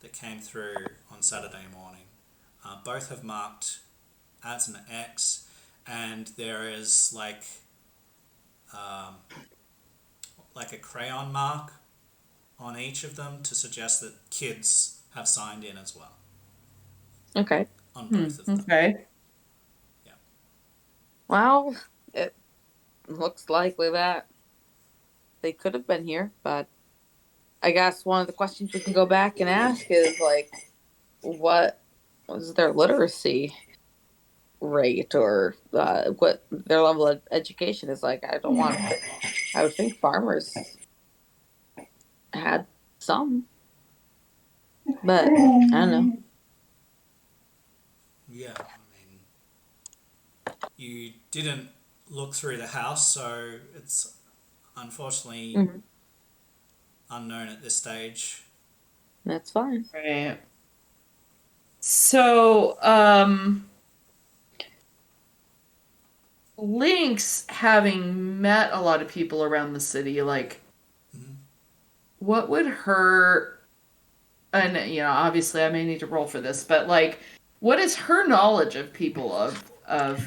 that came through on Saturday morning. Both have marked as an X, and there is like a crayon mark on each of them to suggest that kids have signed in as well. Okay. On both of them. Okay. Yeah. Well, it looks likely that they could have been here, but I guess one of the questions we can go back and ask is like, what was their literacy rate, or what their level of education is like? I would think farmers had some, but I don't know. Yeah, I mean, you didn't look through the house, so it's unfortunately unknown at this stage. That's fine. Right. So, Lynx, having met a lot of people around the city, like, what would her, and obviously I may need to roll for this, but like, what is her knowledge of people of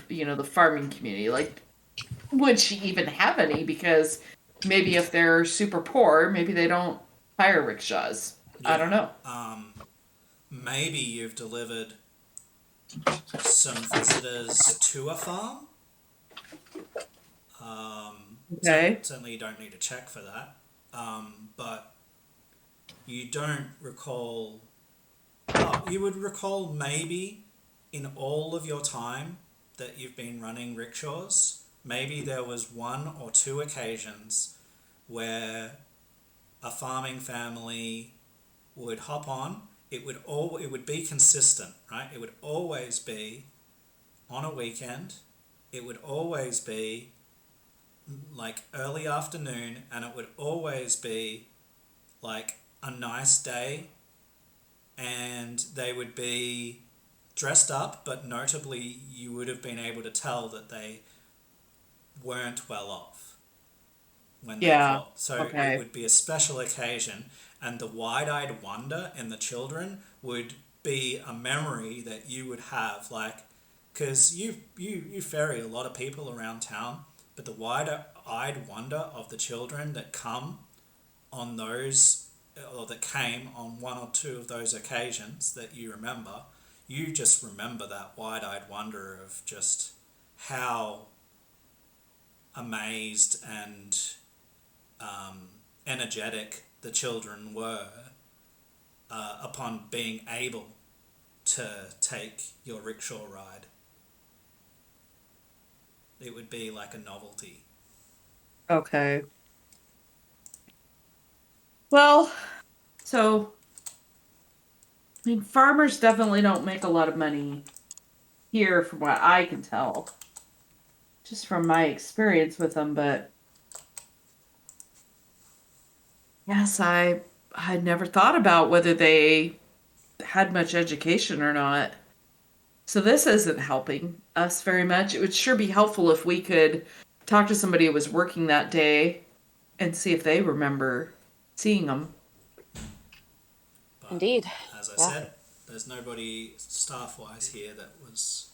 the farming community? Like, would she even have any? Because maybe if they're super poor, maybe they don't hire rickshaws. I don't know. Maybe you've delivered some visitors to a farm. Okay. Certainly you don't need to check for that. But you don't recall... Oh, you would recall maybe in all of your time that you've been running rickshaws, maybe there was 1 or 2 occasions where a farming family would hop on. It would be consistent, right? It would always be on a weekend. It would always be like early afternoon, and it would always be like a nice day, and they would be dressed up, but notably you would have been able to tell that they weren't well off when they Yeah. called. So Okay. it would be a special occasion, and the wide-eyed wonder in the children would be a memory that you would have, like, because you ferry a lot of people around town, but the wide-eyed wonder of the children that come on those, or that came on 1 or 2 of those occasions that you remember, you just remember that wide-eyed wonder of just how amazed and energetic the children were upon being able to take your rickshaw ride. It would be like a novelty. Okay. Well, so I mean, farmers definitely don't make a lot of money here, from what I can tell, just from my experience with them. But yes, I had never thought about whether they had much education or not. So this isn't helping us very much. It would sure be helpful if we could talk to somebody who was working that day and see if they remember seeing them. But Indeed. as I Yeah. said, there's nobody staff-wise here that was...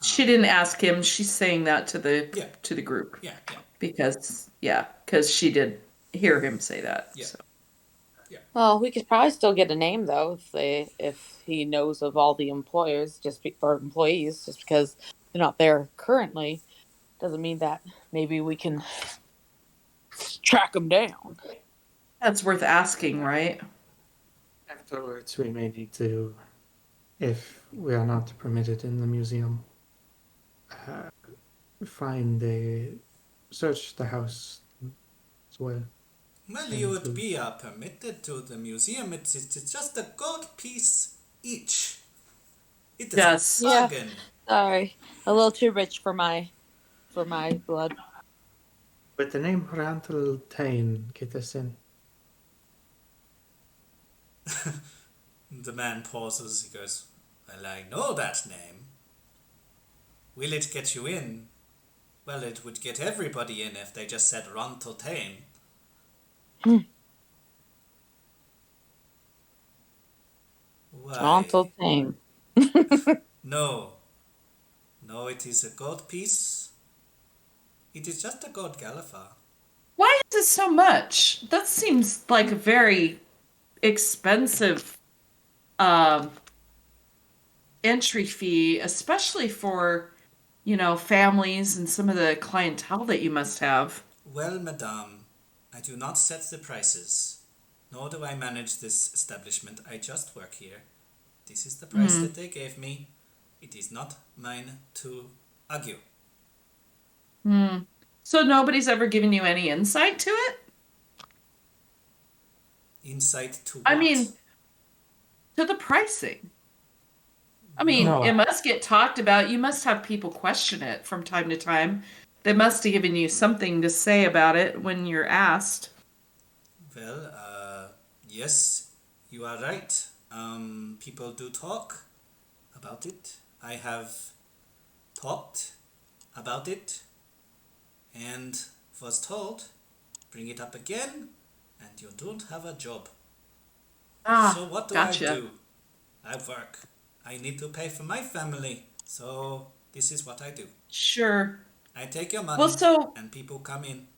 She didn't ask him. She's saying that to the group Yeah. because she did hear him say that. Yeah. So. Well, we could probably still get a name though if he knows of all the employers or employees. Just because they're not there currently doesn't mean that maybe we can track them down. That's worth asking, right? Afterwards, we may need to, if we are not permitted in the museum, search the house as well. Well, you would be permitted to the museum. It's just a gold piece each. It is Yes. a bargain. Sorry, a little too rich for my blood. With the name Ranteltain, get us in. The man pauses. He goes, "Well, I know that name. Will it get you in? Well, it would get everybody in if they just said Ranteltain." Why? Ranteltain. No, it is a gold piece. It is just a gold gallifer. Why is it so much? That seems like a very expensive entry fee, especially for, families and some of the clientele that you must have. Well, madame, I do not set the prices, nor do I manage this establishment. I just work here. This is the price that they gave me. It is not mine to argue. So nobody's ever given you any insight to it? Insight to what? I mean, to the pricing. I mean, No. It must get talked about. You must have people question it from time to time. They must have given you something to say about it when you're asked. Well, yes, you are right. People do talk about it. I have talked about it and was told, bring it up again and you don't have a job. So what do gotcha. I do? I work. I need to pay for my family. So this is what I do. Sure. I take your money Well, so and people come in.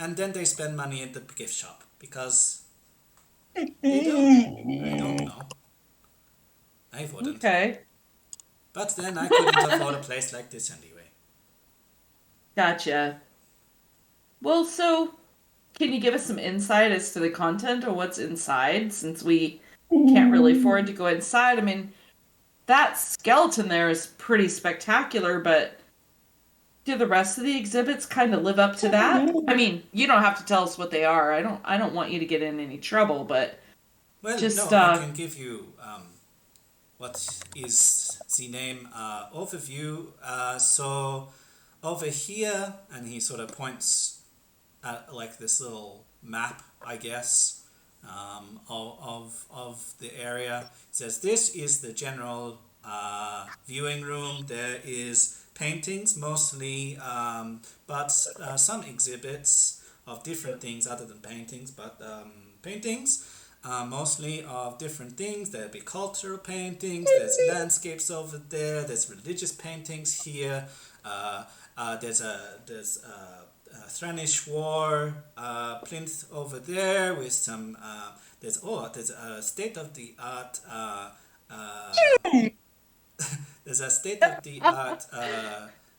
and then they spend money at the gift shop because they don't. I don't know. I wouldn't. Okay. But then I couldn't afford a place like this anyway. Gotcha. Well, so can you give us some insight as to the content or what's inside since we can't really afford to go inside? I mean, that skeleton there is pretty spectacular, but do the rest of the exhibits kind of live up to that? I mean, you don't have to tell us what they are. I don't want you to get in any trouble, but Well, just no, I can give you what is the name overview. So over here, and he sort of points at like this little map, I guess, of the area. It says this is the general viewing room. There is paintings mostly, but some exhibits of different things other than paintings, but paintings. Mostly of different things. There'll be cultural paintings, there's landscapes over there, there's religious paintings here, there's a Thrannish war plinth over there with some there's a state of the art there's a state of the art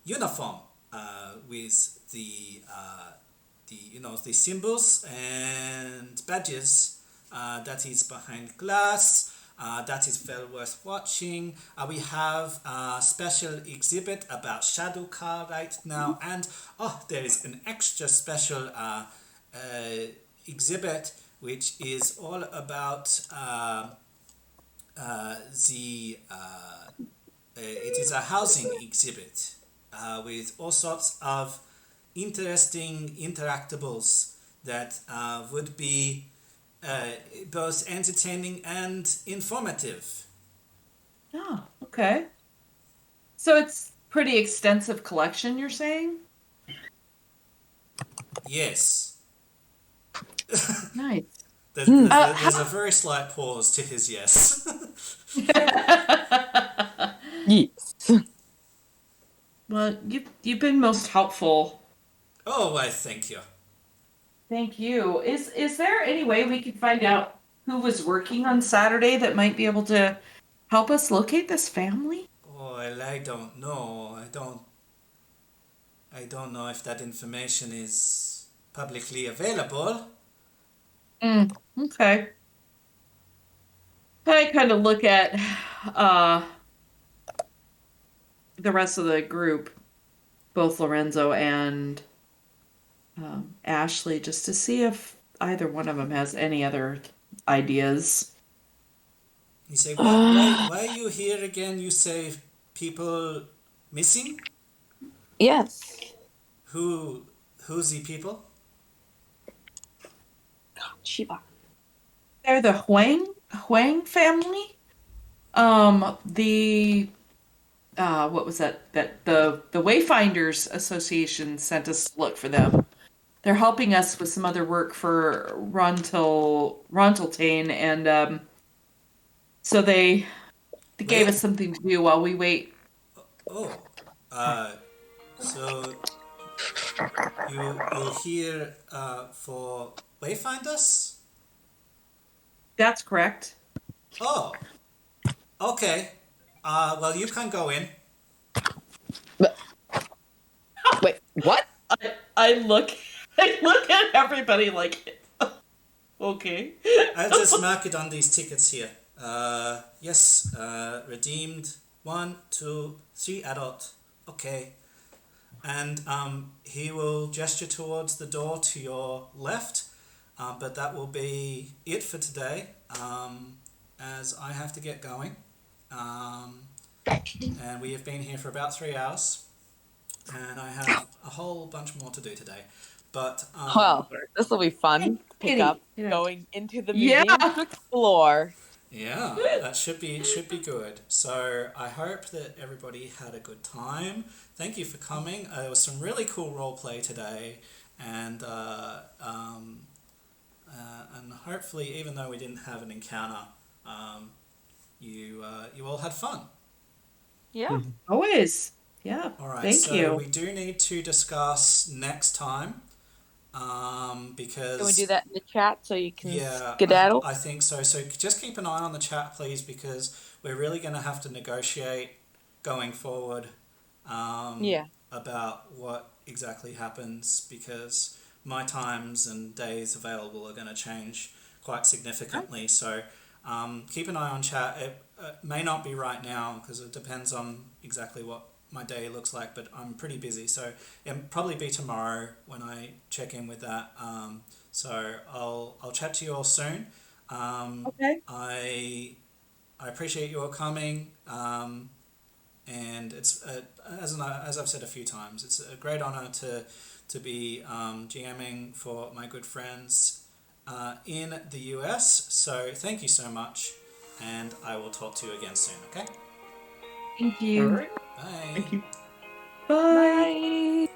uniform with the symbols and badges that is behind glass. That is well worth watching. We have a special exhibit about Shadowcar right now, and there is an extra special exhibit which is all about it is a housing exhibit with all sorts of interesting interactables that would be both entertaining and informative. oh, okay. So it's pretty extensive collection, you're saying? Yes. Nice. There's a very slight pause to his yes. Yes. Well, you've been most helpful. Oh, why, thank you. Thank you. Is there any way we could find out who was working on Saturday that might be able to help us locate this family? Oh, well, I don't know. I don't know if that information is publicly available. Okay. I kind of look at uh the rest of the group, both Lorenzo and Ashley, just to see if either one of them has any other ideas. You say, why are you here again? You say people missing? Yes. Who's the people? Shiba. They're the Huang family. The what was that? That the Wayfinders Association sent us to look for them. They're helping us with some other work for Ronteltane, and so they gave us something to do while we wait. Oh, so you're here for Wayfinders? That's correct. Oh, okay. Well, you can go in. Wait, what? I look I look at everybody like okay. I'll just mark it on these tickets here. Yes, redeemed 1, 2, 3 adult. Okay. And he will gesture towards the door to your left, but that will be it for today, as I have to get going. And we have been here for about 3 hours, and I have a whole bunch more to do today. But Well, this will be fun. Pick Kitty, up you know. going into the Yeah. museum to explore. yeah, that should be good. So I hope that everybody had a good time. Thank you for coming. There was some really cool role play today, and hopefully, even though we didn't have an encounter, you all had fun. Yeah. Always. Yeah. All right. Thank so you. we do need to discuss next time. because Can we do that in the chat so you can yeah, skedaddle? I think so. So just keep an eye on the chat, please, because we're really going to have to negotiate going forward Yeah. about what exactly happens because my times and days available are going to change quite significantly. So keep an eye on chat. It may not be right now because it depends on exactly what my day looks like, but I'm pretty busy. So it'll probably be tomorrow when I check in with that. So I'll chat to you all soon. Okay. I appreciate your coming, and it's as I've said a few times, it's a great honor to be GMing for my good friends in the US. So thank you so much, and I will talk to you again soon. Okay, Thank All you. right. bye. Thank you. Bye. Bye.